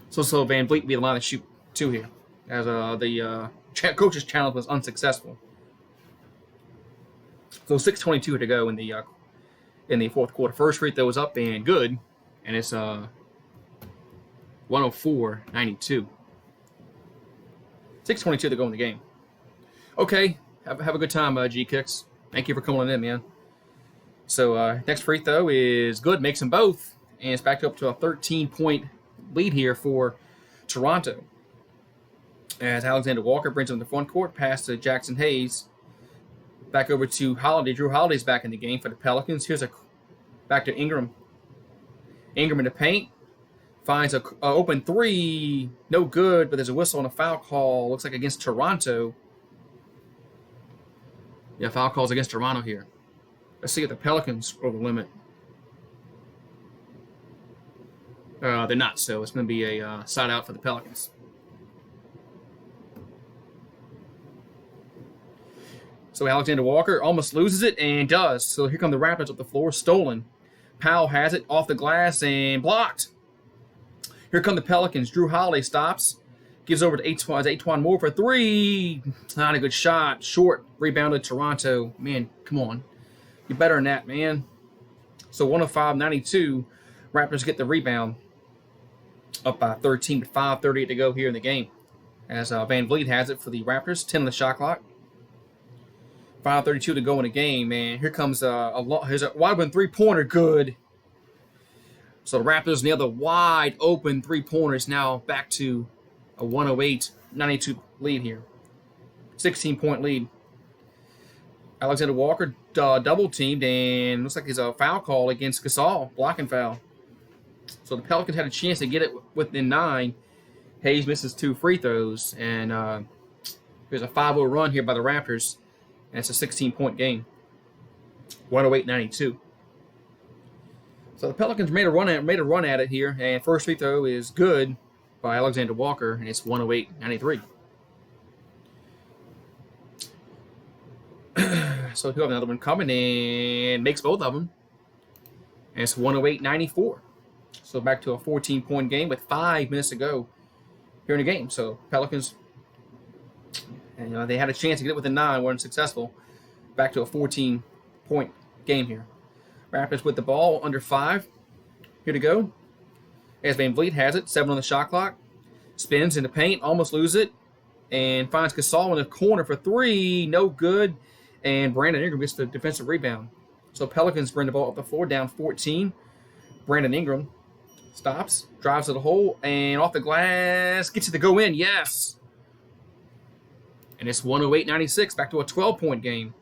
So Van Vliet will be at the line to shoot 2 here, as the coach's challenge was unsuccessful. So 6:22 to go in the fourth quarter. First free throw was up and good, and it's 104-92. 6:22 to go in the game. Okay. Have a good time, G-Kicks. Thank you for calling in, man. So next free throw is good. Makes them both. And it's back up to a 13-point lead here for Toronto. As Alexander Walker brings them to the front court, pass to Jackson Hayes. Back over to Holiday. Drew Holiday's back in the game for the Pelicans. Here's back to Ingram. Ingram in the paint. Finds a open 3. No good, but there's a whistle and a foul call. Looks like against Toronto. Yeah, foul calls against Toronto here. Let's see if the Pelicans are over the limit. They're not, so it's going to be a side out for the Pelicans. So Alexander Walker almost loses it and does. So here come the Raptors up the floor, stolen. Powell has it off the glass and blocked. Here come the Pelicans. Drew Holiday stops. Gives over to Eitan Moore for three. Not a good shot. Short. Rebounded Toronto. Man, come on. You're better than that, man. So 105-92. Raptors get the rebound. Up by 13 with 5:38 to go here in the game. As Van Vliet has it for the Raptors. 10 on the shot clock. 5:32 to go in the game, man. Here comes here's a wide open three-pointer. Good. So the Raptors nail the wide open three-pointers. Now back to a 108-92 lead here. 16-point lead. Alexander Walker double teamed and looks like there's a foul call against Gasol. Blocking foul. So the Pelicans had a chance to get it within 9. Hayes misses 2 free throws. And there's a 5-0 run here by the Raptors. And it's a 16-point game. 108-92. So the Pelicans made a run at it here. And first free throw is good by Alexander Walker. And it's 108-93. So he'll have another one coming and makes both of them. And it's 108-94. So back to a 14-point game with 5 minutes to go here in the game. So Pelicans, and they had a chance to get it within 9, weren't successful. Back to a 14-point game here. Raptors with the ball under 5. Here to go. As Van Vliet has it, 7 on the shot clock. Spins in the paint, almost loses it. And finds Gasol in the corner for 3. No good. And Brandon Ingram gets the defensive rebound. So Pelicans bring the ball up the floor, down 14. Brandon Ingram stops, drives to the hole, and off the glass, gets it to go in. Yes. And it's 108-96, back to a 12-point game.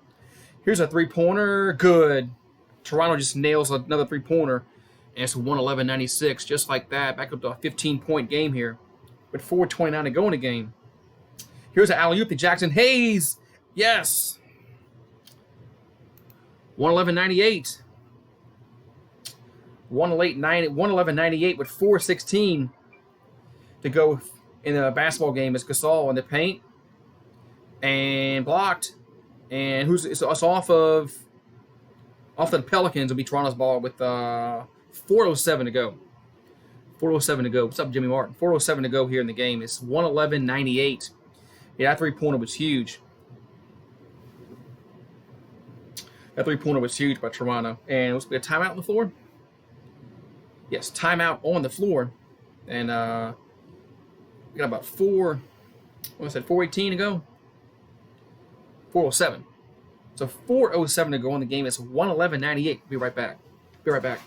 Here's a three-pointer. Good. Toronto just nails another three-pointer. And it's 111-96, just like that. Back up to a 15-point game here with 4:29 to go in the game. Here's an alley-oop to Jackson Hayes. Yes. 111-98. 111-98 with 4:16 to go in the basketball game. It's Gasol in the paint and blocked. And it's off of the Pelicans. Will be Toronto's ball with 4:07 to go. 4:07 to go. What's up, Jimmy Martin? 4:07 to go here in the game. It's 111-98. Yeah, that three-pointer was huge. That three-pointer was huge by Toronto. And was a timeout on the floor? Yes, timeout on the floor. And we got about 4:18 to go? 4:07. So 4:07 to go in the game. It's 111-98. Be right back. Be right back.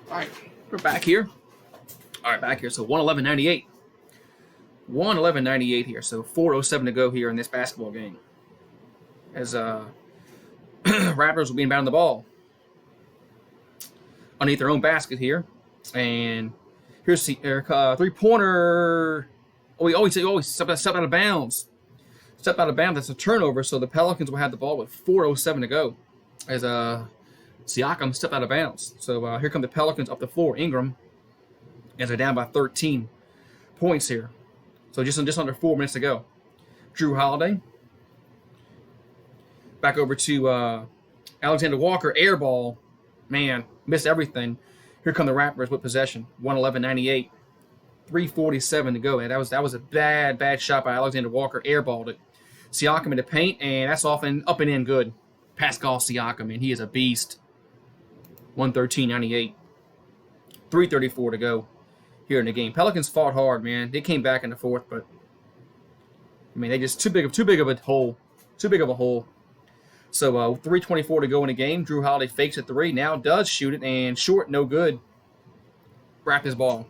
All right, we're back here. All right, back here. So 111-98. 111-98 here. So 4:07 to go here in this basketball game. As Raptors will be inbounding the ball underneath their own basket here. And here's the three-pointer. Oh, he always step out of bounds. Step out of bounds. That's a turnover. So the Pelicans will have the ball with 4:07 to go. As Siakam stepped out of bounds. So here come the Pelicans up the floor. Ingram, as they're down by 13 points here. So just under 4 minutes to go. Drew Holiday. Back over to Alexander Walker. Air ball. Man, missed everything. Here come the Raptors with possession. 111-98. 3:47 to go. And that was a bad shot by Alexander Walker. Airballed it. Siakam in the paint, and that's off and up and in good. Pascal Siakam, and he is a beast. 113.98. 3:34 to go here in the game. Pelicans fought hard, man. They came back in the fourth, but I mean, they just too big of a hole. Too big of a hole. So 3:24 to go in the game. Drew Holiday fakes a three. Now does shoot it, and short, no good. Raptors ball.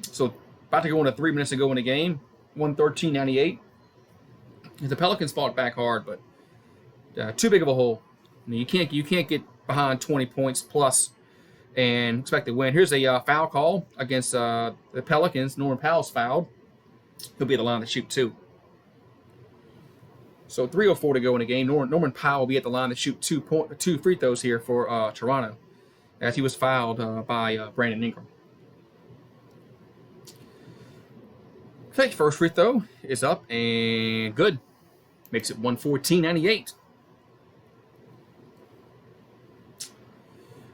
So about to go into 3 minutes to go in the game. 113.98. The Pelicans fought back hard, but too big of a hole. I mean, you can't get behind 20 points plus and expect to win. Here's a foul call against the Pelicans. Norman Powell's fouled. He'll be at the line to shoot two. So 3:04 to go in the game. Norman Powell will be at the line to shoot two free throws here for Toronto, as he was fouled by Brandon Ingram. Okay, first free throw is up and good. Makes it 114.98.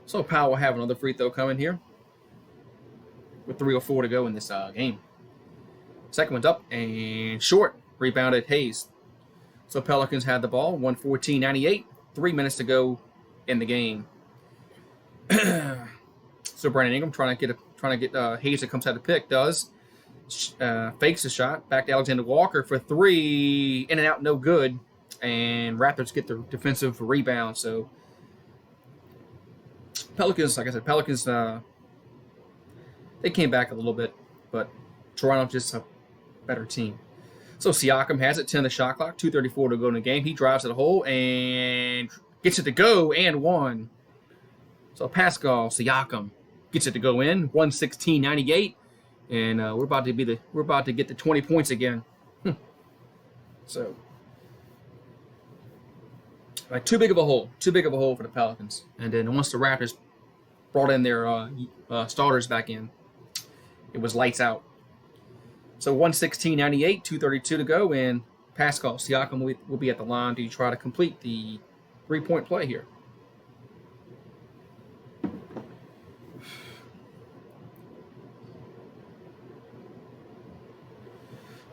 So Powell will have another free throw coming here with 3:04 to go in this game. Second one's up and short. Rebounded Hayes. So Pelicans had the ball. 114.98. 3 minutes to go in the game. So Brandon Ingram trying to get Hayes that comes out of the pick. Does. Fakes the shot. Back to Alexander Walker for three. In and out, no good. And Raptors get the defensive rebound. So Pelicans, like I said, they came back a little bit, but Toronto's just a better team. So Siakam has it, 10 on the shot clock, 2:34 to go in the game. He drives to the hole and gets it to go and one. So Pascal Siakam gets it to go in, 116.98, and we're about to get the 20 points again. So like too big of a hole for the Pelicans. And then once the Raptors brought in their starters back in, it was lights out. So 116.98, 2:32 to go, and Pascal Siakam will be at the line to try to complete the three-point play here.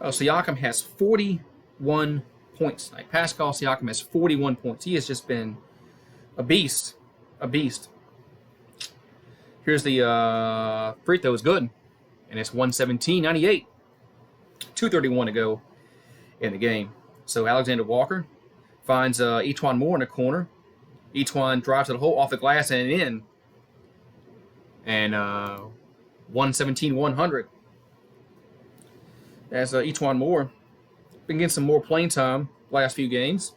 Siakam has 41 points tonight. Pascal Siakam has 41 points. He has just been a beast. Here's the free throw is good, and it's 117.98. 2:31 to go in the game. So Alexander Walker finds Etuan Moore in the corner. Etuan drives to the hole off the glass and in. And 117-100. As Etuan Moore been getting some more playing time last few games.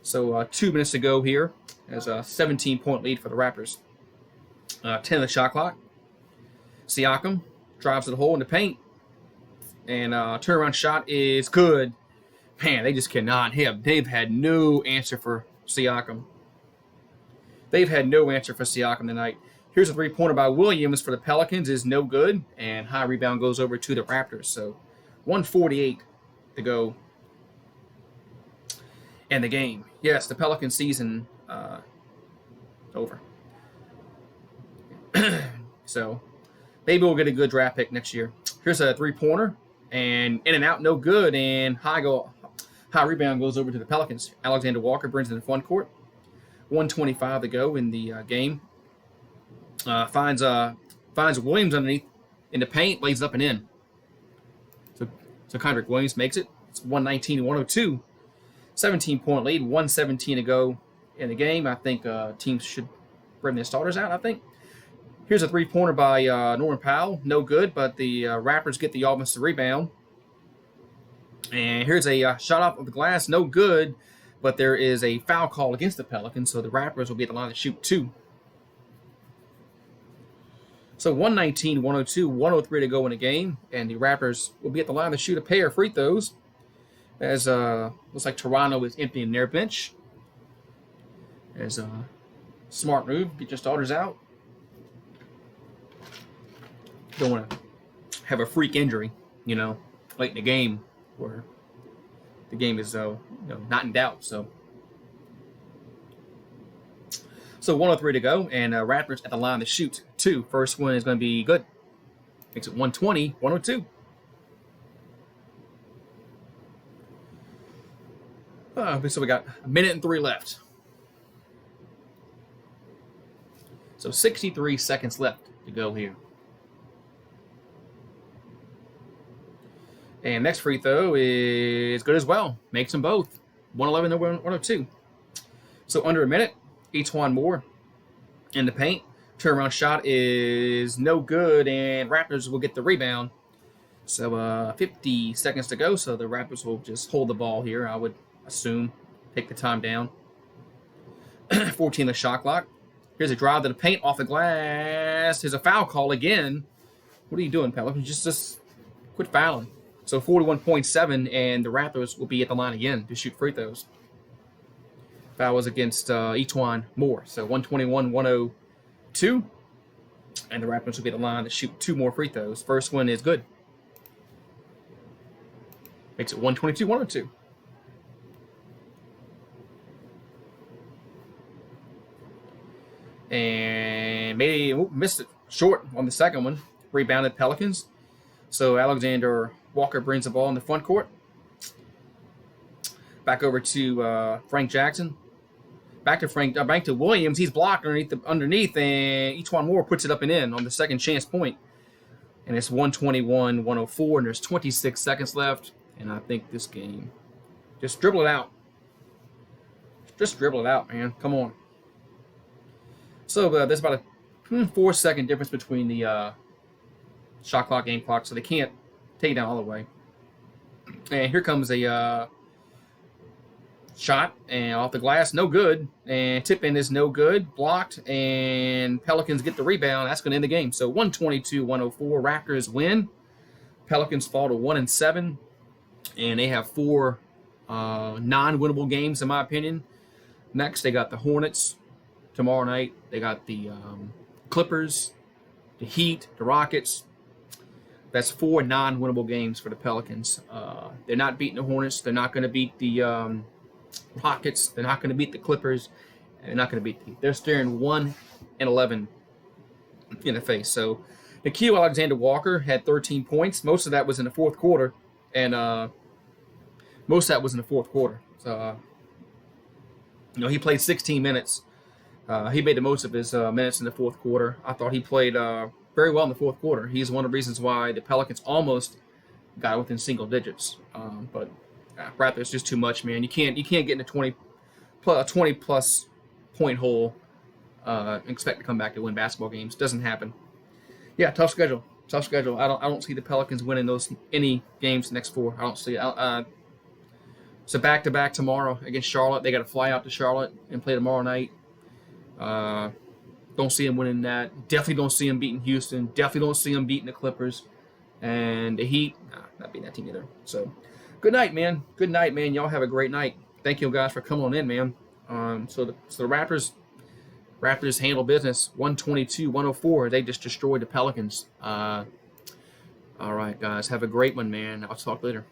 So 2 minutes to go here as a 17-point lead for the Raptors. 10 of the shot clock. Siakam drives to the hole in the paint. And turnaround shot is good. Man, they just cannot hit. They've had no answer for Siakam. Tonight. Here's a three-pointer by Williams for the Pelicans. Is no good. And high rebound goes over to the Raptors. So 1:48 to go in the game. Yes, the Pelican season over. So maybe we'll get a good draft pick next year. Here's a three-pointer. And in and out, no good. And high rebound goes over to the Pelicans. Alexander Walker brings it in the front court. 1:25 to go in the game. Finds Williams underneath in the paint, lays up and in. So Kendrick Williams makes it. It's 119-102. 17-point lead. 1:17 to go in the game. I think teams should bring their starters out, I think. Here's a three-pointer by Norman Powell. No good, but the Raptors get the offensive rebound. And here's a shot off of the glass. No good, but there is a foul call against the Pelicans, so the Raptors will be at the line to shoot two. So 119-102, 103 to go in the game, and the Raptors will be at the line to shoot a pair of free throws. As looks like Toronto is emptying their bench. As a smart move, get your starters out. Don't want to have a freak injury, late in the game where the game is not in doubt. So 103 to go, and Raptors at the line to shoot two. First one is going to be good. Makes it 120-102. So we got 1:03 left. So 63 seconds left to go here. And next free throw is good as well. Makes them both. 111-102. So under a minute, Etuan Moore in the paint. Turnaround shot is no good, and Raptors will get the rebound. So 50 seconds to go, so the Raptors will just hold the ball here, I would assume. Take the time down. 14 the shot clock. Here's a drive to the paint off the glass. Here's a foul call again. What are you doing, Pelicans? Just quit fouling. So 41.7, and the Raptors will be at the line again to shoot free throws. Foul was against Etuan Moore. So 121-102. And the Raptors will be at the line to shoot 2 more free throws. First one is good. Makes it 122-102. And missed it short on the second one. Rebounded Pelicans. So Alexander Walker brings the ball in the front court. Back over to Frank Jackson. Back to Williams. He's blocked underneath, and Etuan Moore puts it up and in on the second chance point. And it's 121-104, and there's 26 seconds left. And I think this game, just dribble it out. Just dribble it out, man. Come on. So there's about a 4-second difference between the shot clock, game clock, so they can't take it down all the way. And here comes a shot, and off the glass, no good. And tip-in is no good, blocked, and Pelicans get the rebound. That's going to end the game. So 122-104, Raptors win. Pelicans fall to 1-7, and they have 4 non-winnable games, in my opinion. Next, they got the Hornets tomorrow night. They got the Clippers, the Heat, the Rockets. That's 4 non-winnable games for the Pelicans. They're not beating the Hornets. They're not going to beat the Rockets. They're not going to beat the Clippers. They're not going to beat They're staring 1-11 in the face. So Nickeil Alexander-Walker had 13 points. Most of that was in the fourth quarter. And So, he played 16 minutes. He made the most of his minutes in the fourth quarter. I thought he played very well in the fourth quarter. He's one of the reasons why the Pelicans almost got within single digits. But Raptors just too much, man. You can't get in a 20 plus point hole and expect to come back to win basketball games. Doesn't happen. Yeah, tough schedule. I don't see the Pelicans winning any games the next 4. I don't see it. It's a back-to-back tomorrow against Charlotte. They got to fly out to Charlotte and play tomorrow night. Don't see them winning that. Definitely don't see them beating Houston. Definitely don't see them beating the Clippers. And the Heat, not beating that team either. So, good night, man. Good night, man. Y'all have a great night. Thank you guys for coming on in, man. So the Raptors handle business. 122-104. They just destroyed the Pelicans. All right, guys. Have a great one, man. I'll talk later.